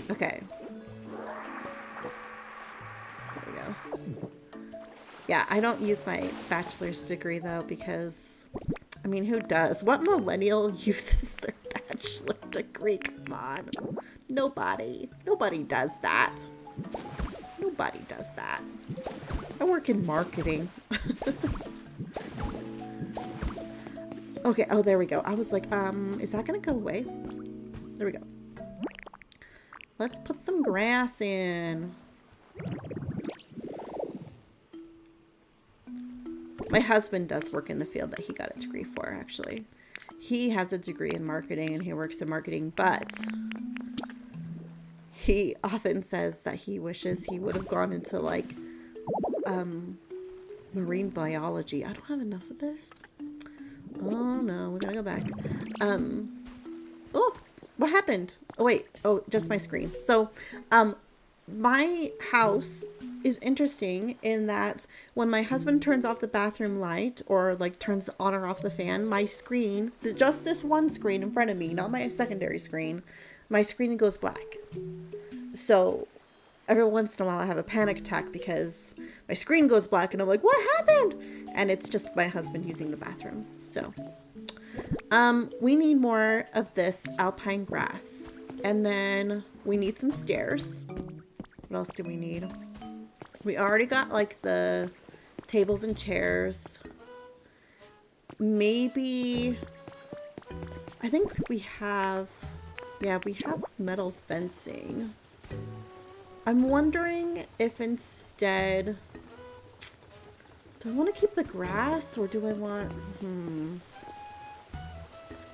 Okay. There we go. Yeah, I don't use my bachelor's degree though because, I mean, who does? What millennial uses their bachelor degree? Come on. Nobody. Nobody does that. Nobody does that. I work in marketing. Okay, oh, there we go. I was like, is that gonna go away? There we go. Let's put some grass in. My husband does work in the field that he got a degree for, actually. He has a degree in marketing and he works in marketing, but he often says that he wishes he would have gone into like marine biology. I don't have enough of this. Oh no, we gotta go back. Oh, what happened? Oh wait, oh, just my screen. So, my house is interesting in that when my husband turns off the bathroom light or like turns on or off the fan, my screen, just this one screen in front of me, not my secondary screen, my screen goes black. So every once in a while I have a panic attack because my screen goes black and I'm like, what happened? And it's just my husband using the bathroom. So, we need more of this alpine grass and then we need some stairs. What else do we need? We already got like the tables and chairs. Maybe, I think we have, yeah, we have metal fencing. I'm wondering if instead, do I want to keep the grass or do I want,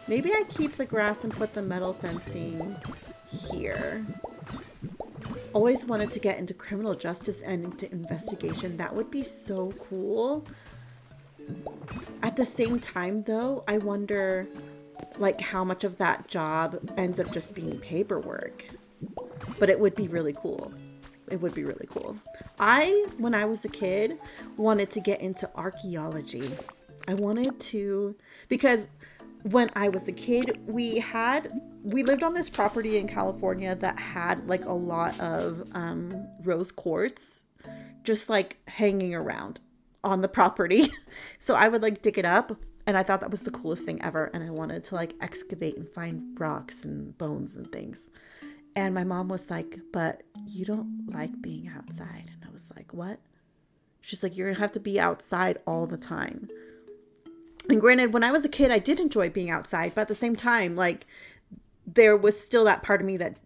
maybe I keep the grass and put the metal fencing here. Always wanted to get into criminal justice and into investigation. That would be so cool. At the same time though, I wonder like how much of that job ends up just being paperwork. But it would be really cool. It would be really cool. When I was a kid, wanted to get into archaeology. I wanted to, because when I was a kid, we lived on this property in California that had like a lot of rose quartz just like hanging around on the property. So I would like dig it up and I thought that was the coolest thing ever. And I wanted to like excavate and find rocks and bones and things. And my mom was like, but you don't like being outside. And I was like, what? She's like, you're gonna have to be outside all the time. And granted, when I was a kid, I did enjoy being outside, but at the same time, like, there was still that part of me that,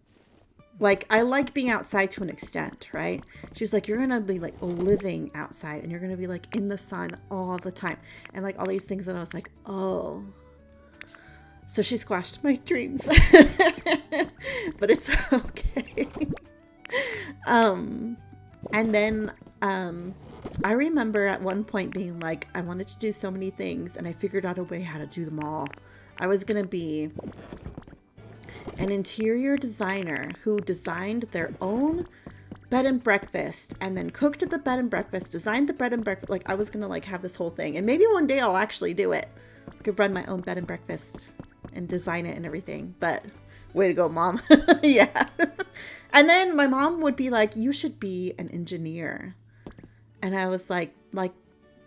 like, I like being outside to an extent, right? She was like, you're going to be, like, living outside, and you're going to be, like, in the sun all the time. And, like, all these things, and I was like, oh. So she squashed my dreams. But it's okay. And then, I remember at one point being like, I wanted to do so many things and I figured out a way how to do them all. I was going to be an interior designer who designed their own bed and breakfast and then cooked at the bed and breakfast, designed the bed and breakfast. Like, I was gonna like have this whole thing, and maybe one day I'll actually do it. I could run my own bed and breakfast and design it and everything. But way to go, Mom. Yeah. And then my mom would be like, you should be an engineer. And I was like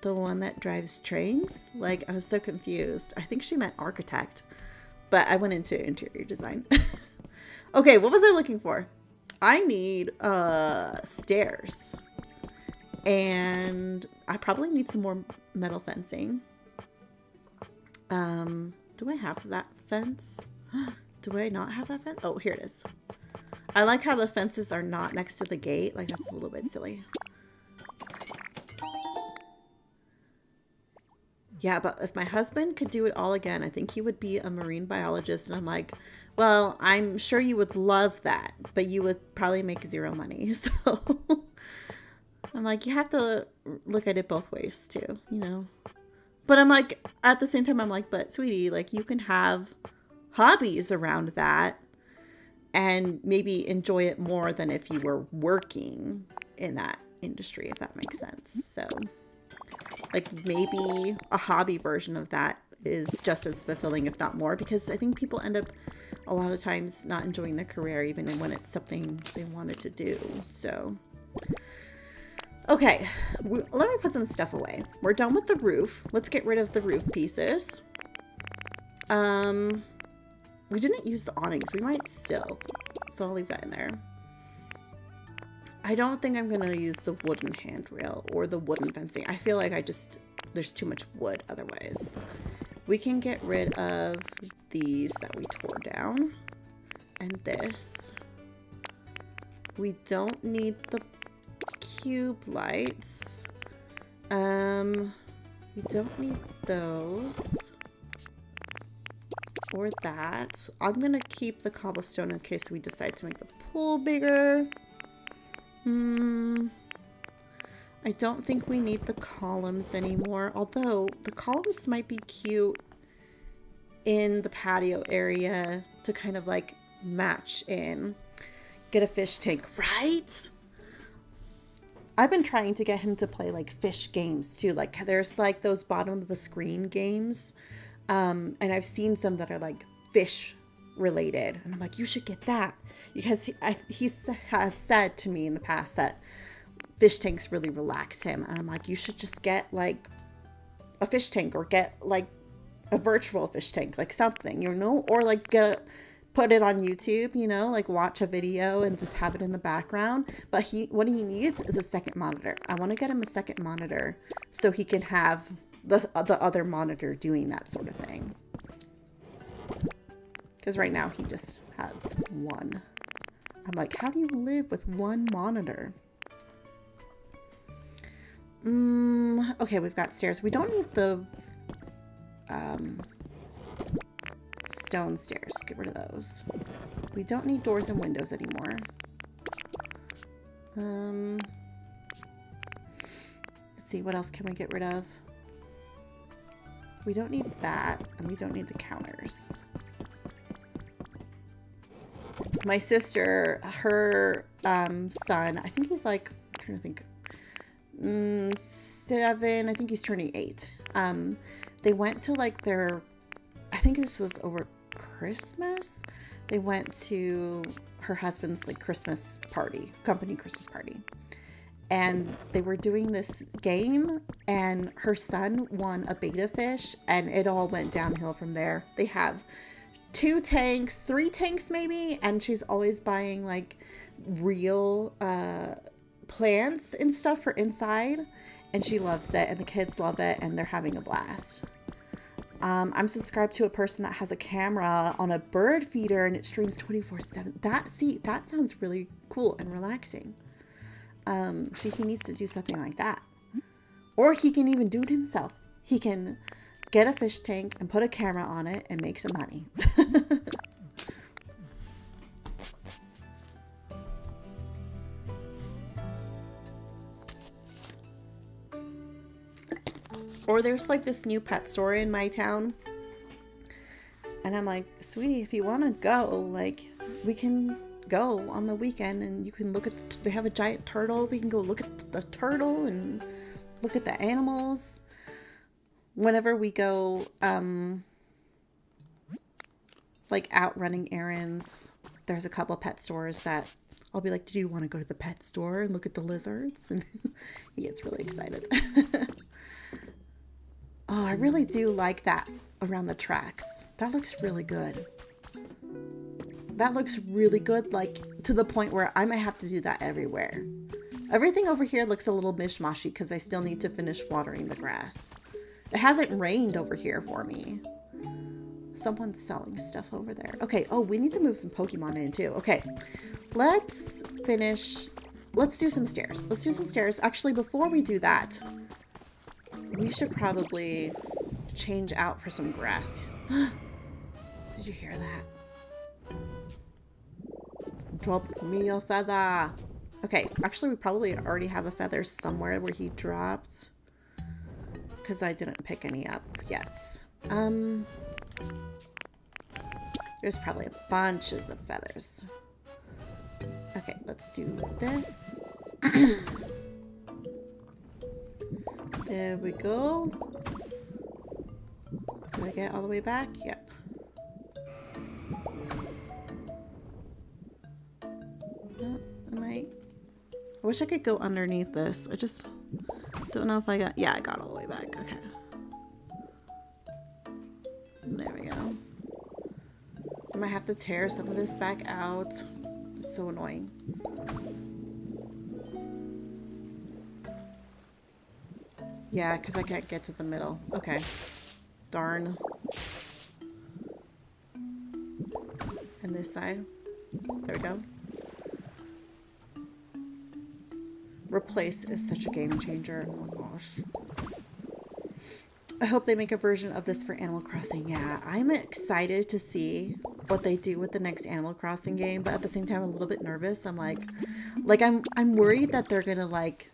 the one that drives trains? Like, I was so confused. I think she meant architect, but I went into interior design. Okay, what was I looking for? I need stairs. And I probably need some more metal fencing. Do I have that fence? Do I not have that fence? Oh, here it is. I like how the fences are not next to the gate. Like, that's a little bit silly. Yeah, but if my husband could do it all again, I think he would be a marine biologist. And I'm like, well, I'm sure you would love that, but you would probably make zero money. So I'm like, you have to look at it both ways too, you know? But I'm like, at the same time, I'm like, but sweetie, like, you can have hobbies around that and maybe enjoy it more than if you were working in that industry, if that makes sense. So like, maybe a hobby version of that is just as fulfilling, if not more, because I think people end up a lot of times not enjoying their career even when it's something they wanted to do. So okay, let me put some stuff away. We're done with the roof. Let's get rid of the roof pieces. We didn't use the awnings. We might still, so I'll leave that in there. I don't think I'm going to use the wooden handrail or the wooden fencing. I feel like there's too much wood otherwise. We can get rid of these that we tore down. And this. We don't need the cube lights. We don't need those. Or that. I'm going to keep the cobblestone in case we decide to make the pool bigger. I don't think we need the columns anymore, although the columns might be cute in the patio area to kind of like match in. Get a fish tank, right? I've been trying to get him to play like fish games too. Like, there's like those bottom of the screen games. And I've seen some that are like fish related, and I'm like, you should get that, because he has said to me in the past that fish tanks really relax him, and I'm like, you should just get like a fish tank, or get like a virtual fish tank, like something, you know, or like put it on YouTube, you know, like watch a video and just have it in the background. But what he needs is a second monitor. I want to get him a second monitor so he can have the other monitor doing that sort of thing. Because right now he just has one. I'm like, how do you live with one monitor? Okay, we've got stairs. We don't need the stone stairs. Get rid of those. We don't need doors and windows anymore. Let's see, what else can we get rid of? We don't need that, and we don't need the counters. My sister, her son, I think he's like, I'm trying to think, 7, I think he's turning 8. They went to like I think this was over Christmas. They went to her husband's like Christmas party, company Christmas party. And they were doing this game, and her son won a betta fish, and it all went downhill from there. They have 2 tanks, 3 tanks maybe, and she's always buying like real plants and stuff for inside, and she loves it, and the kids love it, and they're having a blast. I'm subscribed to a person that has a camera on a bird feeder, and it streams 24/7. That sounds really cool and relaxing. So he needs to do something like that. Or he can even do it himself. He can get a fish tank and put a camera on it and make some money. Or there's like this new pet store in my town. And And I'm like, sweetie, if you want to go, like, we can go on the weekend and you can look at, they have a giant turtle. We can go look at the turtle and look at the animals. Whenever we go, like out running errands, there's a couple pet stores that I'll be like, do you want to go to the pet store and look at the lizards? And he gets really excited. Oh, I really do like that around the tracks. That looks really good. That looks really good, like to the point where I might have to do that everywhere. Everything over here looks a little mishmashy because I still need to finish watering the grass. It hasn't rained over here for me. Someone's selling stuff over there. Okay, oh, we need to move some Pokemon in too. Okay, let's finish. Let's do some stairs. Let's do some stairs. Actually, before we do that, we should probably change out for some grass. Did you hear that? Drop me a feather. Okay, actually we probably already have a feather somewhere where he dropped, because I didn't pick any up yet. There's probably bunches of feathers. Okay, let's do this. There we go. Did I get all the way back? Yep. I wish I could go underneath this. I just don't know if I got... Yeah, I got all the way back. Okay. There we go. I might have to tear some of this back out. It's so annoying. Yeah, because I can't get to the middle. Okay. Darn. And this side. There we go. Replace is such a game changer. Oh my gosh. I hope they make a version of this for Animal Crossing. Yeah, I'm excited to see what they do with the next Animal Crossing game, but at the same time, I'm a little bit nervous. I'm like I'm worried that they're gonna like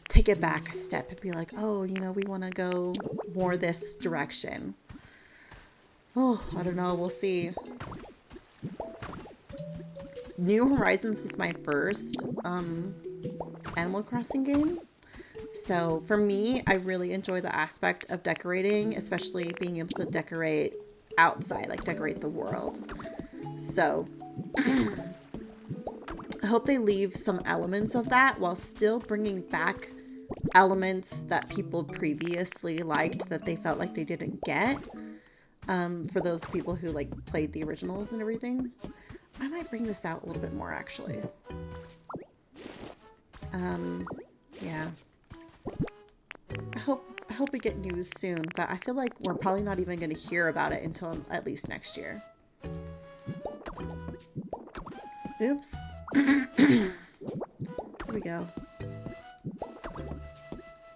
take it back a step and be like, oh, you know, we want to go more this direction. Oh, I don't know. We'll see. New Horizons was my first Animal Crossing game. So for me, I really enjoy the aspect of decorating, especially being able to decorate outside, like decorate the world. So I hope they leave some elements of that while still bringing back elements that people previously liked that they felt like they didn't get. For those people who like played the originals and everything. I might bring this out a little bit more actually. Yeah. I hope we get news soon, but I feel like we're probably not even going to hear about it until at least next year. Oops. Here we go.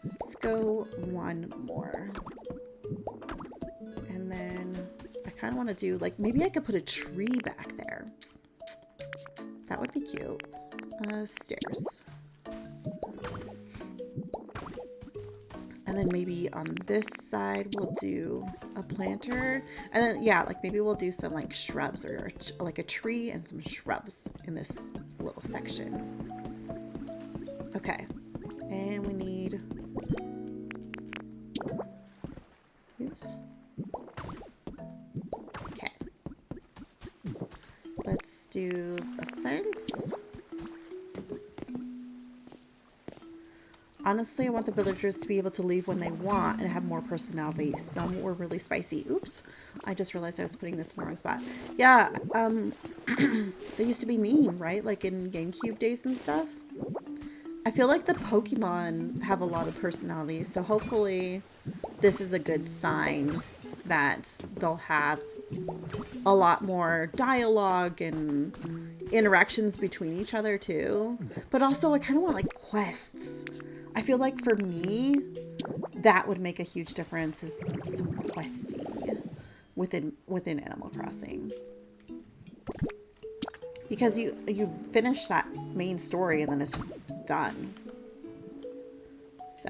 Let's go one more. And then I kind of want to do, like, maybe I could put a tree back there. That would be cute. Stairs. And then maybe on this side we'll do a planter. And then, yeah, like maybe we'll do some like shrubs or like a tree and some shrubs in this little section. Okay. And we need... Oops. Okay. Let's do the fence. Honestly, I want the villagers to be able to leave when they want and have more personality. Some were really spicy. Oops. I just realized I was putting this in the wrong spot. Yeah, they used to be mean, right? Like in GameCube days and stuff. I feel like the Pokemon have a lot of personality, so hopefully this is a good sign that they'll have a lot more dialogue and interactions between each other too. But also I kind of want like quests. I feel like for me, that would make a huge difference is some questing within Animal Crossing. Because you finish that main story and then it's just done. So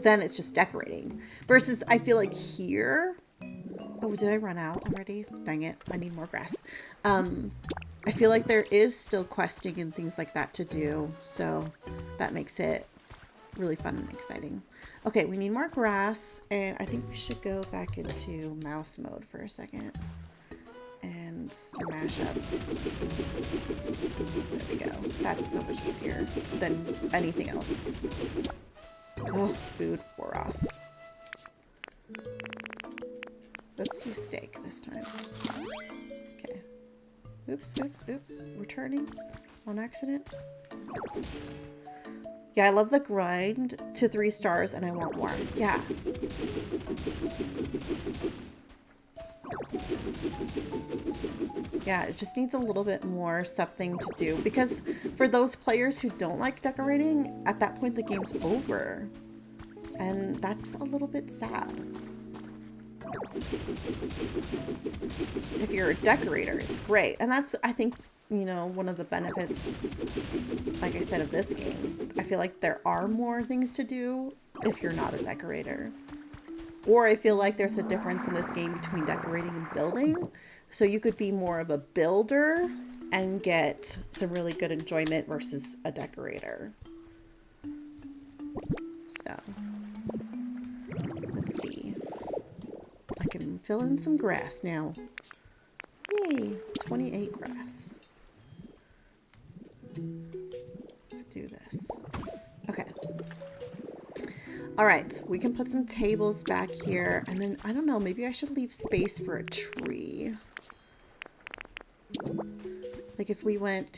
then it's just decorating. Versus I feel like here Oh, did I run out already? Dang it. I need more grass. I feel like there is still questing and things like that to do. So that makes it really fun and exciting. Okay, we need more grass. And I think we should go back into mouse mode for a second. And smash up. There we go. That's so much easier than anything else. Oh, food wore off. Let's do steak this time. Okay. Oops, oops, oops. Returning on accident. Yeah, I love the grind to 3 stars and I want more. Yeah. Yeah, it just needs a little bit more something to do. Because for those players who don't like decorating, at that point the game's over. And that's a little bit sad. If you're a decorator, it's great. And that's, I think, you know, one of the benefits, like I said, of this game. I feel like there are more things to do if you're not a decorator. Or I feel like there's a difference in this game between decorating and building. So you could be more of a builder and get some really good enjoyment versus a decorator. So, let's see. I can fill in some grass now. Yay, 28 grass. Let's do this. Okay. All right, we can put some tables back here. And then, I don't know, maybe I should leave space for a tree. Like if we went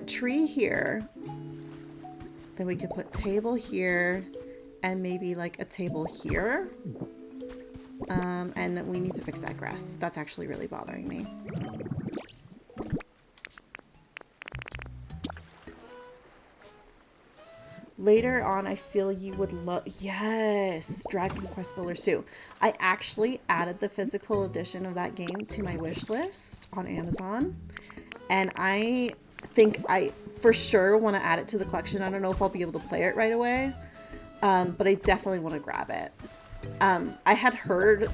tree here, then we could put table here and maybe like a table here. And then we need to fix that grass. That's actually really bothering me. Later on, I feel you would love... Yes! Dragon Quest Builders 2. I actually added the physical edition of that game to my wish list on Amazon. And I think I for sure want to add it to the collection. I don't know if I'll be able to play it right away. But I definitely want to grab it. I had heard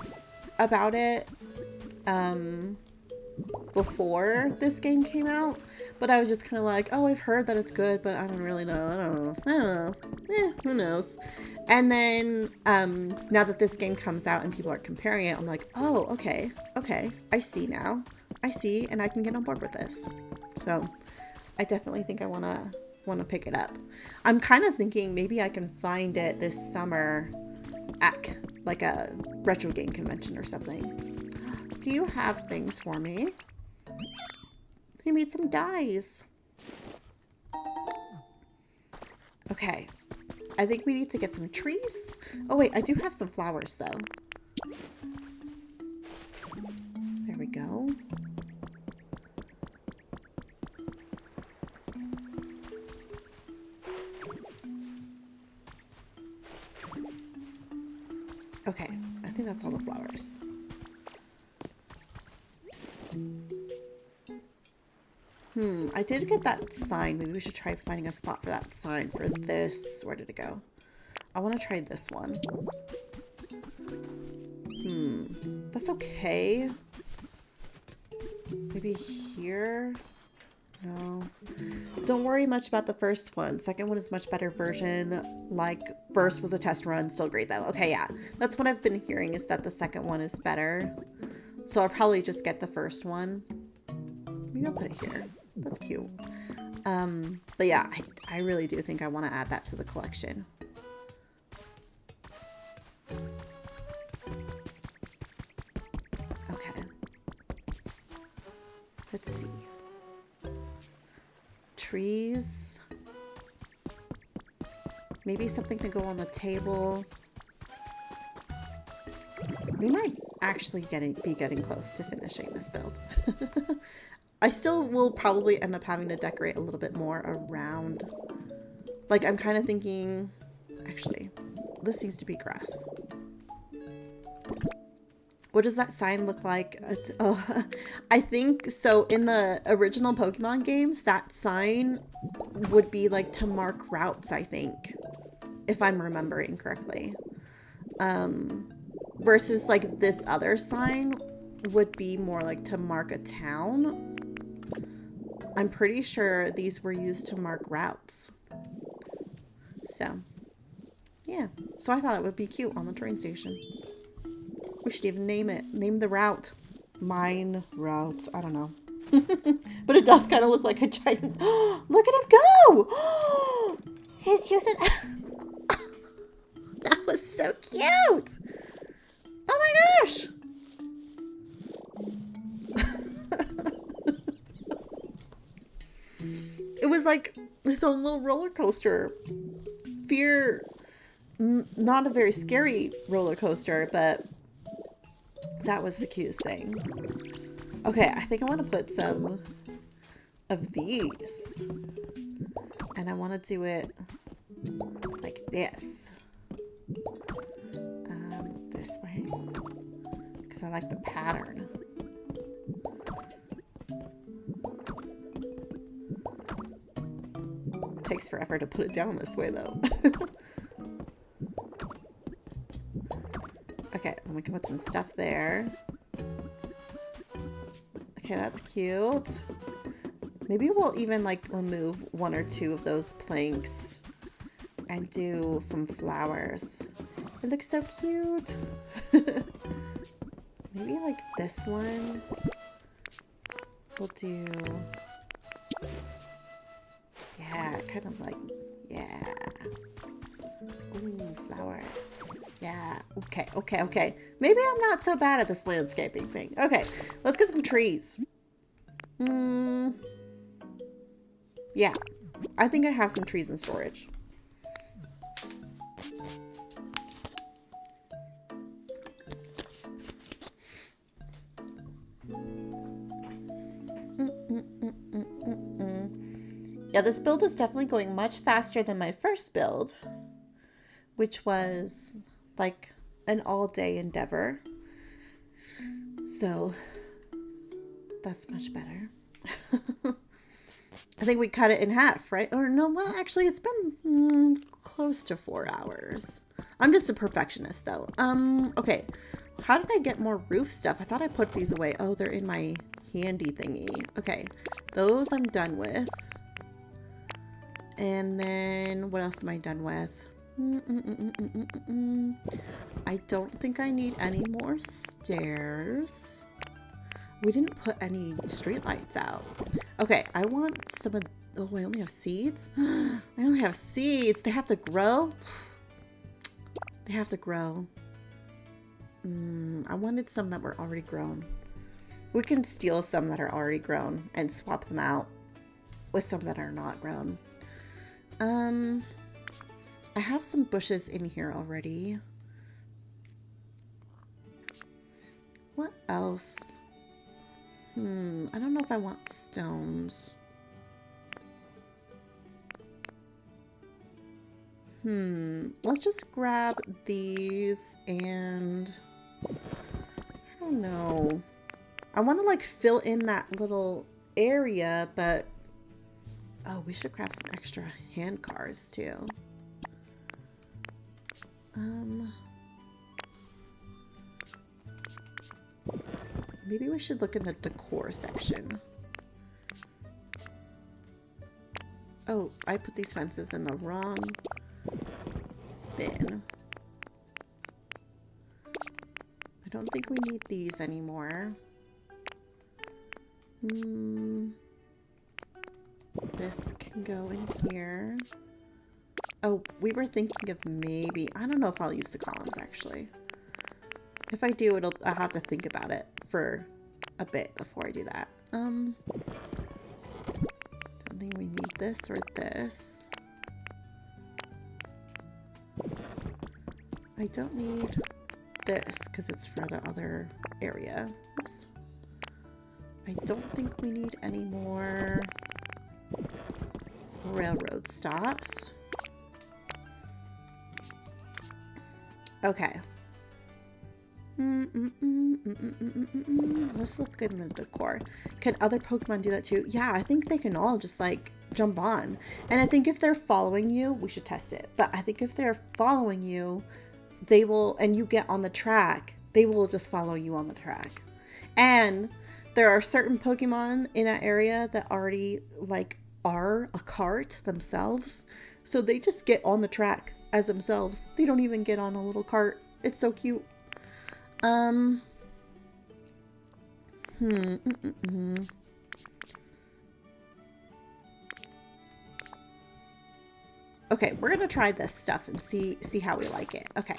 about it before this game came out. But I was just kind of like, oh, I've heard that it's good, but I don't really know. I don't know. Who knows? And then now that this game comes out and people are comparing it, I'm like, oh, okay. I see now. I see, and I can get on board with this. So I definitely think I want to pick it up. I'm kind of thinking maybe I can find it this summer at like a retro game convention or something. Do you have things for me? We made some dyes. Okay. I think we need to get some trees. Oh wait, I do have some flowers though. There we go. Okay, I think that's all the flowers. I did get that sign. Maybe we should try finding a spot for that sign for this. Where did it go? I want to try this one. That's okay. Maybe here? No. Don't worry much about the first one. Second one is much better version. Like, first was a test run. Still great though. Okay, yeah. That's what I've been hearing is that the second one is better. So I'll probably just get the first one. Maybe I'll put it here. That's cute. But yeah, I really do think I want to add that to the collection. Okay. Let's see. Trees. Maybe something to go on the table. We might actually be getting close to finishing this build. I still will probably end up having to decorate a little bit more around. Like, I'm kind of thinking... Actually, this needs to be grass. What does that sign look like? Oh, I think... So, in the original Pokemon games, that sign would be, like, to mark routes, I think. If I'm remembering correctly. versus like this other sign would be more like to mark a town. I'm pretty sure these were used to mark routes. So, yeah. So I thought it would be cute on the train station. We should even name it. Name the route. Mine routes. I don't know. But it does kind of look like a giant. Look at him go! He's using. That was so cute! Oh my gosh! It was like this own little roller coaster. Not a very scary roller coaster, but that was the cutest thing. Okay, I think I want to put some of these. And I want to do it like this. This way. Because I like the pattern. It takes forever to put it down this way though. Okay, then we can put some stuff there. Okay, that's cute. Maybe we'll even like remove one or two of those planks and do some flowers. It looks so cute. Maybe like this one. We'll do, yeah, kind of like, yeah. Ooh, flowers. Yeah, okay. Maybe I'm not so bad at this landscaping thing. Okay, let's get some trees. Yeah, I think I have some trees in storage. Yeah, this build is definitely going much faster than my first build, which was like an all-day endeavor. So that's much better. I think we cut it in half, right? Or no, well, actually, it's been close to 4 hours. I'm just a perfectionist, though. Okay. How did I get more roof stuff? I thought I put these away. Oh, they're in my handy thingy. Okay. Those I'm done with. And then what else am I done with? I don't think I need any more stairs. We didn't put any streetlights out. Okay, I want some of... Oh, I only have seeds? I only have seeds. They have to grow? They have to grow. I wanted some that were already grown. We can steal some that are already grown and swap them out with some that are not grown. I have some bushes in here already. What else? I don't know if I want stones. Let's just grab these and I don't know. I want to like fill in that little area, but oh, we should grab some extra hand cars too. Maybe we should look in the decor section. Oh, I put these fences in the wrong bin. I don't think we need these anymore. This can go in here. Oh, we were thinking of maybe... I don't know if I'll use the columns, actually. If I do, I'll have to think about it for a bit before I do that. Don't think we need this or this. I don't need this because it's for the other area. Oops. I don't think we need any more railroad stops. Okay. Let's look in the decor. Can other Pokemon do that too? Yeah, I think they can all just like jump on. And I think if they're following you, we should test it. But I think if they're following you, they will, and you get on the track, they will just follow you on the track. And there are certain Pokemon in that area that already like are a cart themselves. So they just get on the track as themselves. They don't even get on a little cart. It's so cute. Okay, we're gonna try this stuff and see how we like it. Okay.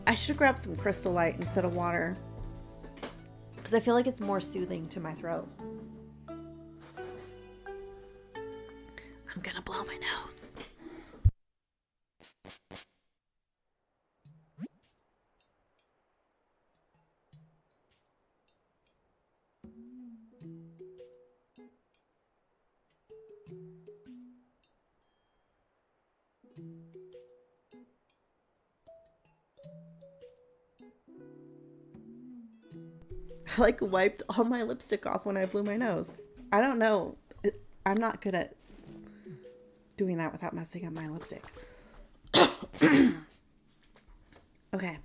I should grab some Crystal Light instead of water, because I feel like it's more soothing to my throat. I'm gonna blow my nose. I like wiped all my lipstick off when I blew my nose. I don't know. I'm not good at doing that without messing up my lipstick. Okay.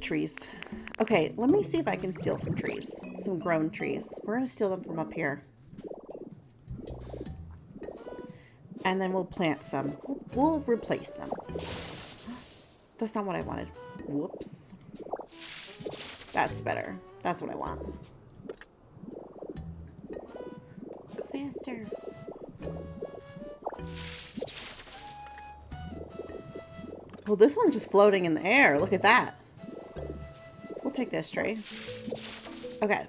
Trees. Okay, let me see if I can steal some trees. Some grown trees. We're gonna steal them from up here. And then we'll plant some. We'll replace them. That's not what I wanted. Whoops. That's better. That's what I want. Go faster. Well, this one's just floating in the air. Look at that. We'll take this tree. Okay.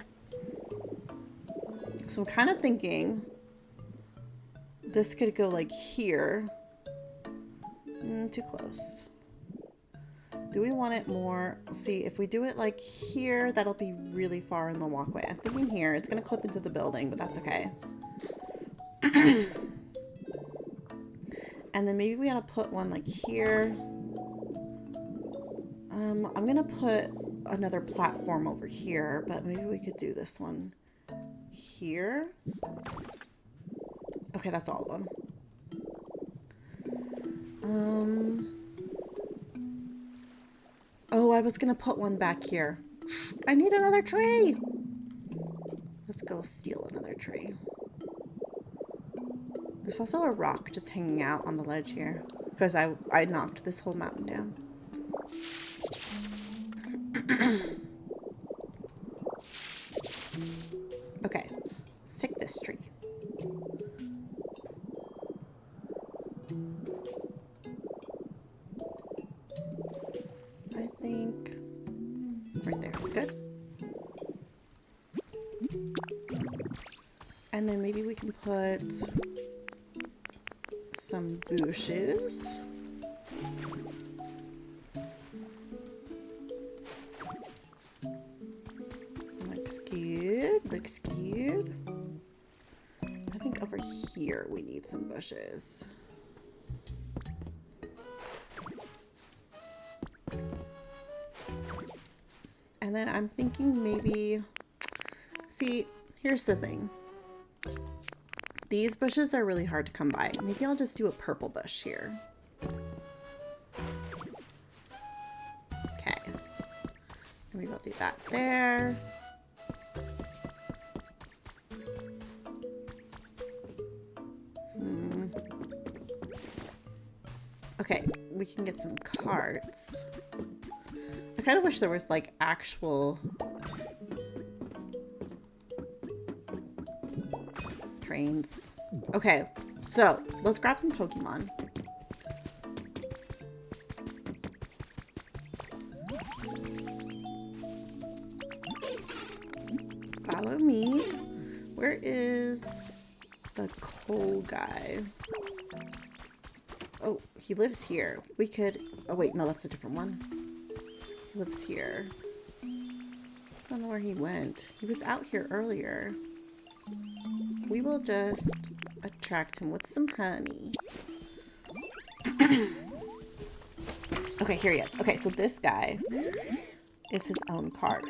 So I'm kind of thinking this could go like here. Too close. Do we want it more? See, if we do it like here, that'll be really far in the walkway. I'm thinking here. It's going to clip into the building, but that's okay. And then maybe we gotta put one like here. I'm going to put another platform over here, but maybe we could do this one here. Okay, that's all of them. Oh, I was gonna put one back here. I need another tree. Let's go steal another tree. There's also a rock just hanging out on the ledge here because I knocked this whole mountain down. Okay, let's take this tree. I think right there is good. And then maybe we can put some bushes. Looks good, looks good. I think over here we need some bushes. And then I'm thinking maybe, see, here's the thing. These bushes are really hard to come by. Maybe I'll just do a purple bush here. Okay. Maybe I'll do that there. Okay, we can get some carts. I kind of wish there was like actual trains. Okay, so let's grab some Pokemon. Follow me. Where is the coal guy? Oh, he lives here. We could... Oh, wait. No, that's a different one. He lives here. I don't know where he went. He was out here earlier. we will just attract him with some honey. Okay, here he is. Okay, so this guy is his own cart.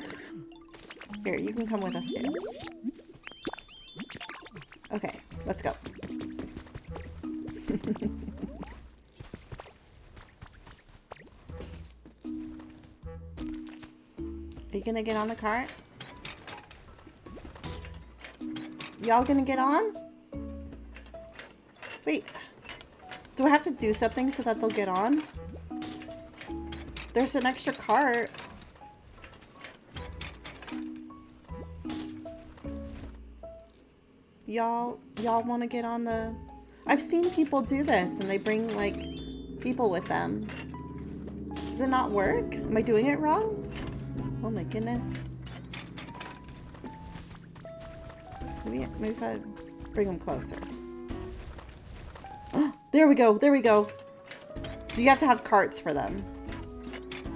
Here, you can come with us too. Okay, let's go. Are you gonna get on the cart? Y'all gonna get on? Wait. Do I have to do something so that they'll get on? There's an extra cart. Y'all want to get on the... I've seen people do this and they bring like people with them. Does it not work? Am I doing it wrong? Oh my goodness. Maybe if I bring them closer. Oh, there we go. There we go. So you have to have carts for them.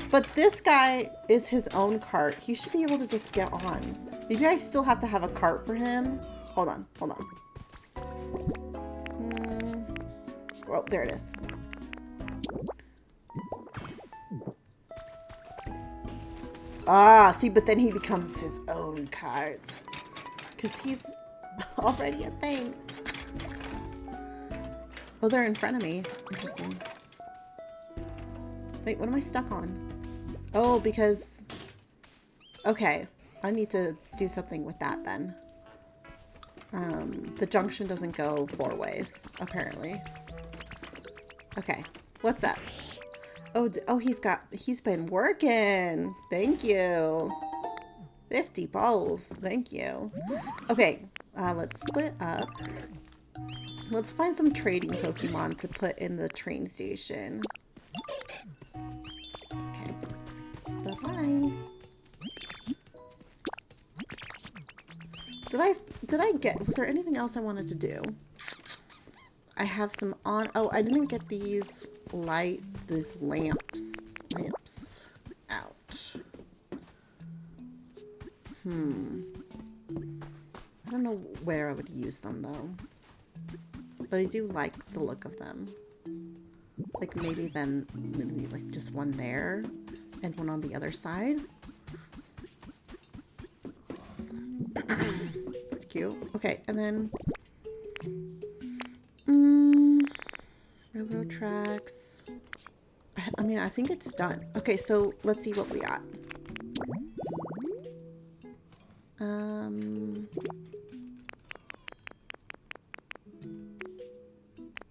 But this guy is his own cart. He should be able to just get on. Maybe I still have to have a cart for him. Hold on. Hold on. Oh, there it is. Ah, see, but then he becomes his own cart. Because he's already a thing. Oh, they're in front of me. Interesting. Wait, what am I stuck on? Oh, because... Okay, I need to do something with that then. The junction doesn't go 4 ways, apparently. Okay, what's up? Oh, he's been working. Thank you. 50 balls. Thank you. Okay, let's split up. Let's find some trading Pokemon to put in the train station. Okay. Bye-bye. Did I get... Was there anything else I wanted to do? I have some on... Oh, I didn't get these these lamps. Lamps out. I don't know where I would use them, though. But I do like the look of them. Like, maybe like, just one there and one on the other side. That's cute. Okay, and then... railroad tracks. I mean, I think it's done. Okay, so let's see what we got.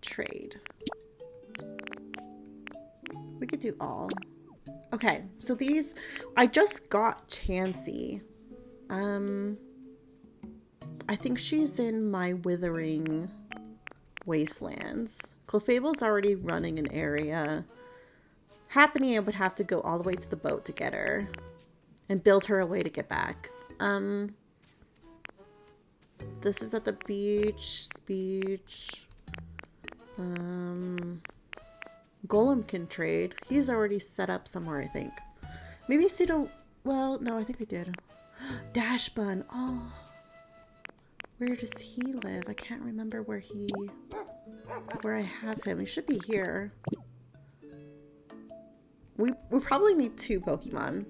Trade. We could do all. Okay, so these... I just got Chansey. I think she's in my Withering Wastelands. Clefable's already running an area. Happening, I would have to go all the way to the boat to get her. And build her a way to get back. This is at the beach. Golem can trade. He's already set up somewhere, I think. Maybe Pseudo... Well, no, I think we did. Dash Bun. Oh. Where does he live? I can't remember where I have him. He should be here. We probably need 2 Pokemon.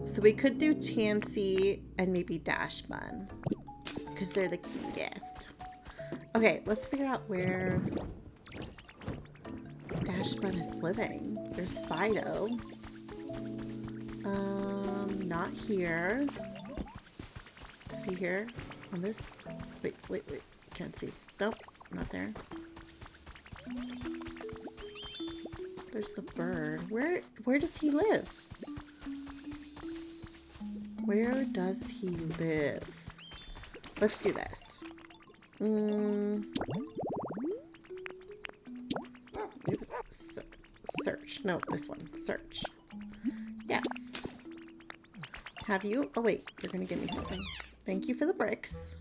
So we could do Chansey and maybe Dash Bun. Because they're the cutest. Okay, let's figure out where Dash Bun is living. There's Fido. Not here. Is he here? On this? Wait. Can't see. Nope, not there. There's the bird. Where does he live? Where does he live? Let's do this. Search. No, this one. Search. Yes. Have you? Oh, wait. You're going to give me something. Thank you for the bricks.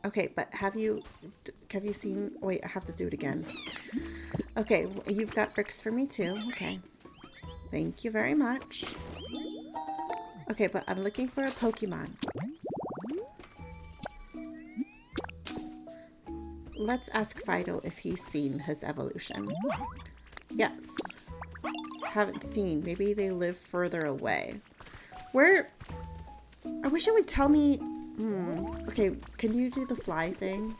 Okay, but have you seen... Wait, I have to do it again. Okay, you've got bricks for me too. Okay. Thank you very much. Okay, but I'm looking for a Pokemon. Let's ask Fido if he's seen his evolution. Yes. Haven't seen. Maybe they live further away. Where? I wish it would tell me. Okay, can you do the fly thing?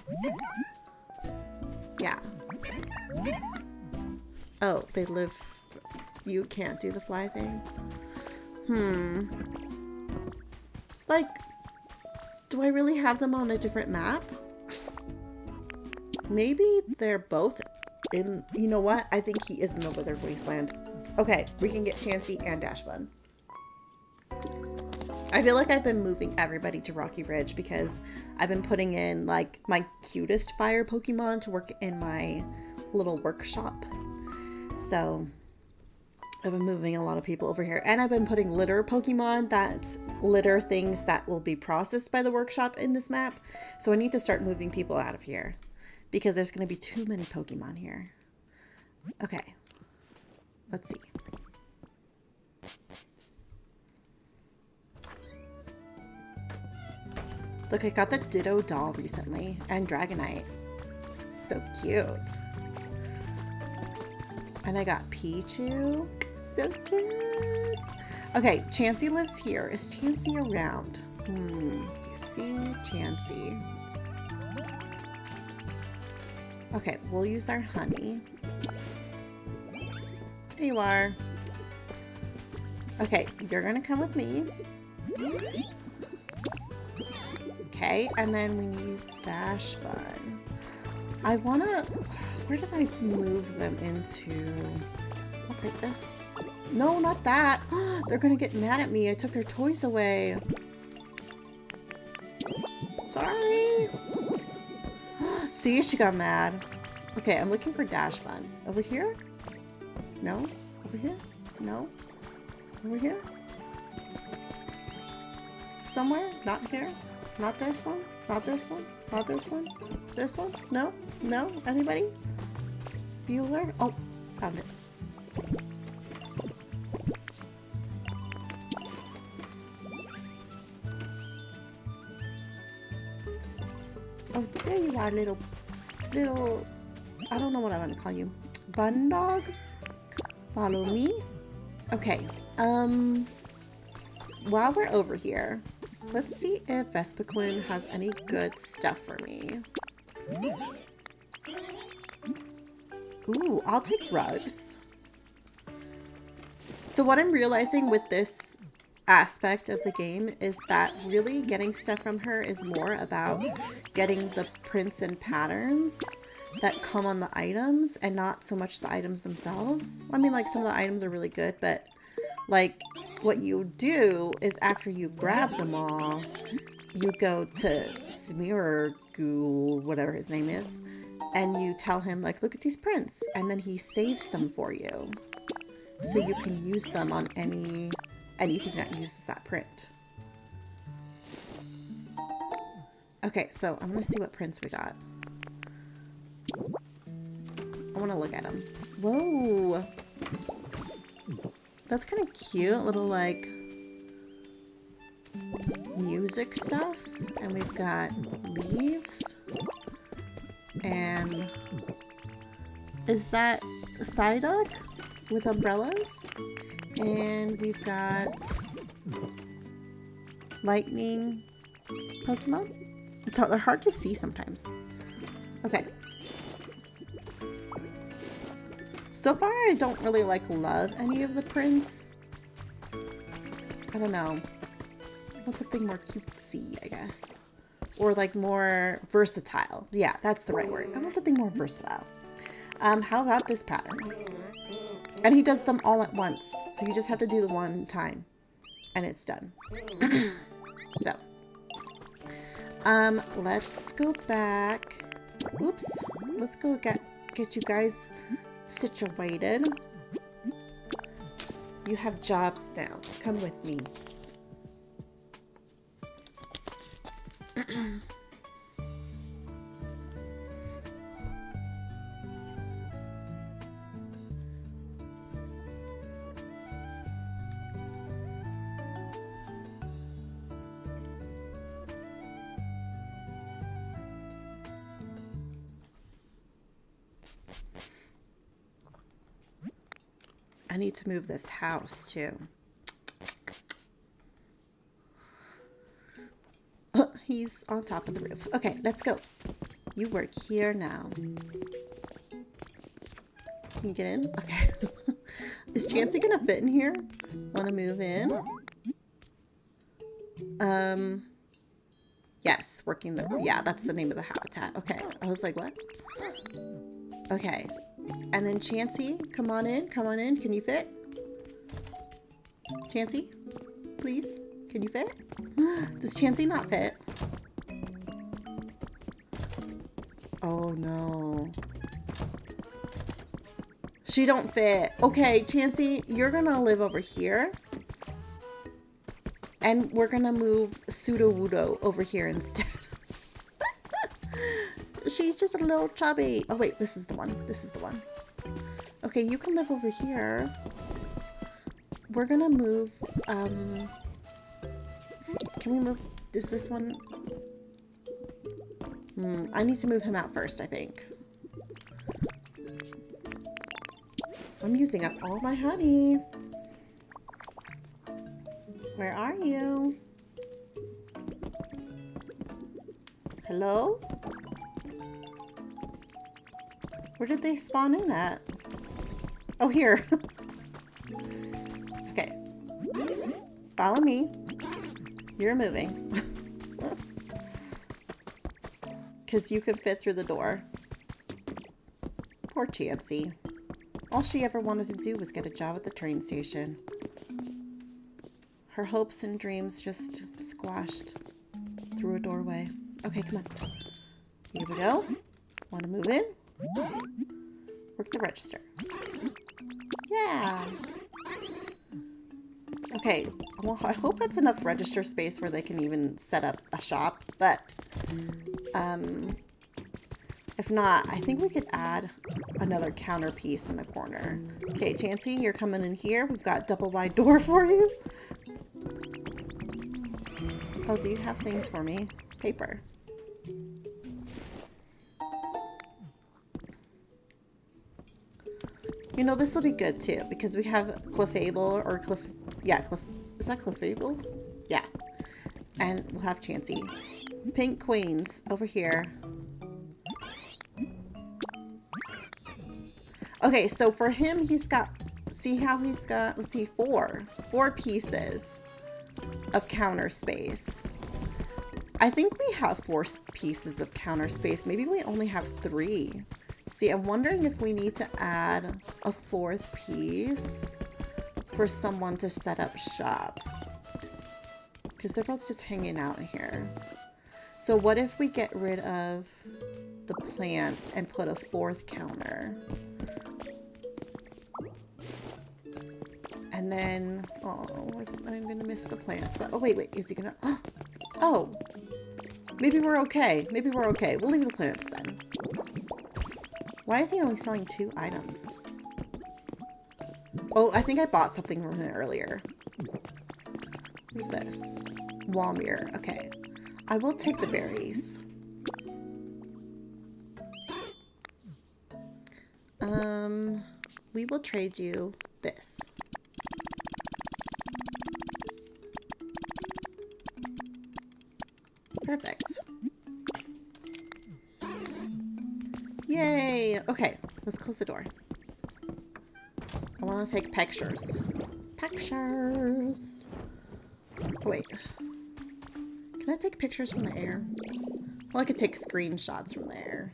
Yeah. Oh, they live... You can't do the fly thing? Like, do I really have them on a different map? Maybe they're both in... You know what? I think he is in the Withered Wasteland. Okay, we can get Chansey and Dashbun. I feel like I've been moving everybody to Rocky Ridge because I've been putting in like my cutest fire Pokemon to work in my little workshop. So I've been moving a lot of people over here, and I've been putting litter Pokemon that litter things that will be processed by the workshop in this map. So I need to start moving people out of here because there's going to be too many Pokemon here. Okay. Let's see. Look, I got the Ditto doll recently and Dragonite. So cute. And I got Pichu. So cute. Okay, Chansey lives here. Is Chansey around? You see Chansey. Okay, we'll use our honey. There you are. Okay, you're gonna come with me. Okay, and then we need Dashbun. I wanna... Where did I move them into? I'll take this. No, not that. They're gonna get mad at me. I took their toys away. Sorry. See, she got mad. Okay, I'm looking for Dashbun. Over here? No? Over here? No? Over here? Somewhere? Not here? Not this one? Not this one? Not this one? This one? No? No? Anybody? Bueller? Oh, found it. Oh, there you are, little, I don't know what I want to call you. Bun dog? Follow me? Okay, while we're over here, let's see if Vespiquen has any good stuff for me. Ooh, I'll take rugs. So what I'm realizing with this aspect of the game is that really getting stuff from her is more about getting the prints and patterns that come on the items and not so much the items themselves. I mean, like, some of the items are really good, but like what you do is after you grab them all, you go to Smeargul, whatever his name is, and you tell him, like, look at these prints, and then he saves them for you so you can use them on anything that uses that print. Okay, so I'm gonna see what prints we got. I want to look at them. Whoa, that's kind of cute, little like music stuff. And we've got leaves. And is that Psyduck with umbrellas? And we've got lightning Pokemon. They're hard to see sometimes. Okay. So far, I don't really love any of the prints. I don't know. I want something more cutesy, I guess. Or like more versatile. Yeah, that's the right word. I want something more versatile. How about this pattern? And he does them all at once. So you just have to do the one time. And it's done. So. Let's go back. Oops. Let's go get you guys situated. You have jobs now. Come with me. need to move this house too. He's on top of the roof. Okay, let's go. You work here now. Can you get in? Okay. Is Chansey gonna fit in here? Want to move in? Yes, working the... Yeah, that's the name of the habitat. Okay. I was like, what? Okay. And then Chansey, come on in. Come on in. Can you fit? Chansey, please. Can you fit? Does Chansey not fit? Oh, no. She don't fit. Okay, Chansey, you're gonna live over here. And we're gonna move Sudowoodo over here instead. She's just a little chubby. Oh, wait, this is the one. This is the one. Okay, you can live over here. We're gonna move, can we move, is this one? I need to move him out first, I think. I'm using up all my honey. Where are you? Hello? Where did they spawn in at? Oh, here. Okay. Follow me. You're moving. Because you could fit through the door. Poor Chansey. All she ever wanted to do was get a job at the train station. Her hopes and dreams just squashed through a doorway. Okay, come on. Here we go. Want to move in? Work the register. Yeah. Okay. Well, I hope that's enough register space where they can even set up a shop. But, if not, I think we could add another counter piece in the corner. Okay, Chansey, you're coming in here. We've got double wide door for you. Oh, do you have things for me? Paper. You know, this will be good too, because we have Clefable, or is that Clefable? Yeah. And we'll have Chansey. Pink Queens over here. Okay, so for him, he's got, see how he's got, let's see, four pieces of counter space. I think we have 4 pieces of counter space. Maybe we only have 3. See, I'm wondering if we need to add a 4th piece for someone to set up shop. Because they're both just hanging out here. So what if we get rid of the plants and put a 4th counter? And then, oh, I'm gonna miss the plants. But, oh, wait, is he gonna, oh, maybe we're okay. Maybe we're okay. We'll leave the plants then. Why is he only selling 2 items? Oh, I think I bought something from him earlier. What's this? Walmere. Okay. I will take the berries. We will trade you this. Perfect. Yay! Okay, let's close the door. I want to take pictures. Pictures! Oh, wait. Can I take pictures from the air? Well, I could take screenshots from the air.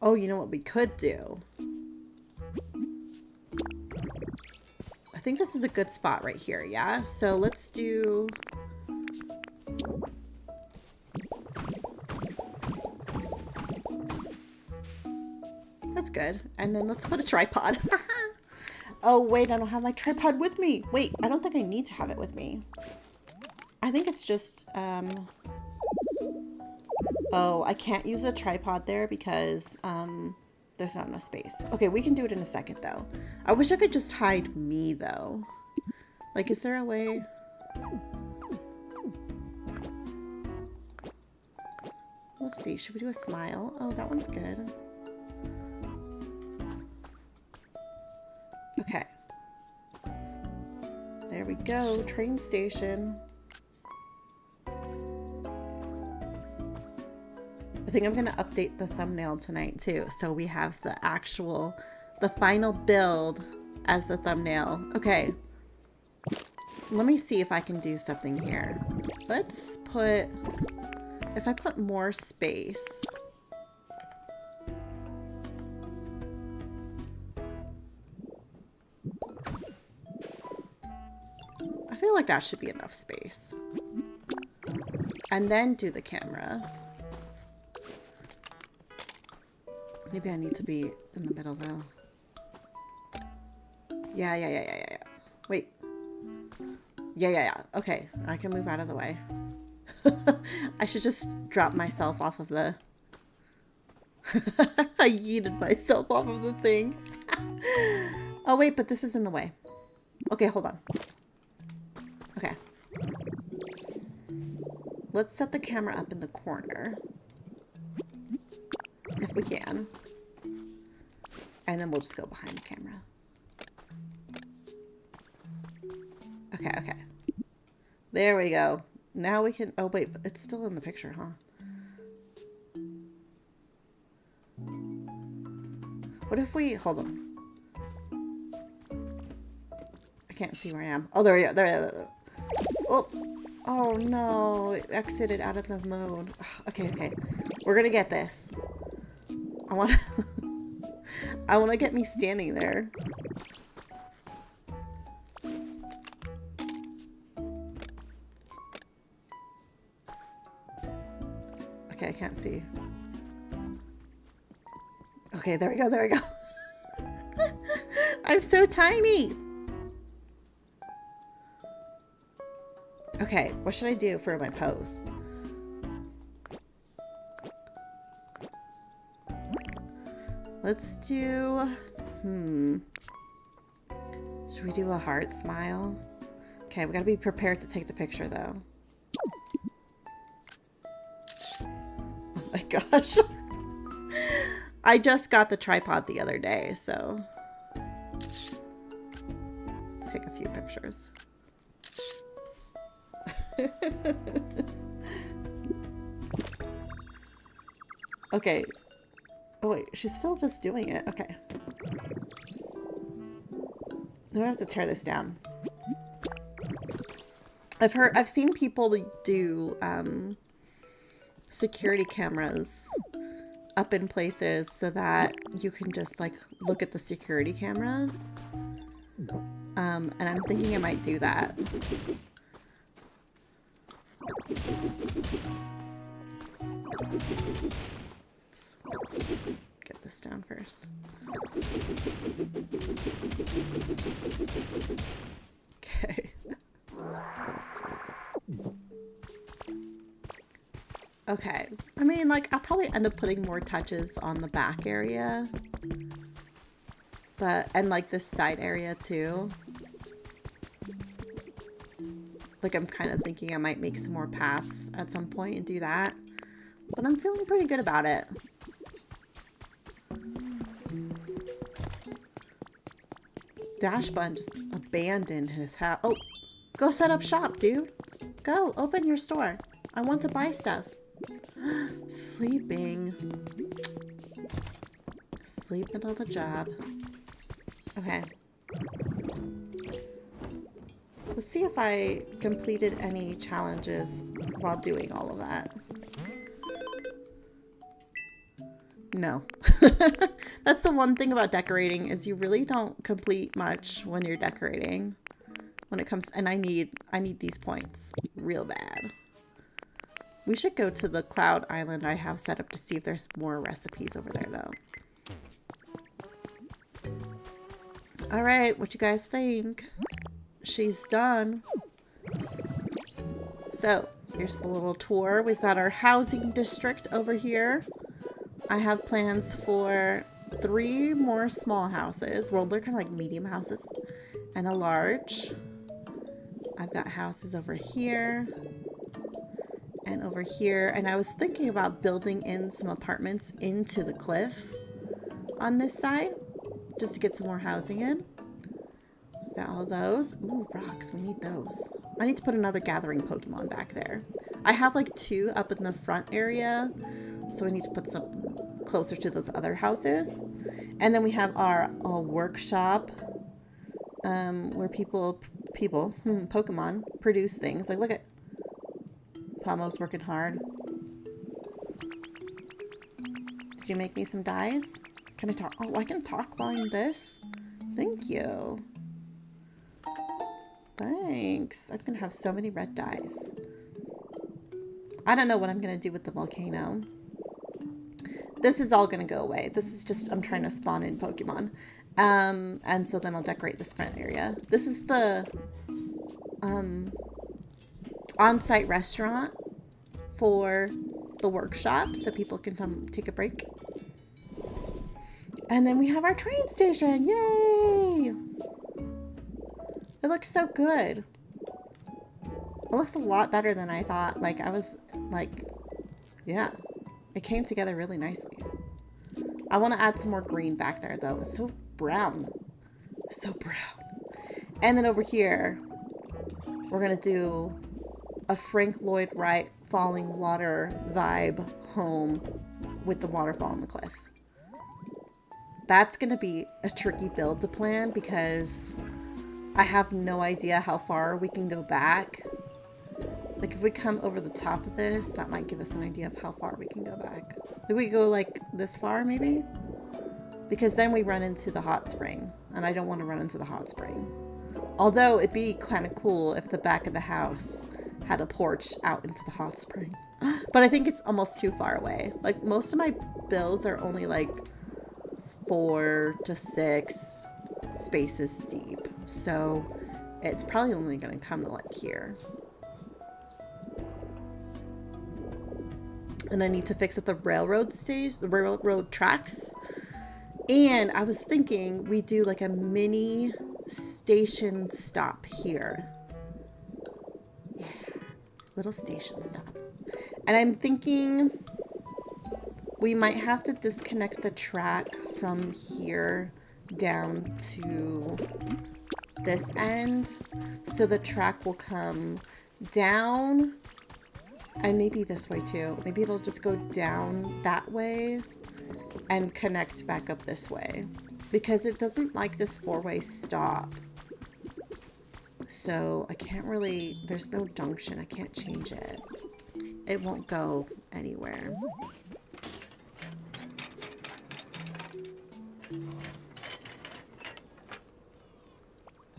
Oh, you know what we could do? I think this is a good spot right here, yeah? So let's do... That's good. And then let's put a tripod. Oh, wait, I don't have my tripod with me. Wait, I don't think I need to have it with me. I think it's just, oh, I can't use a tripod there because, there's not enough space. Okay, we can do it in a second, though. I wish I could just hide me, though. Like, is there a way? Let's see. Should we do a smile? Oh, that one's good. Okay. There we go. Train station. I think I'm going to update the thumbnail tonight too. So we have the final build as the thumbnail. Okay. Let me see if I can do something here. Let's put, if I put more space. I feel like that should be enough space. And then do the camera. Maybe I need to be in the middle though. Yeah. Wait. Yeah. Okay, I can move out of the way. I should just drop myself off of the... I yeeted myself off of the thing. Oh wait, but this is in the way. Okay, hold on. Okay. Let's set the camera up in the corner. If we can. And then we'll just go behind the camera. Okay. There we go. Now we can... Oh, wait. It's still in the picture, huh? What if we... Hold on. I can't see where I am. Oh, there we go. There. Oh, no. It exited out of the mode. Okay. We're gonna get this. I want to get me standing there. Okay, I can't see. Okay, there we go. I'm so tiny. Okay, what should I do for my pose? Let's do... Should we do a heart smile? Okay, we gotta be prepared to take the picture, though. Oh my gosh. I just got the tripod the other day, so... Let's take a few pictures. Okay. Oh wait, she's still just doing it. Okay. I'm gonna have to tear this down. I've seen people do security cameras up in places so that you can just like look at the security camera. And I'm thinking I might do that. Get this down first. Okay. Okay. I mean, like, I'll probably end up putting more touches on the back area. And like this side area too. Like, I'm kind of thinking I might make some more paths at some point and do that. But I'm feeling pretty good about it. Dash Bun just abandoned his house. Oh, go set up shop, dude. Go, open your store. I want to buy stuff. Sleeping. Sleeping on the job. Okay. Let's see if I completed any challenges while doing all of that. No. That's the one thing about decorating is you really don't complete much when you're decorating. When it comes, and I need these points real bad. We should go to the cloud island I have set up to see if there's more recipes over there though. All right, what you guys think? She's done. So here's the little tour. We've got our housing district over here. I have plans for 3 more small houses. Well, they're kind of like medium houses and a large. I've got houses over here And over here, and I was thinking about building in some apartments into the cliff on this side, just to get some more housing in. So got all those. Ooh, rocks, we need those. I need to put another gathering Pokemon back there. I have like 2 up in the front area, so we need to put some closer to those other houses. And then we have our workshop, where Pokemon produce things. Like, look at Pomo's working hard. Did you make me some dyes? Can I talk? Oh, I can talk while I'm this. Thank you. Thanks. I'm gonna have so many red dyes. I don't know what I'm gonna do with the volcano. This is all gonna go away. This is just, I'm trying to spawn in Pokemon. And so then I'll decorate this front area. This is the on-site restaurant for the workshop, so people can come take a break. And then we have our train station. Yay! It looks so good. It looks a lot better than I thought. Like, I was like, yeah, it came together really nicely. I want to add some more green back there though. It's so brown. So brown. And then over here, we're going to do a Frank Lloyd Wright falling water vibe home with the waterfall on the cliff. That's going to be a tricky build to plan because I have no idea how far we can go back. Like, if we come over the top of this, that might give us an idea of how far we can go back. If we go like this far, maybe? Because then we run into the hot spring, and I don't want to run into the hot spring. Although it'd be kind of cool if the back of the house had a porch out into the hot spring. But I think it's almost too far away. Like, most of my builds are only like 4 to 6 spaces deep. So it's probably only going to come to like here. And I need to fix up the railroad tracks. And I was thinking we do like a mini station stop here. Yeah, little station stop. And I'm thinking we might have to disconnect the track from here down to this end. So the track will come down and maybe this way too. Maybe it'll just go down that way and connect back up this way, because it doesn't like this 4-way stop. So I can't really, there's no junction. I can't change it. It won't go anywhere.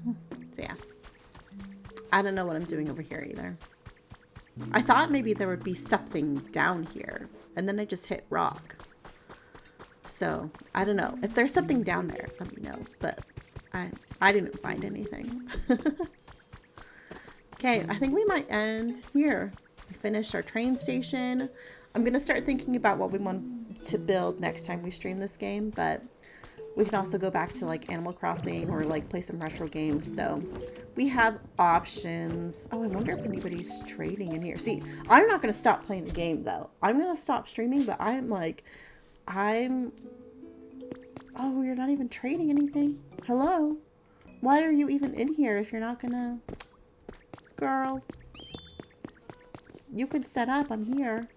So yeah, I don't know what I'm doing over here either. I thought maybe there would be something down here, and then I just hit rock. So I don't know. If there's something down there, let me know. But I didn't find anything. Okay, I think we might end here. We finished our train station. I'm gonna start thinking about what we want to build next time we stream this game, but we can also go back to like Animal Crossing or like play some retro games. So we have options. Oh, I wonder if anybody's trading in here. See, I'm not gonna stop playing the game though. I'm gonna stop streaming, but oh, you're not even trading anything. Hello? Why are you even in here if you're not gonna... Girl. You can set up. I'm here.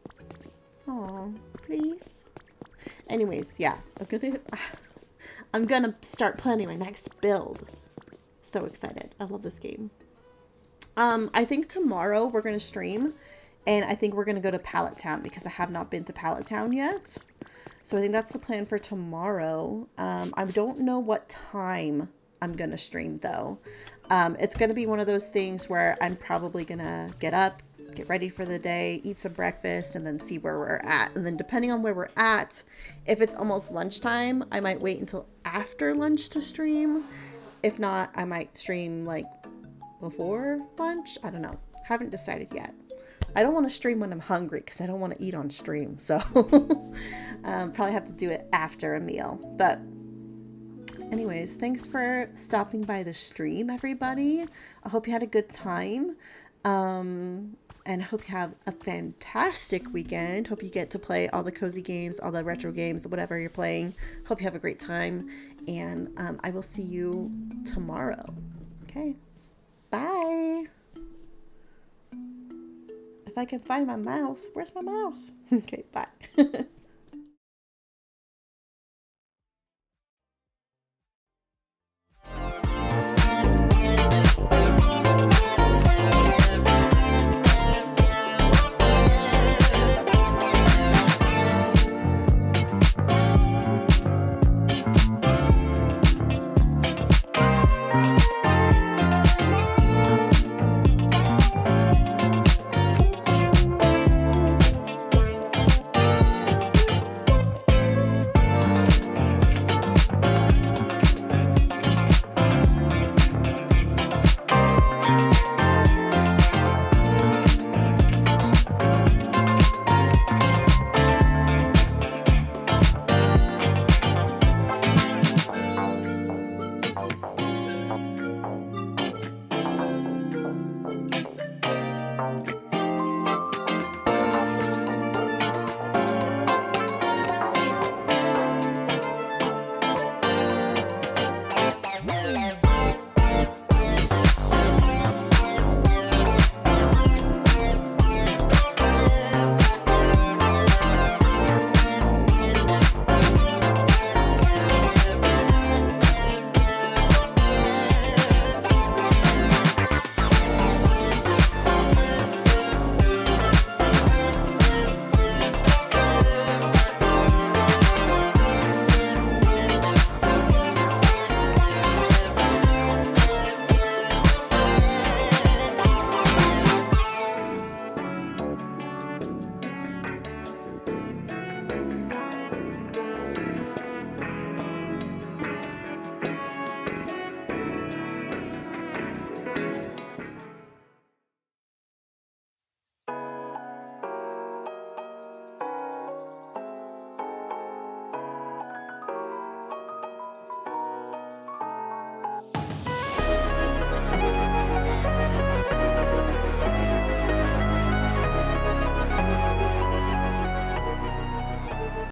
Oh, please. Anyways, yeah. I'm gonna start planning my next build. So excited. I love this game. I think tomorrow we're gonna stream. And I think we're gonna go to Pallet Town because I have not been to Pallet Town yet. So I think that's the plan for tomorrow. I don't know what time I'm going to stream though. It's going to be one of those things where I'm probably going to get up, get ready for the day, eat some breakfast, and then see where we're at. And then depending on where we're at, if it's almost lunchtime, I might wait until after lunch to stream. If not, I might stream like before lunch. I don't know. Haven't decided yet. I don't want to stream when I'm hungry because I don't want to eat on stream. So probably have to do it after a meal. But anyways, thanks for stopping by the stream, everybody. I hope you had a good time. And hope you have a fantastic weekend. Hope you get to play all the cozy games, all the retro games, whatever you're playing. Hope you have a great time. And I will see you tomorrow. Okay. Bye. If I can find my mouse. Where's my mouse? Okay, bye.